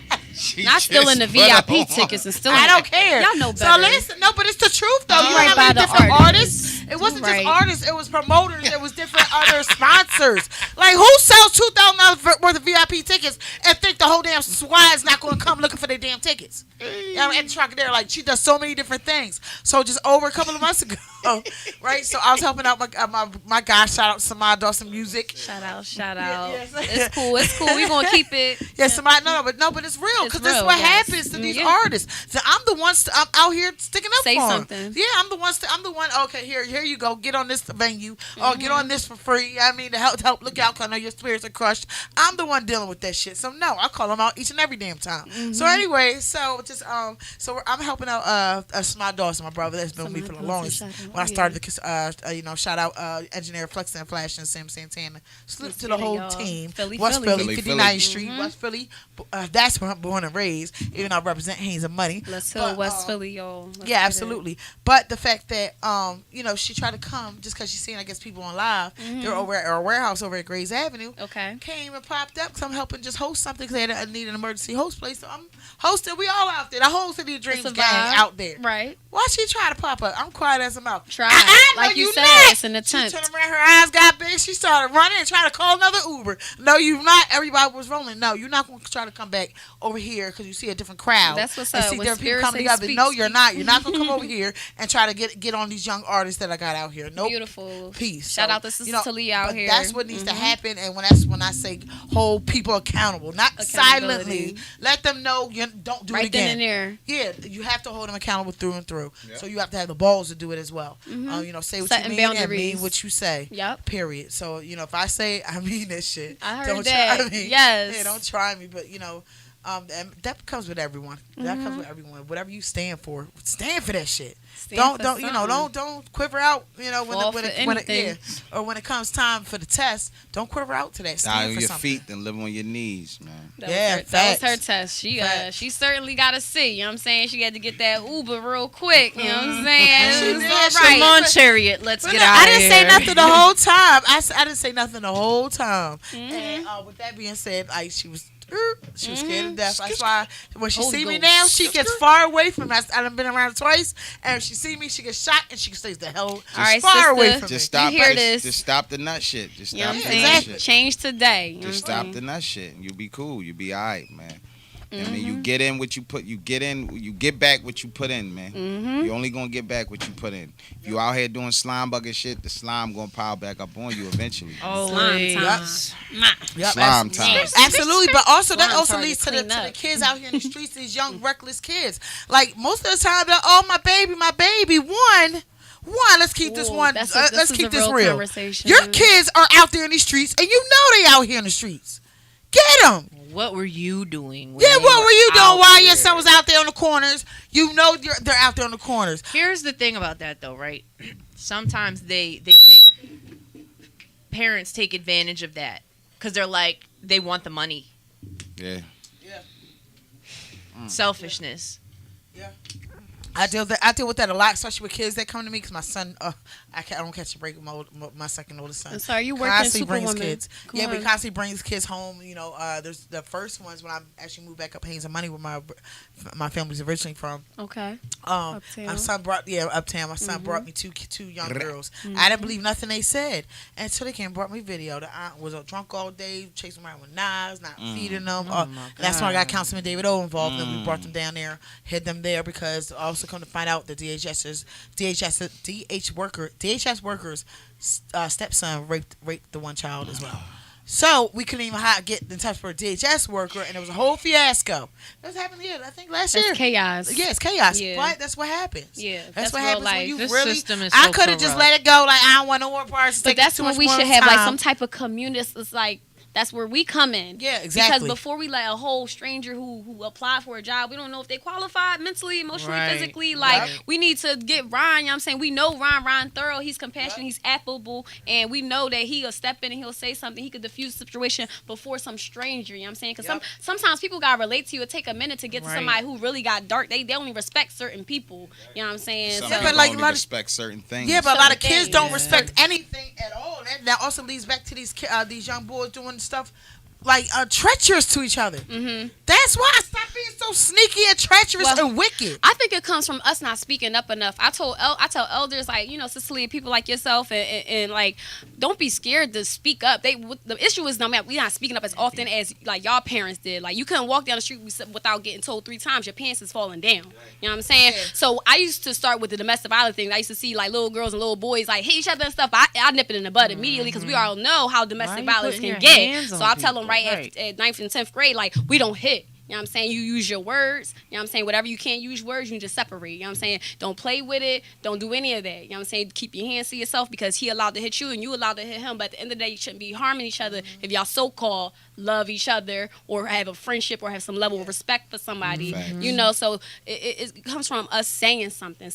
Not stealing the VIP tickets and stealing. I don't care. Y'all know better. So listen, no, but it's the truth though. You right know by how the many different artists. It wasn't Right. just artists. It was promoters. It was different other sponsors. Like, who sells $2,000 worth of VIP tickets and think the whole damn squad is not going to come looking for their damn tickets? At the Trocadero, like, she does so many different things. So just over a couple of months ago, right? So I was helping out my guy. Shout out to Samad Dawson Music. Shout out. Yes. It's cool. We gonna keep it. Yeah, somebody but it's real because this is what happens to these artists. So I'm the one. I'm out here sticking up Say for 'em. something. Yeah, I'm the one. I'm the one. Okay, here you go. Get on this venue. Or get on this for free. To help look out. 'Cause I know your spirits are crushed. I'm the one dealing with that shit. So no, I call them out each and every damn time. So anyway, I'm helping out Smart Dawson, my brother that's been with me for the longest. when I started the shout out engineer Flex and Flash and Sam Santana. Salute to the whole team. West Philly, 59th Street, West Philly. That's where I'm born and raised. Even though I represent Haynes and Money. Let's tell West Philly, y'all. Yeah, absolutely. But the fact that she tried to come just because she's seeing, I guess, people on live. They're over at our warehouse over at Grays Avenue. Okay. Came and popped up because I'm helping just host something because they need an emergency host place. So I'm hosting. We all out there. The whole City of Dreams gang out there. Right. Why she try to pop up? I'm quiet as a mouth. Try. Like you said, not. it's an attempt. She turned around, her eyes got big. She started running and trying to call another Uber. No, you not. Everybody was rolling. No, you're not going to try to come back over here because you see a different crowd. That's what's and up. see When different people coming together. No, you're not. You're not going to come over here and try to get on these young artists that I got out here. Nope. Beautiful. Peace. Shout out to Sister Taleah out here. That's what needs to happen. And that's when I say hold people accountable, not silently. Let them know you don't do it again. Right then and there. Yeah, you have to hold them accountable through and through. Yep. So you have to have the balls to do it as well. Say what you mean and mean what you say. Yep. Period. So if I say I mean this shit, I heard don't that. try me. Yes. Yeah, don't try me. But and that comes with everyone. That comes with everyone. Whatever you stand for, stand for that shit. Don't quiver out. When it comes time for the test, don't quiver out to that. Stand Die on for your something. feet, then live on your knees, man. That was her test. She certainly got to see. You know what I'm saying? She had to get that Uber real quick. You know what I'm saying? Come on, Chariot. Let's get out of here. I didn't say nothing the whole time. I didn't say nothing the whole time. And with that being said, she was scared to death. That's why when she see me now, she gets far away from me. I've been around twice, and if she see me, she gets shot, and she stays the hell far away from me. Just stop. You hear this? Just stop the nut shit. Just stop the saying? nut shit. Change today. Just stop the nut shit, and you'll be cool. You'll be all right, man. I mean, you get in what you put. You get back what you put in, man. You only gonna get back what you put in. If you out here doing slime bucket shit, the slime gonna pile back up on you eventually. Slime time. Slime time. Absolutely, but also that also leads to the kids out here in the streets. These young reckless kids. Like most of the time, they're my baby. One. Let's keep this one. Let's keep this real. Your kids are out there in these streets, and you know they out here in the streets. Get them. What were you doing? What were you doing while your son was out there on the corners? You know they're out there on the corners. Here's the thing about that, though, right? Sometimes parents take advantage of that because they're like they want the money. Yeah. Selfishness. Yeah. I deal with that a lot, especially with kids that come to me because my son, I don't catch a break with my second oldest son. So are you working constantly Superwoman? Brings kids. We constantly brings kids home. There's the first ones when I actually moved back up Haynes and Money where my family's originally from. Okay. Uptown. My son brought Uptown. My son brought me two young girls. I didn't believe nothing they said until they came and brought me video. The aunt was drunk all day, chasing around with knives, not feeding them. That's when I got Councilman David O involved. And we brought them down there, hid them there because also come to find out the DHS workers stepson raped the one child as well. So we couldn't even get in touch with a DHS worker, and it was a whole fiasco. That happened here, I think, last year. It's chaos. Yeah, it's chaos. Yeah. But that's what happens. Yeah, that's what real happens life. when you This really. system is I so could have just corrupt. let it go. Like I don't want no more parts. But that's when we should have like some type of community. It's like. That's where we come in. Yeah, exactly. Because before we let a whole stranger who applied for a job, we don't know if they qualified mentally, emotionally, physically. Like, we need to get Ryan, you know what I'm saying? We know Ryan thorough. He's compassionate. He's affable. And we know that he'll step in and he'll say something. He could diffuse the situation before some stranger, you know what I'm saying? Because sometimes people got to relate to you. It take a minute to get to somebody who really got dark. They only respect certain people, you know what I'm saying? Some people only respect certain things. Yeah, but a lot of kids don't respect anything at all. That also leads back to these young boys doing stuff like treacherous to each other. That's why I stopped being so sneaky and treacherous and wicked. I think it comes from us not speaking up enough. I tell elders like Sister Taleah, people like yourself, and like don't be scared to speak up. The issue is we not speaking up as often as like y'all parents did. Like you couldn't walk down the street without getting told 3 times your pants is falling down. You know what I'm saying? Yeah. So I used to start with the domestic violence thing. I used to see like little girls and little boys like hit each other and stuff. I nip it in the bud immediately because we all know how domestic violence can get. So I tell them at 9th and 10th grade, like, we don't hit. You know what I'm saying? You use your words. You know what I'm saying? Whatever you can't use words, you can just separate. You know what I'm saying? Don't play with it. Don't do any of that. You know what I'm saying? Keep your hands to yourself because he allowed to hit you and you allowed to hit him. But at the end of the day, you shouldn't be harming each other if y'all so-called love each other or have a friendship or have some level of respect for somebody. You know, so it comes from us saying something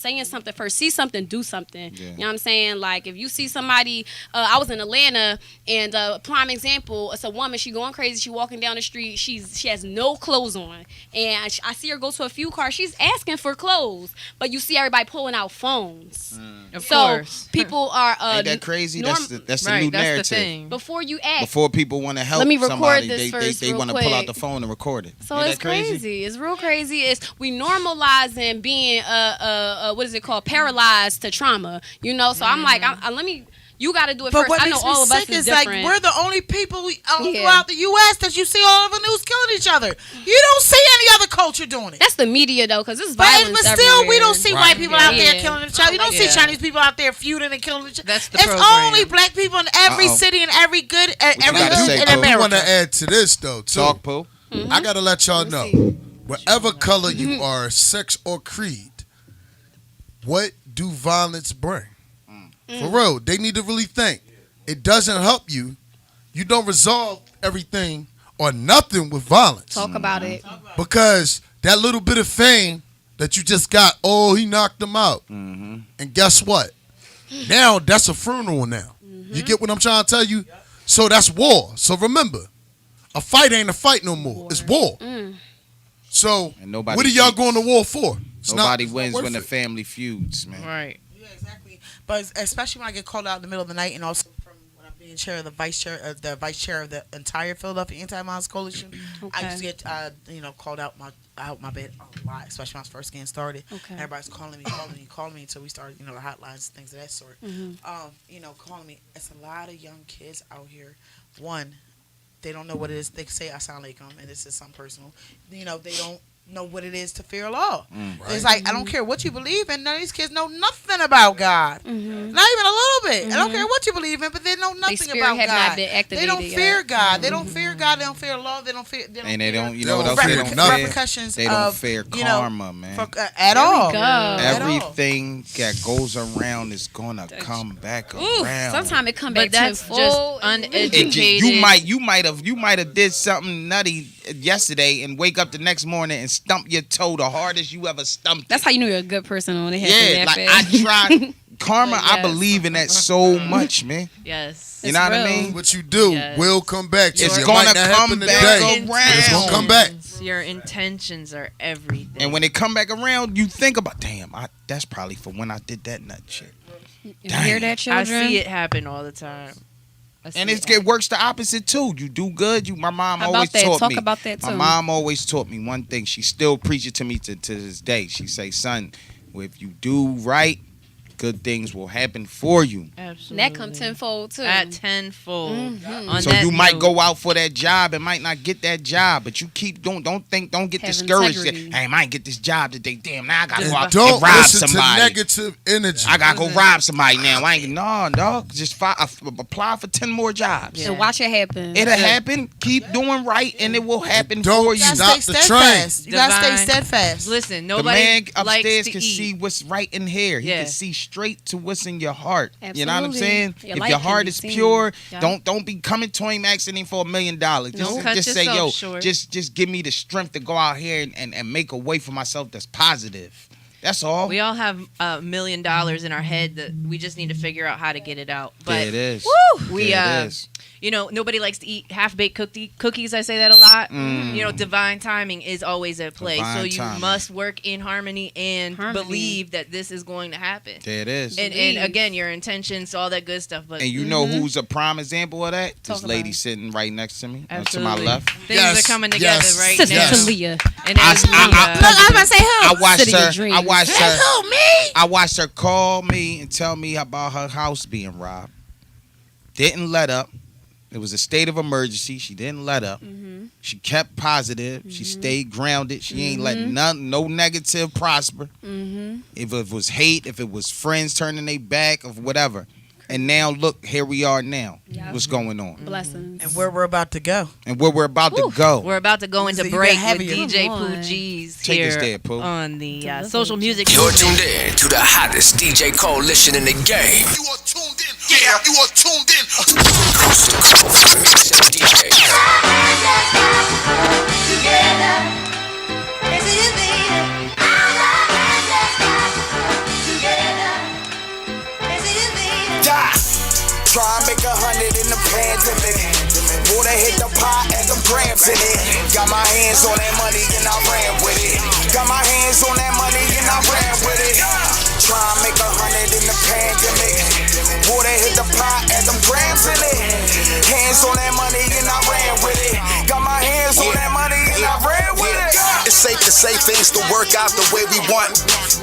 first. See something, do something. You know what I'm saying? Like if you see somebody, I was in Atlanta, and prime example, it's a woman. She going crazy. She walking down the street. She has no clothes on, and I see her go to a few cars. She's asking for clothes, but you see everybody pulling out phones. Of so course. people are Ain't that crazy? That's the new narrative. Before you act, Before people want to help let me record somebody, this first they real want to pull out quick. the phone and record it. So Ain't it's that crazy? crazy. It's real crazy. It's we normalizing being what is it called, paralyzed to trauma. You know. So I'm like, let me. You got to do it But first. what I know makes me all of us sick is is like different. we're the only people throughout the U.S. that you see all over the news killing each other. You don't see any other culture doing it. That's the media though, because it's But violence still, everywhere. we don't see white people out there Yeah. killing each other. You don't see Chinese people out there feuding and killing each other. That's the It's program. only black people in every city and every good, every gotta hood say, in Pooh? I America. want to add to this though too. Talk, Pooh. I gotta let y'all know, whatever color you are, sex or creed, what do violence bring? For real, they need to really think. It doesn't help you. You don't resolve everything or nothing with violence. Talk about it. Because that little bit of fame that you just got, oh, he knocked him out. And guess what? Now that's a funeral now. You get what I'm trying to tell you? So that's war. So remember, a fight ain't a fight no more. It's war. So And nobody what are y'all cheats. going to war for? It's Nobody not wins worth when the it. family feuds, man. Right. Yeah, exactly. But especially when I get called out in the middle of the night, and also from when I'm being chair of the vice chair of the entire Philadelphia Anti-Violence Coalition, I used to get called out my bed a lot, especially when I was first getting started. Okay. Everybody's calling me until we started, the hotlines, things of that sort. Calling me. It's a lot of young kids out here. One, they don't know what it is. They say I sound like them, and this is something personal. They don't know what it is to fear law. It's like I don't care what you believe in. None of these kids know nothing about God. Not even a little bit. I don't care what you believe in, but they know nothing spirit about have God. not been activated They don't yet. fear God. They don't fear God. They don't fear law. They don't fear. And they don't, you know They what else don't they fear don't nothing. fear? Repercussions They don't of, fear you know, karma, man. At all. Go. Everything that goes around is gonna come back around. Sometimes it come But back that's tenfold. just uneducated. You might have did something nutty yesterday and wake up the next morning and stump your toe the hardest you ever stumped. That's how you know you're a good person when it Yeah, happens. like I tried karma. But I yes. believe in that so much, man. Yes. You know what I real. mean? What you do Yes. will come back. It's It gonna might not come happen back today, around. but it's gonna come back. Your intentions are everything. And when it come back around, you think about, damn, that's probably for when I did that nut shit. You hear that, I children? see it happen all the time. And it works the opposite too. You do good. My mom How always about that? taught Talk me. about that, My too. mom always taught me one thing. She still preaches to me to this day. She say, son, if you do right, good things will happen for you. Absolutely. That come tenfold too. At tenfold. On So that you might note, go out for that job and might not get that job, but you keep don't get Have discouraged. integrity. Hey, I might get this job today. Damn, now I gotta go out Don't and rob listen somebody. to negative energy. I gotta go rob somebody now. I ain't no. Just apply for 10 more jobs. And watch it happen. It'll happen. Keep doing right, and it will happen Don't for you. You stop gotta stay the train. steadfast. You gotta stay Divine. steadfast. Listen, The nobody man likes upstairs to can eat. see what's right in here. He Yeah. can see straight to what's in your heart. You know what I'm Absolutely. saying? Your If light your can heart be is seen. pure, Yeah. don't be coming to him asking him for $1 million. Don't cut Just say, yourself yo, short. just give me the strength to go out here and make a way for myself that's positive. That's all. We all have $1 million in our head that we just need to figure out how to get it out. But There it is. Woo, we There it is. nobody likes to eat half-baked cookies. I say that a lot. Divine timing is always at play. Divine so you timing. must work in harmony and believe that this is going to happen. There it is. And again, your intentions, all that good stuff. But And you know who's a prime example of that? Talk This about lady it. sitting right next to me, to my Absolutely. left. Things are coming together right Sister now. Taleah. And as we, Look, I was about to say who? I watched City of her. Dreams. I watched her. Who, me? I watched her call me and tell me about her house being robbed. Didn't let up. It was a state of emergency. She didn't let up. She kept positive. She stayed grounded. She ain't let no negative prosper. If it was hate, if it was friends turning their back, or whatever. And now look, here we are now. Yeah. What's going on? Blessings. And where we're about to go. And where we're about to go. we're about to go into It's even break with heavier. DJ Come Pooh on. G's Take us here there, Pooh. on the social music. You're movement. tuned in to the hottest DJ coalition in the game. You are tuned in. Yeah, you are tuned in. Coast to coast. DJ. pandemic. Water hit the pot and them grams in it. Got my hands on that money and I ran with it. Got my hands on that money and I ran with it. Try and make 100 in the pandemic. Water hit the pot and them grams in it. Hands on that money and I ran with it. Got my hands on that money and I ran with it. It's safe to say things to work out the way we want.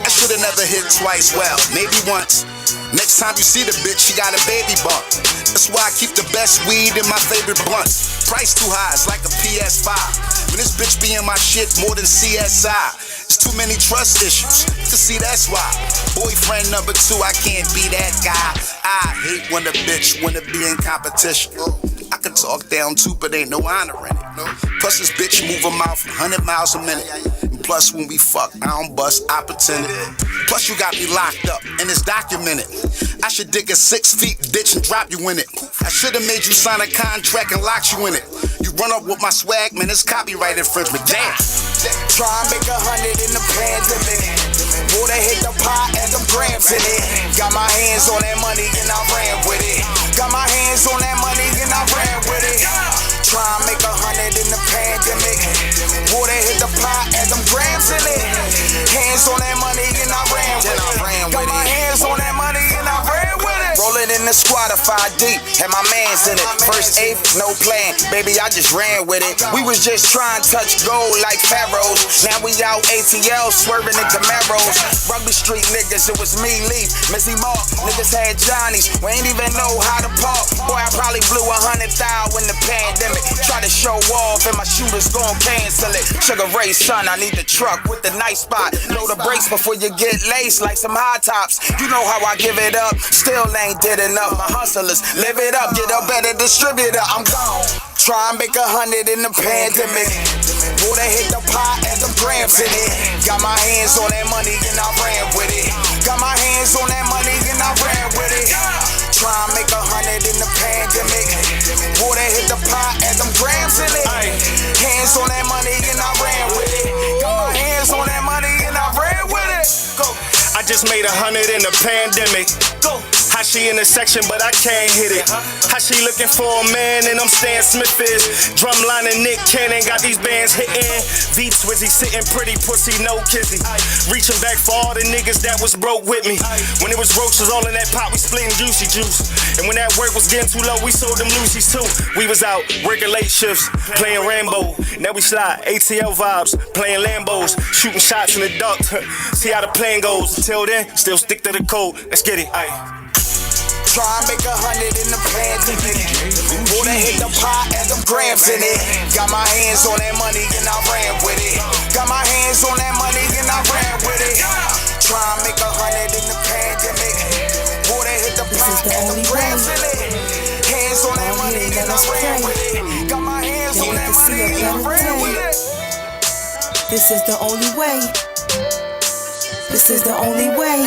I should've never hit twice, well, maybe once. Next time you see the bitch, she got a baby bump. That's why I keep the best weed in my favorite blunts. Price too high, it's like a PS5. When this bitch be in my shit more than CSI. There's too many trust issues. To see that's why. Boyfriend number 2, I can't be that guy. I hate when a bitch wanna be in competition. I can talk down too, but ain't no honor in it. Plus this bitch move her mouth 100 miles a minute. And plus when we fuck, I don't bust opportunity. Plus you got me locked up, and it's documented. I should dig a 6 feet ditch and drop you in it. I should've made you sign a contract and locked you in it. You run up with my swag, man, it's copyright infringement. Damn. Try and make 100 in the pandemic. Water hit the pot and them grams in it. Got my hands on that money and I ran with it. Got my hands on that money and I ran with it. Try and make 100 in the pandemic. Water hit the pot and them grams in it. Hands on that money and I ran with it. Got my hands on that money and I ran with it. Rolling in the squad of 5 deep, and my man's in it. First eighth, no plan, baby, I just ran with it. We was just trying to touch gold like pharaohs. Now we out ATL, swerving in Camaros. Rugby Street niggas, it was me, Lee, Missy Mark. Niggas had Johnnies, we ain't even know how to park. Boy, I probably blew 100,000 in the pandemic. Try to show off, and my shooters gon' cancel it. Sugar Ray, son, I need the truck with the nice spot. Know the brakes before you get laced like some high tops. You know how I give it up, still ain't did enough. My hustlers, live it up, get a better distributor, I'm gone. Try and make 100 in the pandemic. Water hit the pot and them grams in it. Got my hands on that money and I ran with it. Got my hands on that money and I ran with it. Try and make 100 in the pandemic. Water hit the pot and them grams in it. Hands on that money and I ran with it. Got my hands on that money and I ran with it. Go. I just made 100 in the pandemic. Go. How she in the section, but I can't hit it. How she looking for a man, and I'm Stan Smith is. Drumline and Nick Cannon got these bands hitting. V Twizzy sitting pretty pussy, no kizzy. Reaching back for all the niggas that was broke with me. When it was roaches all in that pot, we splitting juicy juice. And when that work was getting too low, we sold them Lucy's too. We was out working late shifts, playing Rambo. Now we slide ATL vibes, playing Lambos, shooting shots in the dark. See how the plan goes. Until then, still stick to the code. Let's get it. Try and make 100 in the pandemic. Water hit the pot and them grams in it. Got my hands on that money and I ran with it. Got my hands on that money and I ran with it. Try and make 100 in the pandemic. Water hit the pot and them grams in it. Hands on that money and I ran with it. Got my hands on that money and I ran with it. This is the only way. This is the only way.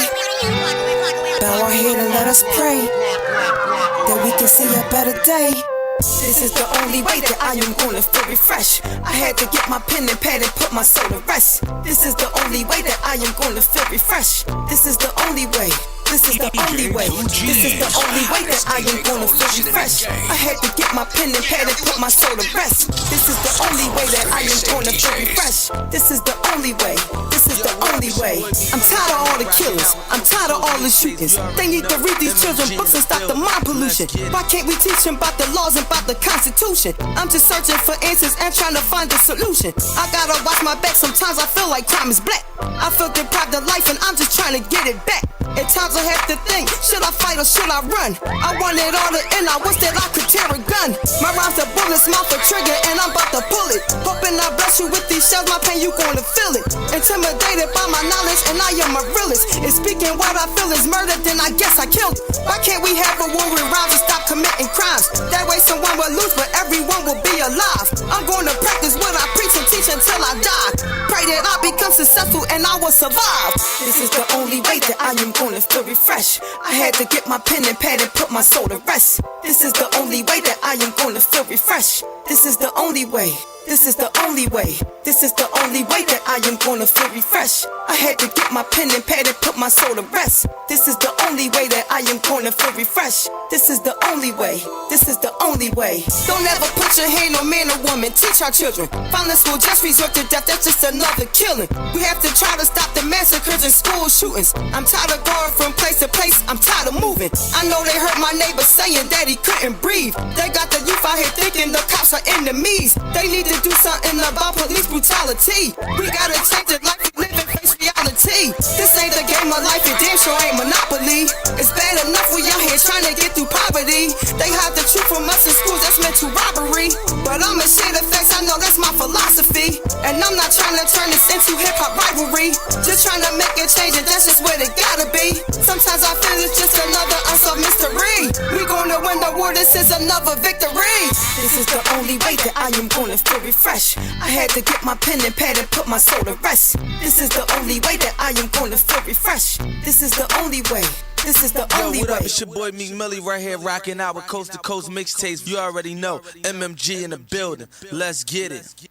Bow our head and let us pray that we can see a better day. This is the only way that I am gonna feel refreshed. I had to get my pen and pad and put my soul to rest. This is the only way that I am gonna feel refreshed. This is the only way. This is the only way. This is the only way that I am gonna feel refreshed. I had to get my pen and pad and put my soul to rest. This is the only way that I am gonna feel refreshed. This is the only way. This is the only way. I'm tired of all the killers. I'm tired of all the shootings. They need to read these children books and stop the mind pollution. Why can't we teach them about the laws and about the Constitution? I'm just searching for answers and trying to find a solution. I gotta watch my back. Sometimes I feel like crime is black. I feel deprived of life and I'm just trying to get it back. At times I have to think, should I fight or should I run? I want it all to end, I wish that I could tear a gun. My rhymes are bullets, mouth a trigger, and I'm about to pull it. Hoping I bless you with these shells, my pain, you gonna feel it. Intimidated by my knowledge, and I am a realist. If speaking what I feel is murder, then I guess I killed it. Why can't we have a war with rhymes and stop committing crimes? That way someone will lose, but everyone will be alive. I'm gonna practice what I preach and teach until I die. Pray that I become successful and I will survive. This is the only way that I am gonna feel refreshed. I had to get my pen and pad and put my soul to rest. This is the only way that I am gonna feel refreshed. This is the only way. This is the only way. This is the only way that I am gonna feel refreshed. I had to get my pen and pad and put my soul to rest. This is the only way that I am gonna feel refreshed. This is the only way. This is the only way. Don't ever put your hand on man or woman. Teach our children. Violence will just resort to death. That's just another killing. We have to try to stop the massacres and school shootings. I'm tired of going from place to place. I'm tired of moving. I know they heard my neighbor saying that he couldn't breathe. They got the youth out here thinking the cops are enemies. They need to do something about police brutality. We gotta change the life we live and face reality. This ain't the game of life, it damn sure ain't Monopoly. It's bad enough we out here trying to get through poverty. They hide the truth from us in schools, that's meant to robbery. But I'ma share the facts, I know that's my philosophy. And I'm not trying to turn this into hip-hop rivalry. Just trying to make a change and that's just where they gotta be. Sometimes I feel it's just another unsolved mystery. We gonna win the war, this is another victory. This is the only way that I am gonna feel refreshed. I had to get my pen and pad and put my soul to rest. This is the only way that I am gonna feel refreshed. This is the only way. This is the only what way. up? It's your boy Meek Millie right here rocking out with Coast to Coast mixtapes. You already know. MMG in the building. Let's get it.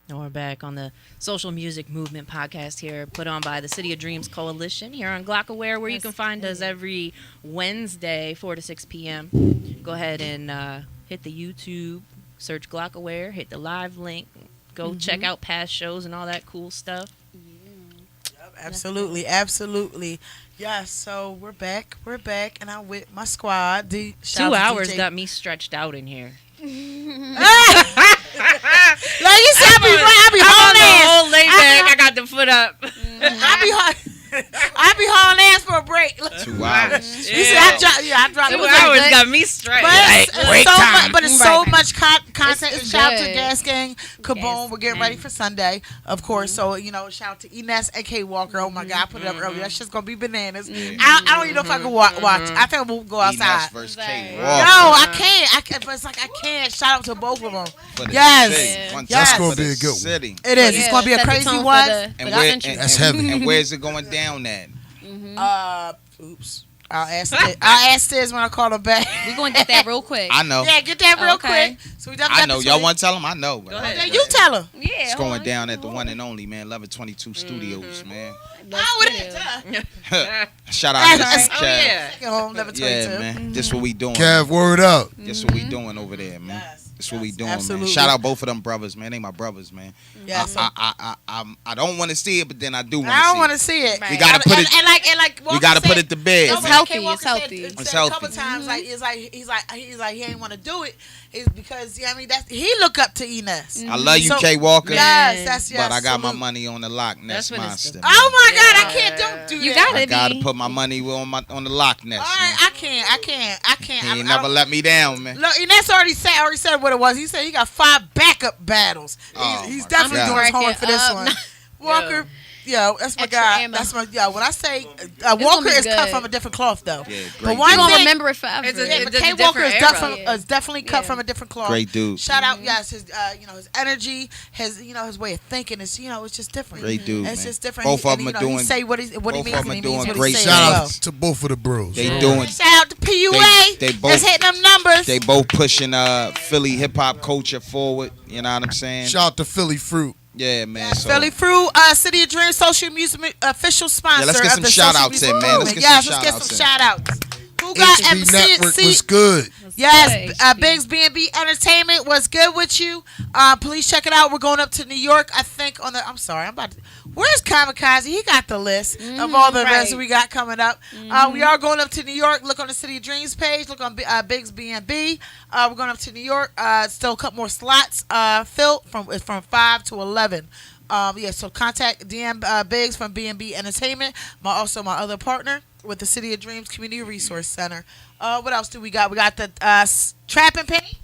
And we're back on the Social Music Movement podcast here, put on by the City of Dreams Coalition here on Glockaware, where you can find us every Wednesday, 4 to 6 p.m. Go ahead and hit the YouTube, search Glockaware, hit the live link, go check out past shows and all that cool stuff. Absolutely, absolutely. Yes, so we're back, and I'm with my squad. 2 hours got me stretched out in here. Like you said, I be hauling ass. The whole lay back, I got the foot up. I be hauling ass for a break. 2 hours. You see, I dropped 2 hours got me straight. But it's so much content. It's Shout out to good. Gas Gang, Kaboom. We're getting ready for Sunday, of course. So, shout out to Ines and K Walker. Oh my God, I put it up earlier. That shit's going to be bananas. I don't even know if I can watch. I think we'll go outside. Ines versus K. No, I can't. But it's like I can't. Shout out to both of them. Yes. That's going to be a good one. City. It is. It's going to be a crazy one. That's heavy. And where's it going down at? Oops. I'll ask this when I call them back. We're going to get that real quick. I know. Yeah, get that real quick. So we definitely I know. Y'all want to tell them? I know. Go ahead. You tell them. Yeah. It's going down at the one and only, man. 1122 Studios, man. Shout out to Mr. Kev. Yeah, man. This what we doing. Kev, word up. This what we doing over there, man. That's what we doing, absolutely. man. Shout out both of them brothers, man. They my brothers, man. Yes. I don't want to see it, but then I do want to see it. I don't want to see it. We gotta put it. And like We gotta put it to bed. It's man. healthy. It's healthy. It's a couple times he's like he ain't want to do it. Is because that's he look up to Ines. I love you, K Walker. Yes, But I got my money on the Loch Ness monster. Oh my God, I can't don't do You that. got it. I gotta put my money on the Loch Ness. All right, I can't. He ain't never let me down, man. Look, Ines already said what it was. He said he got 5 backup battles. He's definitely doing his homework for this one. Walker. Yo, that's my Extra guy. ammo. That's my when I say gonna Walker be is cut good. from a different cloth though. Yeah, But great one You're going to thing, remember it forever. but a K Walker is different era. definitely cut from a different cloth. Great dude. Shout out, yes, his his energy, his way of thinking is it's just different. Great dude, It's man. just different. Both of them He are doing. He say what he both means of them and he are means doing what great he say. Shout as out to both of the bros. They well. doing. Shout out to PUA. They both. Let's hit them numbers. They both pushing Philly hip hop culture forward. You know what I'm saying? Shout out to Philly Fruit. Yeah, man. So, Philly Fruit, City of Dreams Social Music official sponsor. let's get some of the shout Social outs Music in, man. Let's Movement. get some Let's get shout some shout outs. Who got HB Network was good. Yes, Biggs B&B Entertainment was good with you. Please check it out. We're going up to New York, I think, I'm sorry. Where's Kamikaze? He got the list of all the events we got coming up. We are going up to New York. Look on the City of Dreams page. Look on Biggs B&B. We're going up to New York. Still a couple more slots filled from 5 to 11. So contact DM Biggs from B&B Entertainment. Also my other partner with the City of Dreams Community Resource Center. What else do we got? We got the Trap and Paint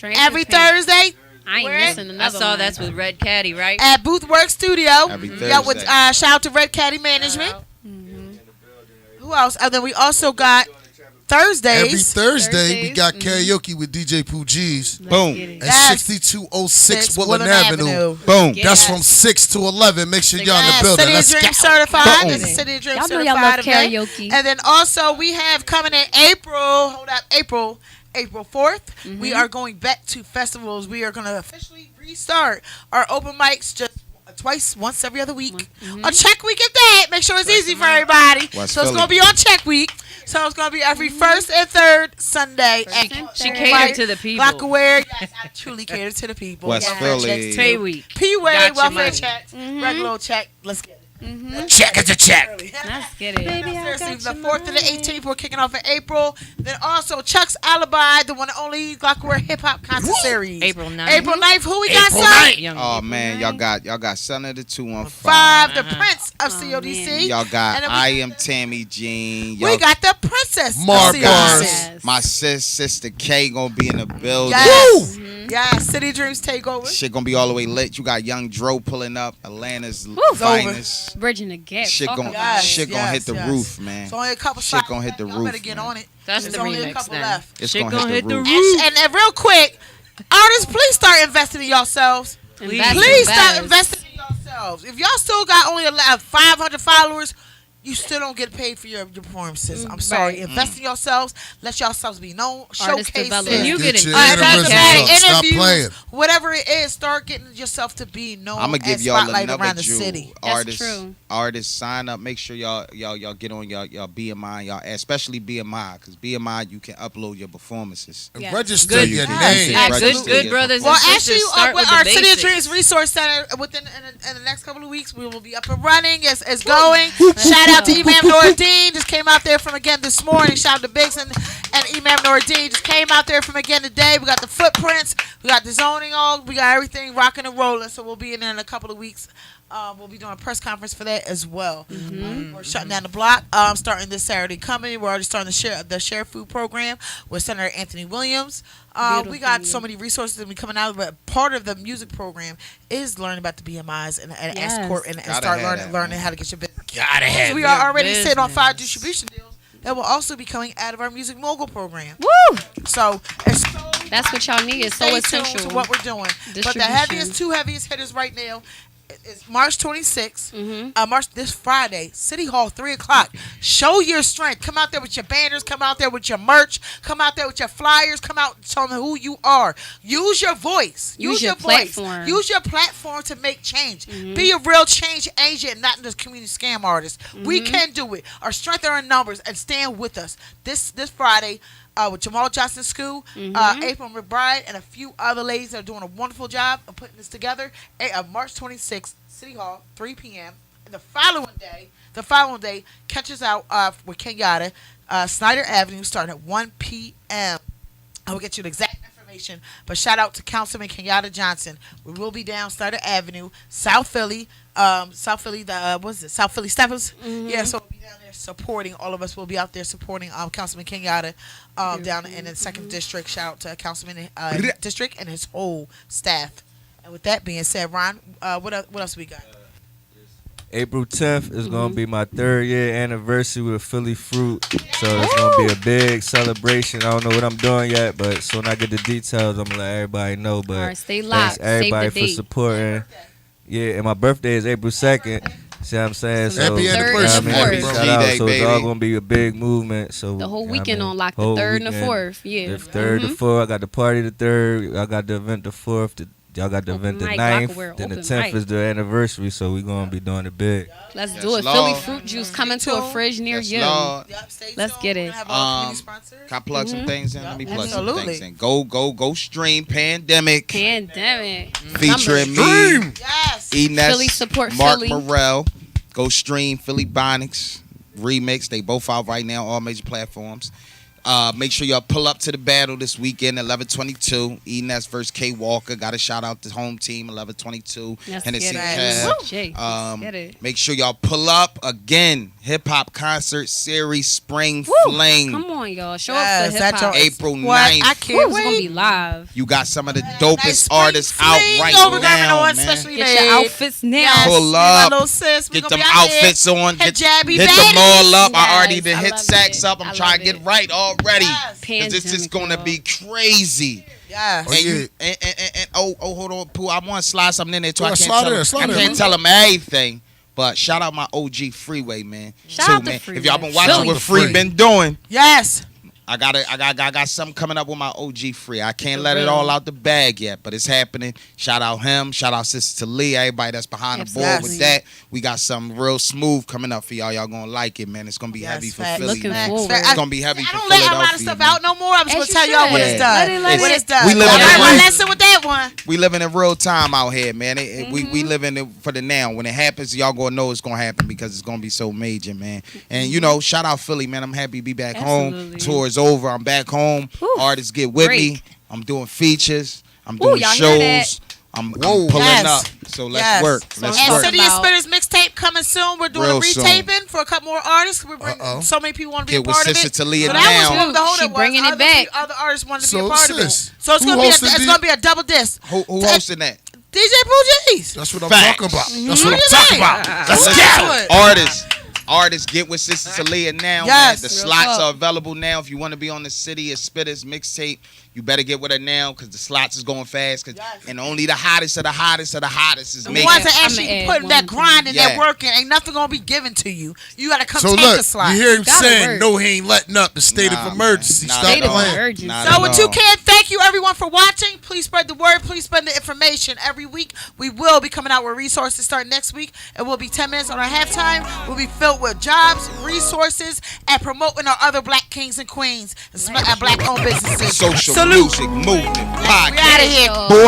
every Thursday. I ain't missing another I saw one. that's with Red Caddy, right? At Booth Work Studio. Every Got with shout out to Red Caddy Management. Who else? And then we also got Thursdays. Every Thursday, we got karaoke with DJ Poojies. Boom. At 6206 Woodland Avenue. Boom. That's from 6 to 11. Make sure y'all in the building. City of Let's Dreams go. certified. Boom. This is City of Dreams Y'all know certified. y'all love event. karaoke. And then also we have coming in April. Hold up, April 4th. We are going back to festivals. We are going to officially restart our open mics just once every other week. On check week at that. Make sure it's easy for everybody. So it's gonna be on check week. So it's gonna be every first and third Sunday. She catered to the people. Blackaware, yes, I truly cater to the people. West Philly. Pay week. P-Way, welfare checks, regular check. Let's get it. Check is a check. Let's get it. Baby, seriously, the 4th to the 18th, we're kicking off in April. Then also Chuck's Alibi, the one and only Glockwear Hip Hop Concert Series. April 9th. April 9th. Who we got, son? Oh man, y'all got Senator 215. 5, the Prince of CODC. Y'all got And then I Am Tammy Jean. we got the Princess Mark of Bars. CODC. My sister K gonna be in the building. Yes. Yes, City Dreams Takeover. Shit gonna be all the way lit. You got Young Dro pulling up, Atlanta's It's finest. Bridging the gap. Shit Talk gonna about it. shit gonna hit the roof, man. It's only a couple Shit spots gonna hit the left. roof. Y'all better get man. on it. That's There's the only a remix couple then. left. It's Shit gonna hit the roof. And real quick, artists, please start investing in yourselves. Please start investing in yourselves. If y'all still got only 500 followers, you still don't get paid for your performances. I'm sorry. Right. Invest in yourselves. Let yourselves be known. Artist Showcase development. it. And you Get get your it. interviews up. Stop Interviews, playing. whatever it is, start getting yourself to be known. I'm gonna give and y'all spotlight another around the jewel. city. Artists, sign up. Make sure y'all get on y'all BMI, y'all especially BMI, because BMI you can upload your performances. And Yes. register Good. your Yes. name. Register Good your brothers Well, and actually, sisters, start with with our the City of basics. Dreams Resource Center, within in the next couple of weeks, we will be up and running. It's going. Shout out to Imam Nordine. Just came out there from again this morning. Shout out to Biggs and Imam Nordine. Just came out there from again today. We got the footprints. We got the zoning all. We got everything rocking and rolling. So we'll be in there in a couple of weeks. We'll be doing a press conference for that as well. We're shutting down the block starting this Saturday coming. We're already starting the share food program with Senator Anthony Williams. We got so many resources that be coming out, but part of the music program is learning about the BMIs and escort and start learning how to get your business. Gotta have We are already sitting on 5 distribution deals that will also be coming out of our music mogul program. Woo! So That's what y'all need. It's so stay essential. tuned to what we're doing. But the two heaviest hitters right now is March 26th. March this Friday, City Hall, 3:00. Show your strength. Come out there with your banners. Come out there with your merch. Come out there with your flyers. Come out showing them who you are. Use your voice. Use your platform. Use your platform to make change. Be a real change agent, not just community scam artist. We can do it. Our strength are in numbers, and stand with us this Friday. With Jamal Johnson School, April McBride, and a few other ladies that are doing a wonderful job of putting this together. March 26th, City Hall, 3 p.m. And the following day, catch us out with Kenyatta, Snyder Avenue, starting at 1 p.m. I will get you the exact information, but shout out to Councilman Kenyatta Johnson. We will be down Snyder Avenue, South Philly. South Philly Steppers. Yeah, so we'll be down there supporting. All of us will be out there supporting Councilman Kenyatta down in the 2nd District. Shout out to Councilman District and his whole staff. And with that being said, Ron, what else we got? April 10th is going to be my 3rd year anniversary with Philly Fruit. So it's going to be a big celebration. I don't know what I'm doing yet, but as soon as I get the details, I'm going to let everybody know. But All right, stay locked. thanks everybody Save the for date. supporting. Yeah, and my birthday is April 2nd. See what I'm saying? So, Happy anniversary, Happy bro. shout out. G-Day, So it's baby. all going to be a big movement. So The whole you know weekend what I mean? on lock, the Whole 3rd and the weekend. 4th. Yeah. The 3rd, the 4th. I got the party the 3rd. I got the event the 4th. Y'all got the event the mic, 9th. Glockaware, Then the open 10th mic. is the anniversary. So we're going to be doing it big. Let's Yes, do it. Lord. Philly fruit juice coming to a fridge near Yes, you. Lord. Let's get it. Can I plug some things in? Let me plug some Absolutely. things in. Go stream Pandemic. Pandemic. Featuring Numbers. me, Yes. Enes, Philly support Mark Philly. Morrell. Go stream Philly Bonics remix. They both out right now, all major platforms. Make sure y'all pull up to the battle this weekend, 11:22. Enes versus K Walker. Got to shout out the home team, 11:22. Let's Hennessy get it. Cab. Woo. Jay, let's get it. Make sure y'all pull up again. Hip Hop Concert Series Spring Woo. Flame. Come on, y'all. Show Yes, up for that's hip hop. April What? 9th. I can't It's gonna wait. be live. You got some of the dopest artists out right overgarment now, on, man. especially Get your made. outfits now. Yes, Pull my up. little sis. We Get gonna them be out there. outfits on. Hit Hijabi them baddies. all up. I already Yes, done I hit love sacks it. up. I'm I trying to love get right already. Yes. Because this is Pandemic, going to y'all. be crazy. Yes. And you, and hold on, Pooh. I want to slide something in there too. Yeah, I can't slide tell in, them. slide I in, can't man. tell them everything. But shout out my OG Freeway, man. Shout too, out to man. Freeway. If y'all been watching Shout out what to Free Free. been doing, Yes. I got something coming up with my OG Free. I can't let it all out the bag yet, but it's happening. Shout out him. Shout out Sister Taleah. Everybody that's behind the board with that. We got something real smooth coming up for y'all. Y'all gonna like it, man. It's gonna be heavy for Philly. It's gonna be heavy for Philadelphia. I don't let a lot of stuff out no more. I'm just gonna tell y'all when it's done. When it's done. We live in my lesson with that one. We living in real time out here, man. We living it for the now. When it happens, y'all gonna know it's gonna happen because it's gonna be so major, man. And shout out Philly, man. I'm happy to be back home. Tour is over. I'm back home. Artists get with me. I'm doing features. I'm doing shows. I'm pulling up. So let's work. Let's work. City of Spitters mixtape coming soon. We're doing a retaping for a couple more artists. We're bringing so many people want to be a part of it. Sister Taleah so now. that was She bringing it back. Other artists wanted to be a part of it. So it's gonna be a double disc. Who hosting that? DJ Pooh G's. That's what I'm talking about. That's what I'm talking about. Let's go. Artists, get with Sister Taleah now. Yes, man. The slots are available now. If you want to be on the City of Spitters mixtape, you better get with her now because the slots is going fast. And only the hottest of the hottest of the hottest is making. The ones that actually putting that grind and that work in, ain't nothing gonna be given to you. You gotta come take a slot. You hear him saying, no, he ain't letting up the state of emergency. Stop playing. So with 2K, thank you everyone for watching. Please spread the word. Please spread the information. Every week we will be coming out with resources starting next week. It will be 10 minutes on our halftime. We'll be filled with jobs, resources, and promoting our other black kings and queens and black-owned businesses. Social Music Movement Podcast. We out of here. Boy.